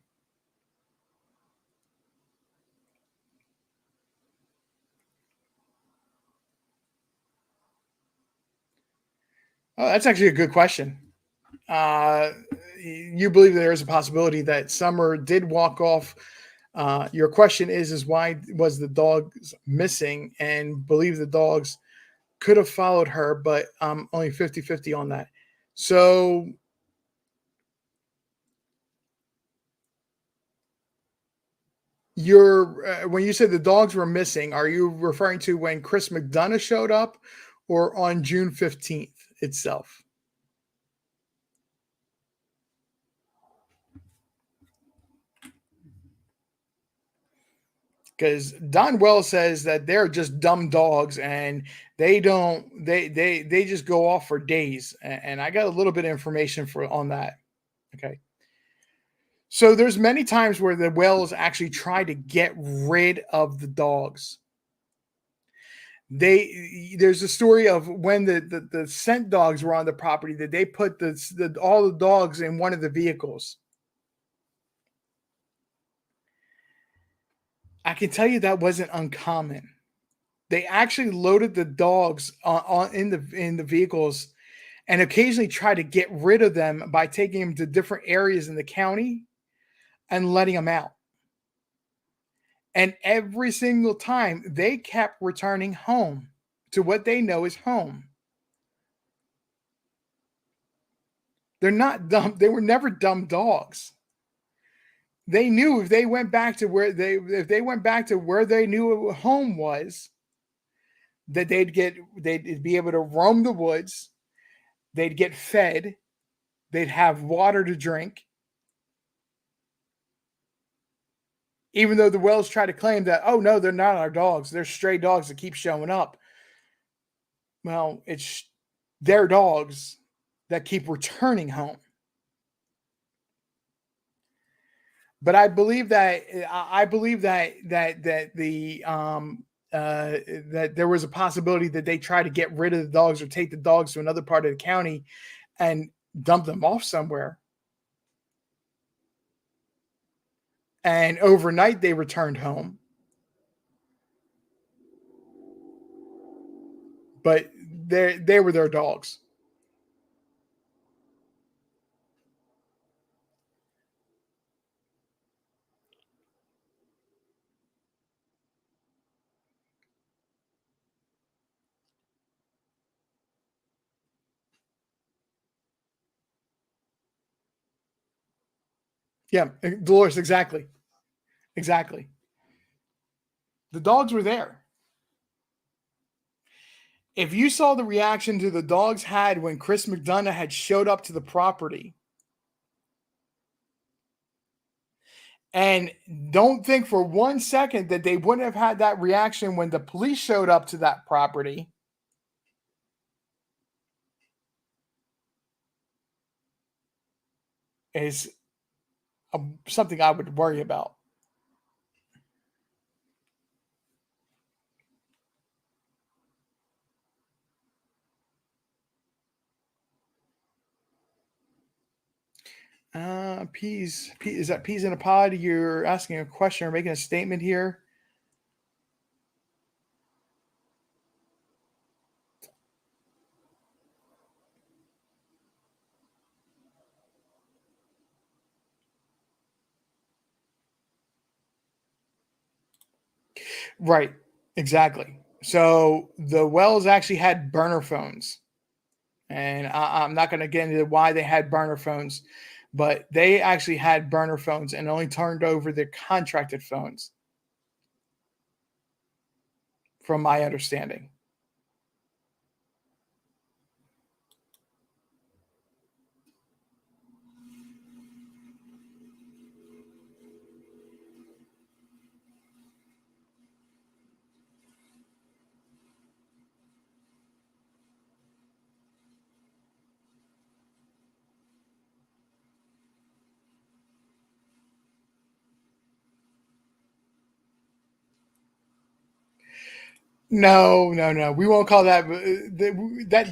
Oh, that's actually a good question. You believe there is a possibility that Summer did walk off. Your question is why was the dogs missing? And believe the dogs could have followed her, but only 50-50 on that. So you're when you said the dogs were missing, are you referring to when Chris McDonough showed up or on June 15th itself? Because Don Wells says that they're just dumb dogs and they just go off for days. And I got a little bit of information for on that. Okay. So there's many times where the Wells actually try to get rid of the dogs. There's a story of when the scent dogs were on the property that they put all the dogs in one of the vehicles. I can tell you that wasn't uncommon. They actually loaded the dogs in the vehicles and occasionally try to get rid of them by taking them to different areas in the county and letting them out. And every single time they kept returning home to what they know is home. They're not dumb. They were never dumb dogs. They knew if they went back to where they knew home was, that they'd be able to roam the woods, they'd get fed, they'd have water to drink. Even though the Wells try to claim that, oh no, they're not our dogs, they're stray dogs that keep showing up. Well, it's their dogs that keep returning home. But I believe that that there was a possibility that they try to get rid of the dogs or take the dogs to another part of the county and dump them off somewhere. And overnight they returned home. But they were their dogs. Yeah, Dolores, exactly. Exactly. The dogs were there. If you saw the reaction to the dogs had when Chris McDonough had showed up to the property, and don't think for 1 second that they wouldn't have had that reaction when the police showed up to that property, is something I would worry about. Peas, is that peas in a pod? You're asking a question or making a statement here. Right, exactly. So the Wells actually had burner phones, and I'm not going to get into why they had burner phones, but they actually had burner phones and only turned over their contracted phones, from my understanding. No, no, no. We won't call that.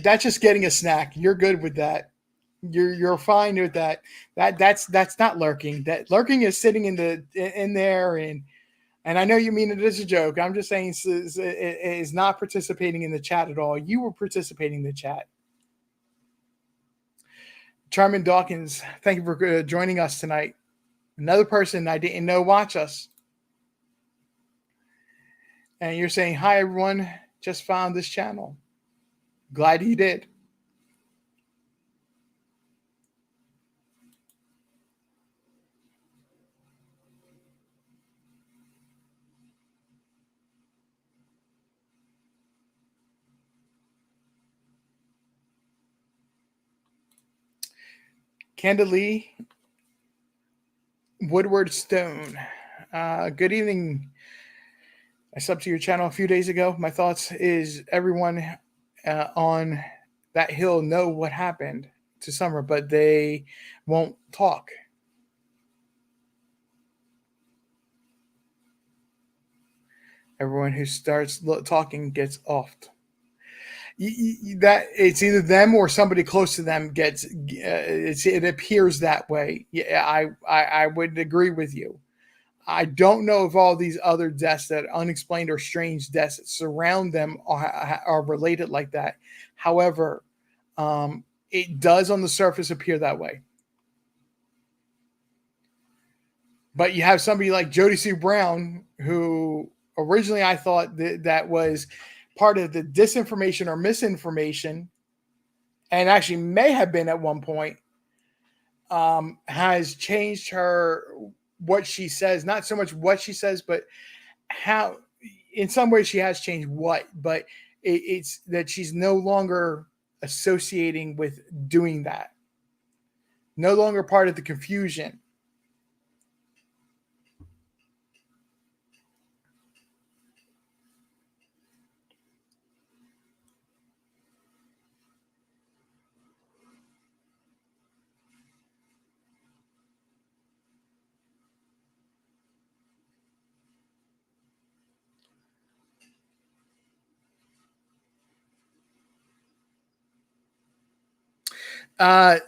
That's just getting a snack. You're good with that. You're fine with that. That's not lurking. That lurking is sitting in there, and I know you mean it as a joke. I'm just saying it is not participating in the chat at all. You were participating in the chat. Charmin Dawkins, thank you for joining us tonight. Another person I didn't know watch us. And you're saying, hi, everyone. Just found this channel. Glad you did. Candalee Woodward Stone. Good evening. I subbed to your channel a few days ago. My thoughts is everyone on that hill know what happened to Summer, but they won't talk. Everyone who starts talking gets offed. That it's either them or somebody close to them gets. It appears that way. Yeah, I would agree with you. I don't know if all these other deaths that unexplained or strange deaths that surround them are related like that. However, it does on the surface appear that way. But you have somebody like Jody Sue Brown, who originally I thought that was part of the disinformation or misinformation, and actually may have been at one point, has changed her what she says. Not so much what she says, but how. In some ways, she has changed what, but it's that she's no longer associating with doing that. No longer part of the confusion.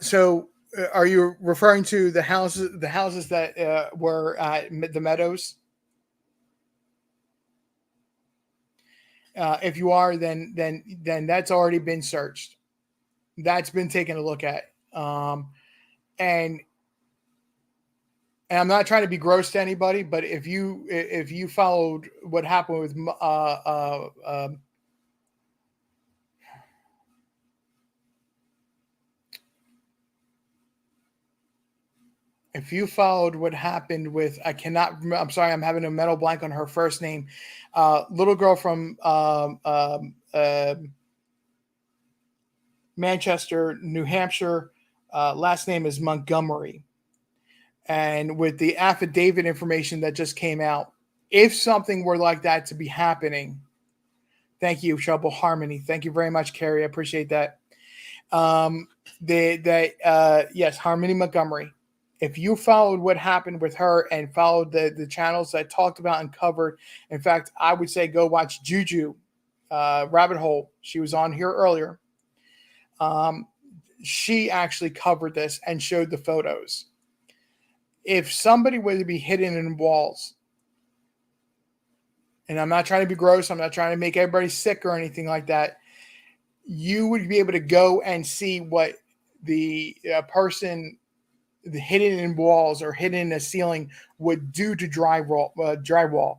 So are you referring to the houses that were at the Meadows? If you are, then that's already been searched. That's been taken a look at. And I'm not trying to be gross to anybody, but if you followed what happened with if you followed what happened with, I'm sorry, I'm having a mental blank on her first name, little girl from Manchester, New Hampshire, last name is Montgomery. And with the affidavit information that just came out, if something were like that to be happening, thank you, Trouble Harmony. Thank you very much, Carrie. I appreciate that. Yes, Harmony Montgomery. If you followed what happened with her and followed the channels I talked about and covered, in fact, I would say go watch Juju Rabbit Hole. She was on here earlier. She actually covered this and showed the photos. If somebody were to be hidden in walls, and I'm not trying to be gross, I'm not trying to make everybody sick or anything like that, you would be able to go and see what the person hidden in walls or hidden in a ceiling would do to drywall.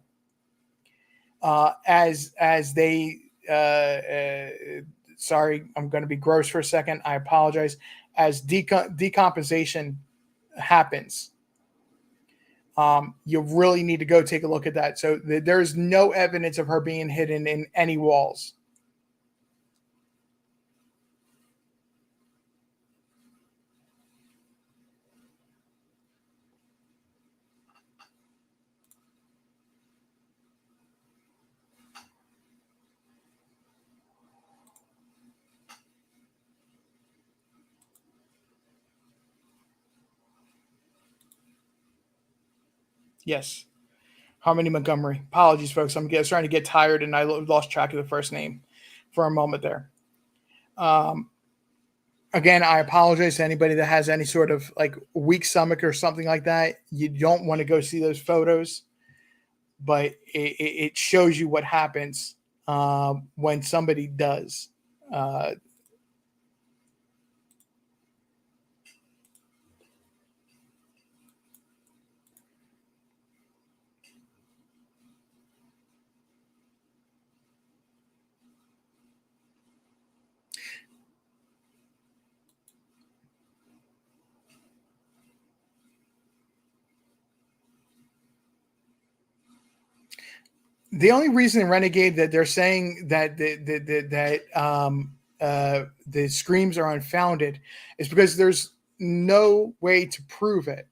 As they sorry, I'm going to be gross for a second. I apologize. As decomposition happens, you really need to go take a look at that. So there's no evidence of her being hidden in any walls. Yes. Harmony Montgomery. Apologies, folks. I'm trying to get tired and I lost track of the first name for a moment there. Again, I apologize to anybody that has any sort of like weak stomach or something like that. You don't want to go see those photos, but it shows you what happens when somebody does. The only reason in Renegade that they're saying that the screams are unfounded is because there's no way to prove it.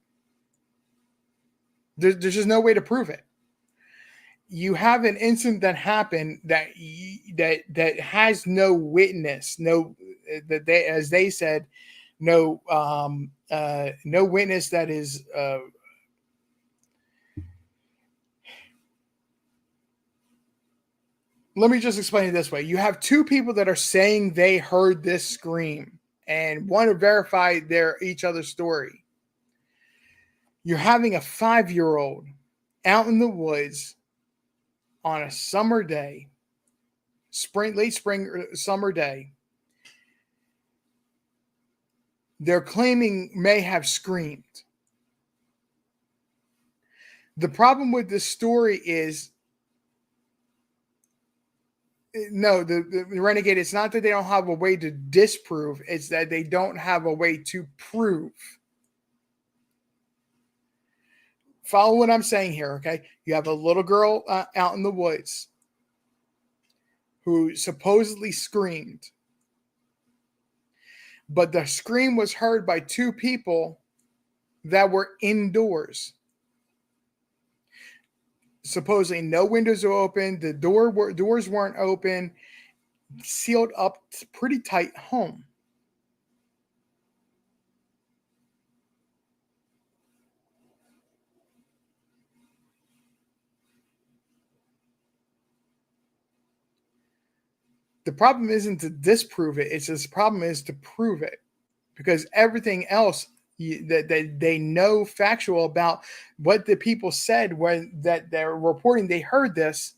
There's just no way to prove it. You have an incident that happened that has no witness, no that they, as they said, no no witness that is. Let me just explain it this way. You have two people that are saying they heard this scream and want to verify each other's story. You're having a 5-year-old out in the woods on a summer day, late spring, summer day. They're claiming may have screamed. The problem with this story is no, the Renegade, it's not that they don't have a way to disprove, it's that they don't have a way to prove. Follow what I'm saying here, okay? You have a little girl out in the woods who supposedly screamed, but the scream was heard by two people that were indoors. Supposedly no windows were open, the doors weren't open, sealed up pretty tight home. The problem isn't to disprove it, it's this problem is to prove it, because everything else that they know factual about what the people said when that they're reporting they heard this.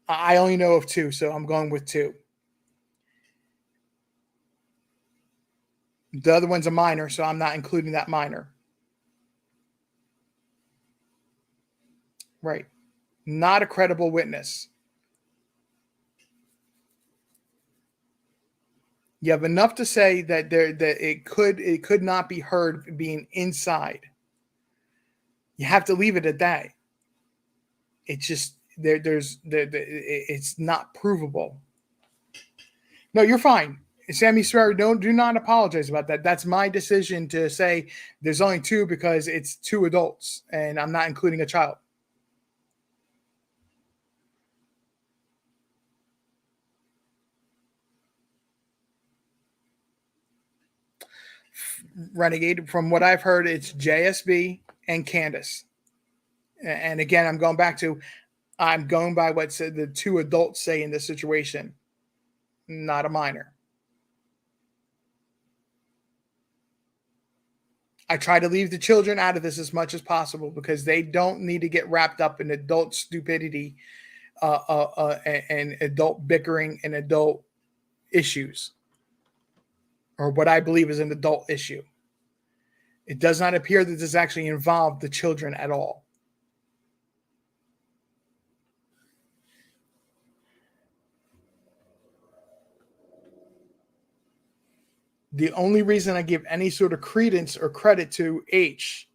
I only know of two, so I'm going with two. The other one's a minor, so I'm not including that minor. Right. Not a credible witness. You have enough to say that it could not be heard being inside. You have to leave it at that. It's just it's not provable. No, you're fine. Sammy Swear, do not apologize about that. That's my decision to say there's only two because it's two adults and I'm not including a child. Renegade, from what I've heard, it's JSB and Candace. And again, I'm going by what the two adults say in this situation, not a minor. I try to leave the children out of this as much as possible because they don't need to get wrapped up in adult stupidity and adult bickering and adult issues, or what I believe is an adult issue. It does not appear that this actually involved the children at all. The only reason I give any sort of credence or credit to H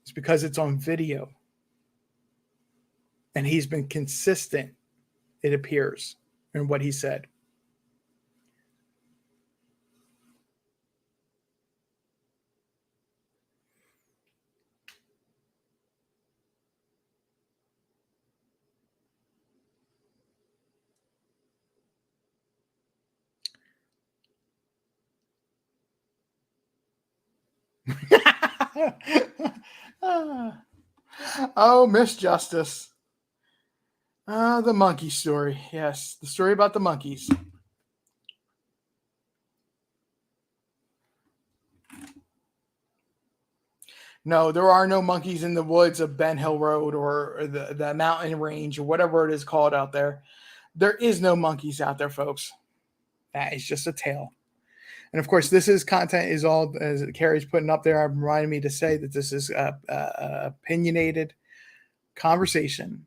is because it's on video. And he's been consistent, it appears, in what he said. Oh, Miss Justice. The monkey story. Yes, the story about the monkeys. No, there are no monkeys in the woods of Ben Hill Road or the mountain range or whatever it is called out there. There is no monkeys out there, folks. That is just a tale. And of course, this is content is all as Carrie's putting up there. Reminding me to say that this is a opinionated conversation,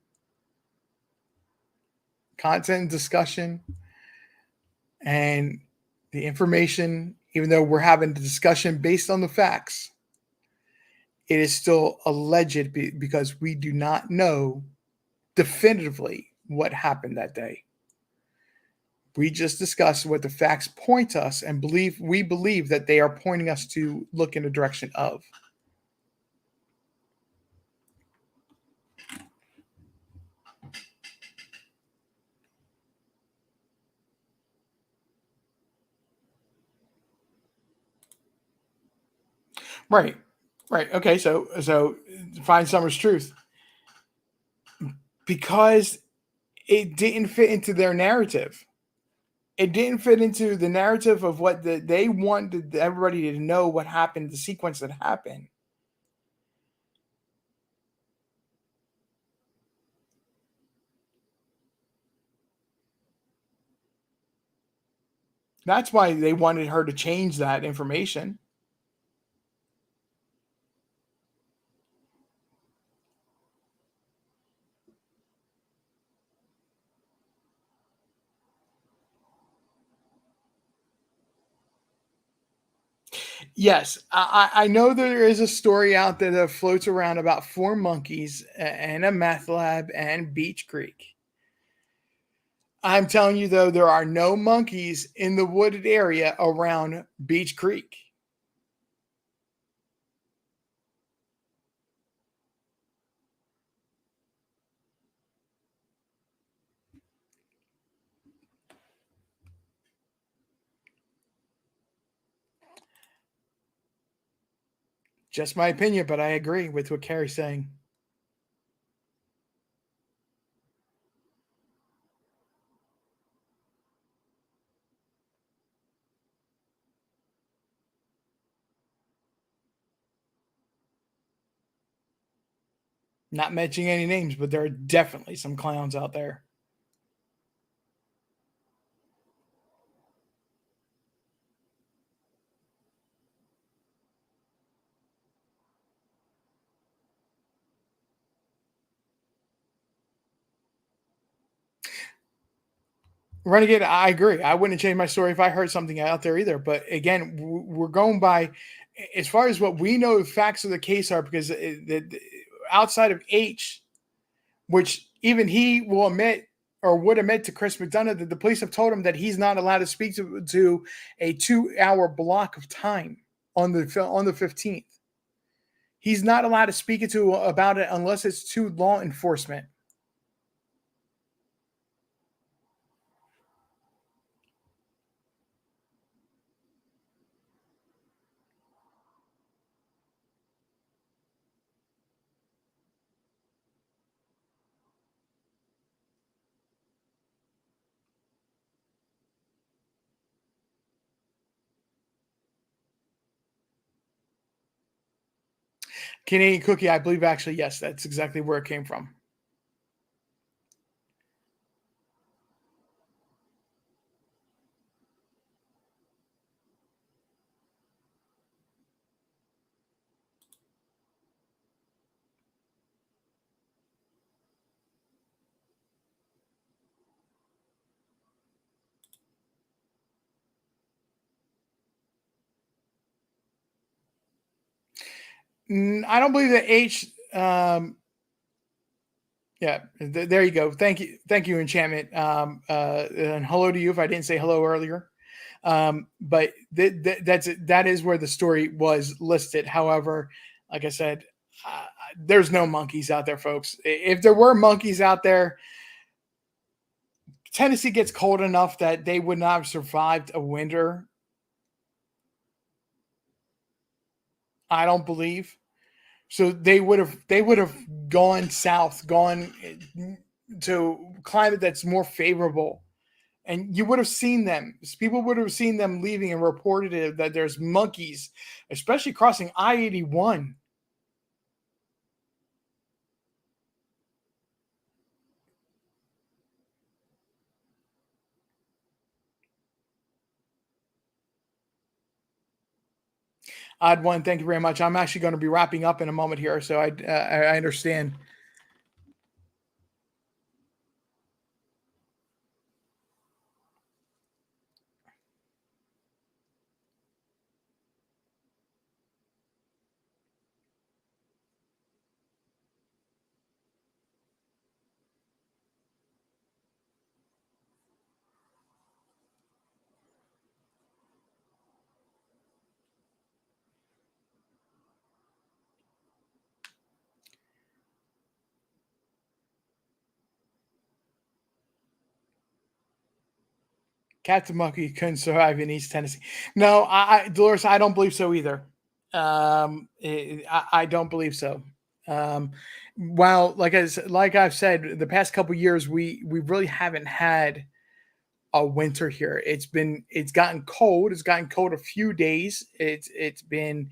content discussion, and the information. Even though we're having the discussion based on the facts, it is still alleged because we do not know definitively what happened that day. We just discussed what the facts point us and we believe that they are pointing us to look in the direction of. Right. Right. Okay. So find Summer's truth because it didn't fit into their narrative. It didn't fit into the narrative of what they wanted everybody to know what happened, the sequence that happened. That's why they wanted her to change that information. Yes, I know there is a story out there that floats around about 4 monkeys and a meth lab and Beach Creek. I'm telling you, though, there are no monkeys in the wooded area around Beach Creek. Just my opinion, but I agree with what Carrie's saying. Not mentioning any names, but there are definitely some clowns out there. Renegade, I agree. I wouldn't change my story if I heard something out there either. But again, we're going by as far as what we know the facts of the case are, because outside of H, which even he will admit or would admit to Chris McDonough that the police have told him that he's not allowed to speak to a 2-hour block of time on the 15th. He's not allowed to speak to about it unless it's to law enforcement. Canadian Cookie, I believe, actually, yes, that's exactly where it came from. I don't believe that H. Yeah, there you go. Thank you, Enchantment. And hello to you if I didn't say hello earlier. But that is where the story was listed. However, like I said, there's no monkeys out there, folks. If there were monkeys out there, Tennessee gets cold enough that they would not have survived a winter. I don't believe. So they would have gone south, gone to climate that's more favorable, and you would have seen them. People would have seen them leaving and reported it, that there's monkeys, especially crossing I-81. Odd one, thank you very much. I'm actually going to be wrapping up in a moment here, so I understand. Captain Monkey couldn't survive in East Tennessee. No, Dolores, I don't believe so either. I don't believe so. Um, while, like I've said, the past couple years, we really haven't had a winter here. It's gotten cold. It's gotten cold a few days. It's been,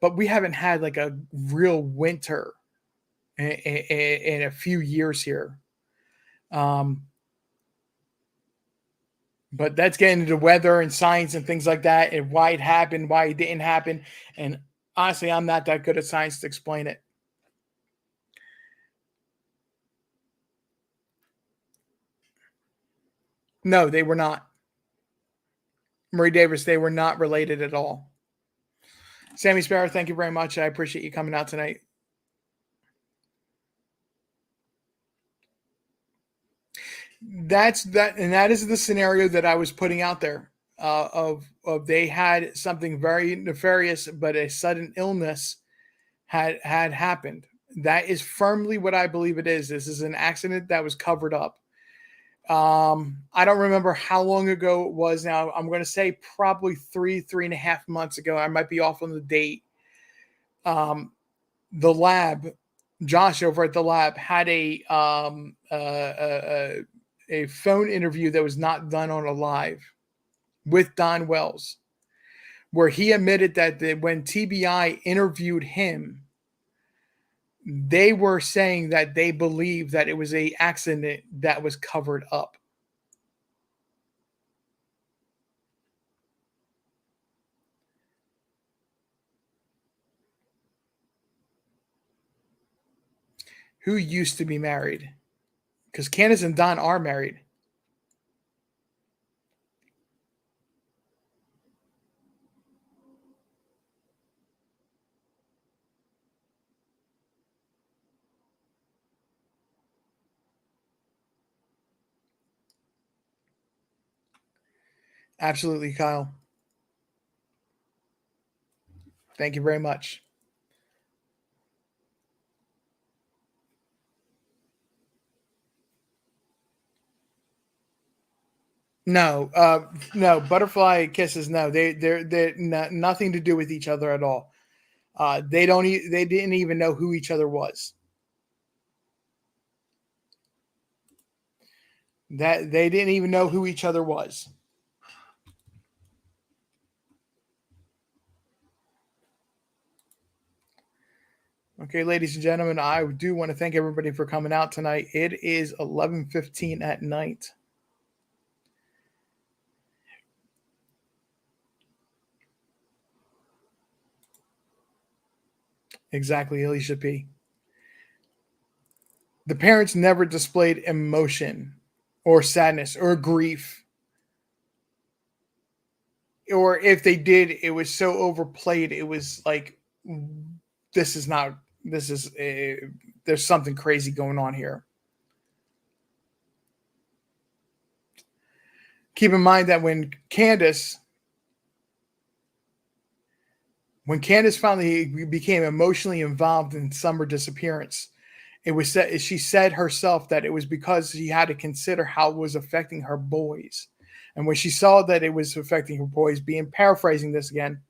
but we haven't had like a real winter in a few years here. Um, but that's getting into weather and science and things like that, and why it happened, why it didn't happen. And honestly, I'm not that good at science to explain it. No, they were not. Murray Davis, they were not related at all. Sammy Sparrow, thank you very much. I appreciate you coming out tonight. That is the scenario that I was putting out there. Of they had something very nefarious, but a sudden illness had happened. That is firmly what I believe it is. This is an accident that was covered up. I don't remember how long ago it was. Now I'm going to say probably 3.5 months ago. I might be off on the date. The lab, Josh over at the lab, had a phone interview that was not done on a live with Don Wells, where he admitted that when TBI interviewed him, they were saying that they believed that it was a accident that was covered up. Who used to be married? Because Candace and Don are married. Absolutely, Kyle. Thank you very much. No, no butterfly kisses. No, they're nothing to do with each other at all. They didn't even know who each other was. That they didn't even know who each other was. Okay, ladies and gentlemen, I do want to thank everybody for coming out tonight. It is 11:15 at night. Exactly, Alicia P. The parents never displayed emotion or sadness or grief. Or if they did, it was so overplayed. It was like, this is not, this is, there's something crazy going on here. Keep in mind that when Candace finally became emotionally involved in Summer disappearance, it was said, she said herself that it was because she had to consider how it was affecting her boys. And when she saw that it was affecting her boys, being paraphrasing this again,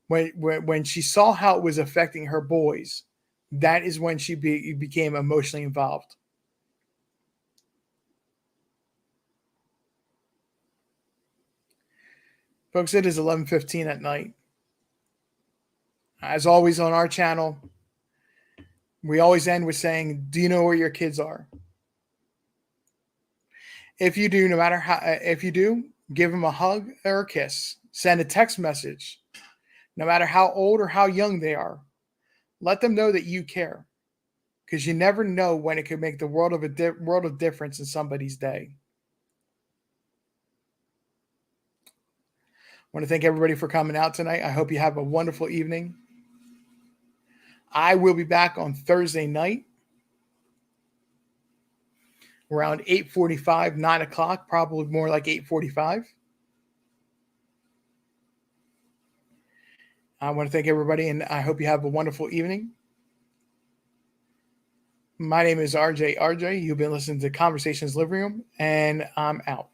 when she saw how it was affecting her boys, that is when she became emotionally involved. Folks, it is 11:15 at night. As always on our channel, we always end with saying, do you know where your kids are? If you do, no matter how, if you do, give them a hug or a kiss. Send a text message, no matter how old or how young they are. Let them know that you care, because you never know when it could make the world of difference in somebody's day. I want to thank everybody for coming out tonight. I hope you have a wonderful evening. I will be back on Thursday night around 8:45, 9 o'clock, probably more like 8:45. I want to thank everybody, and I hope you have a wonderful evening. My name is RJ. You've been listening to Conversations Living Room, and I'm out.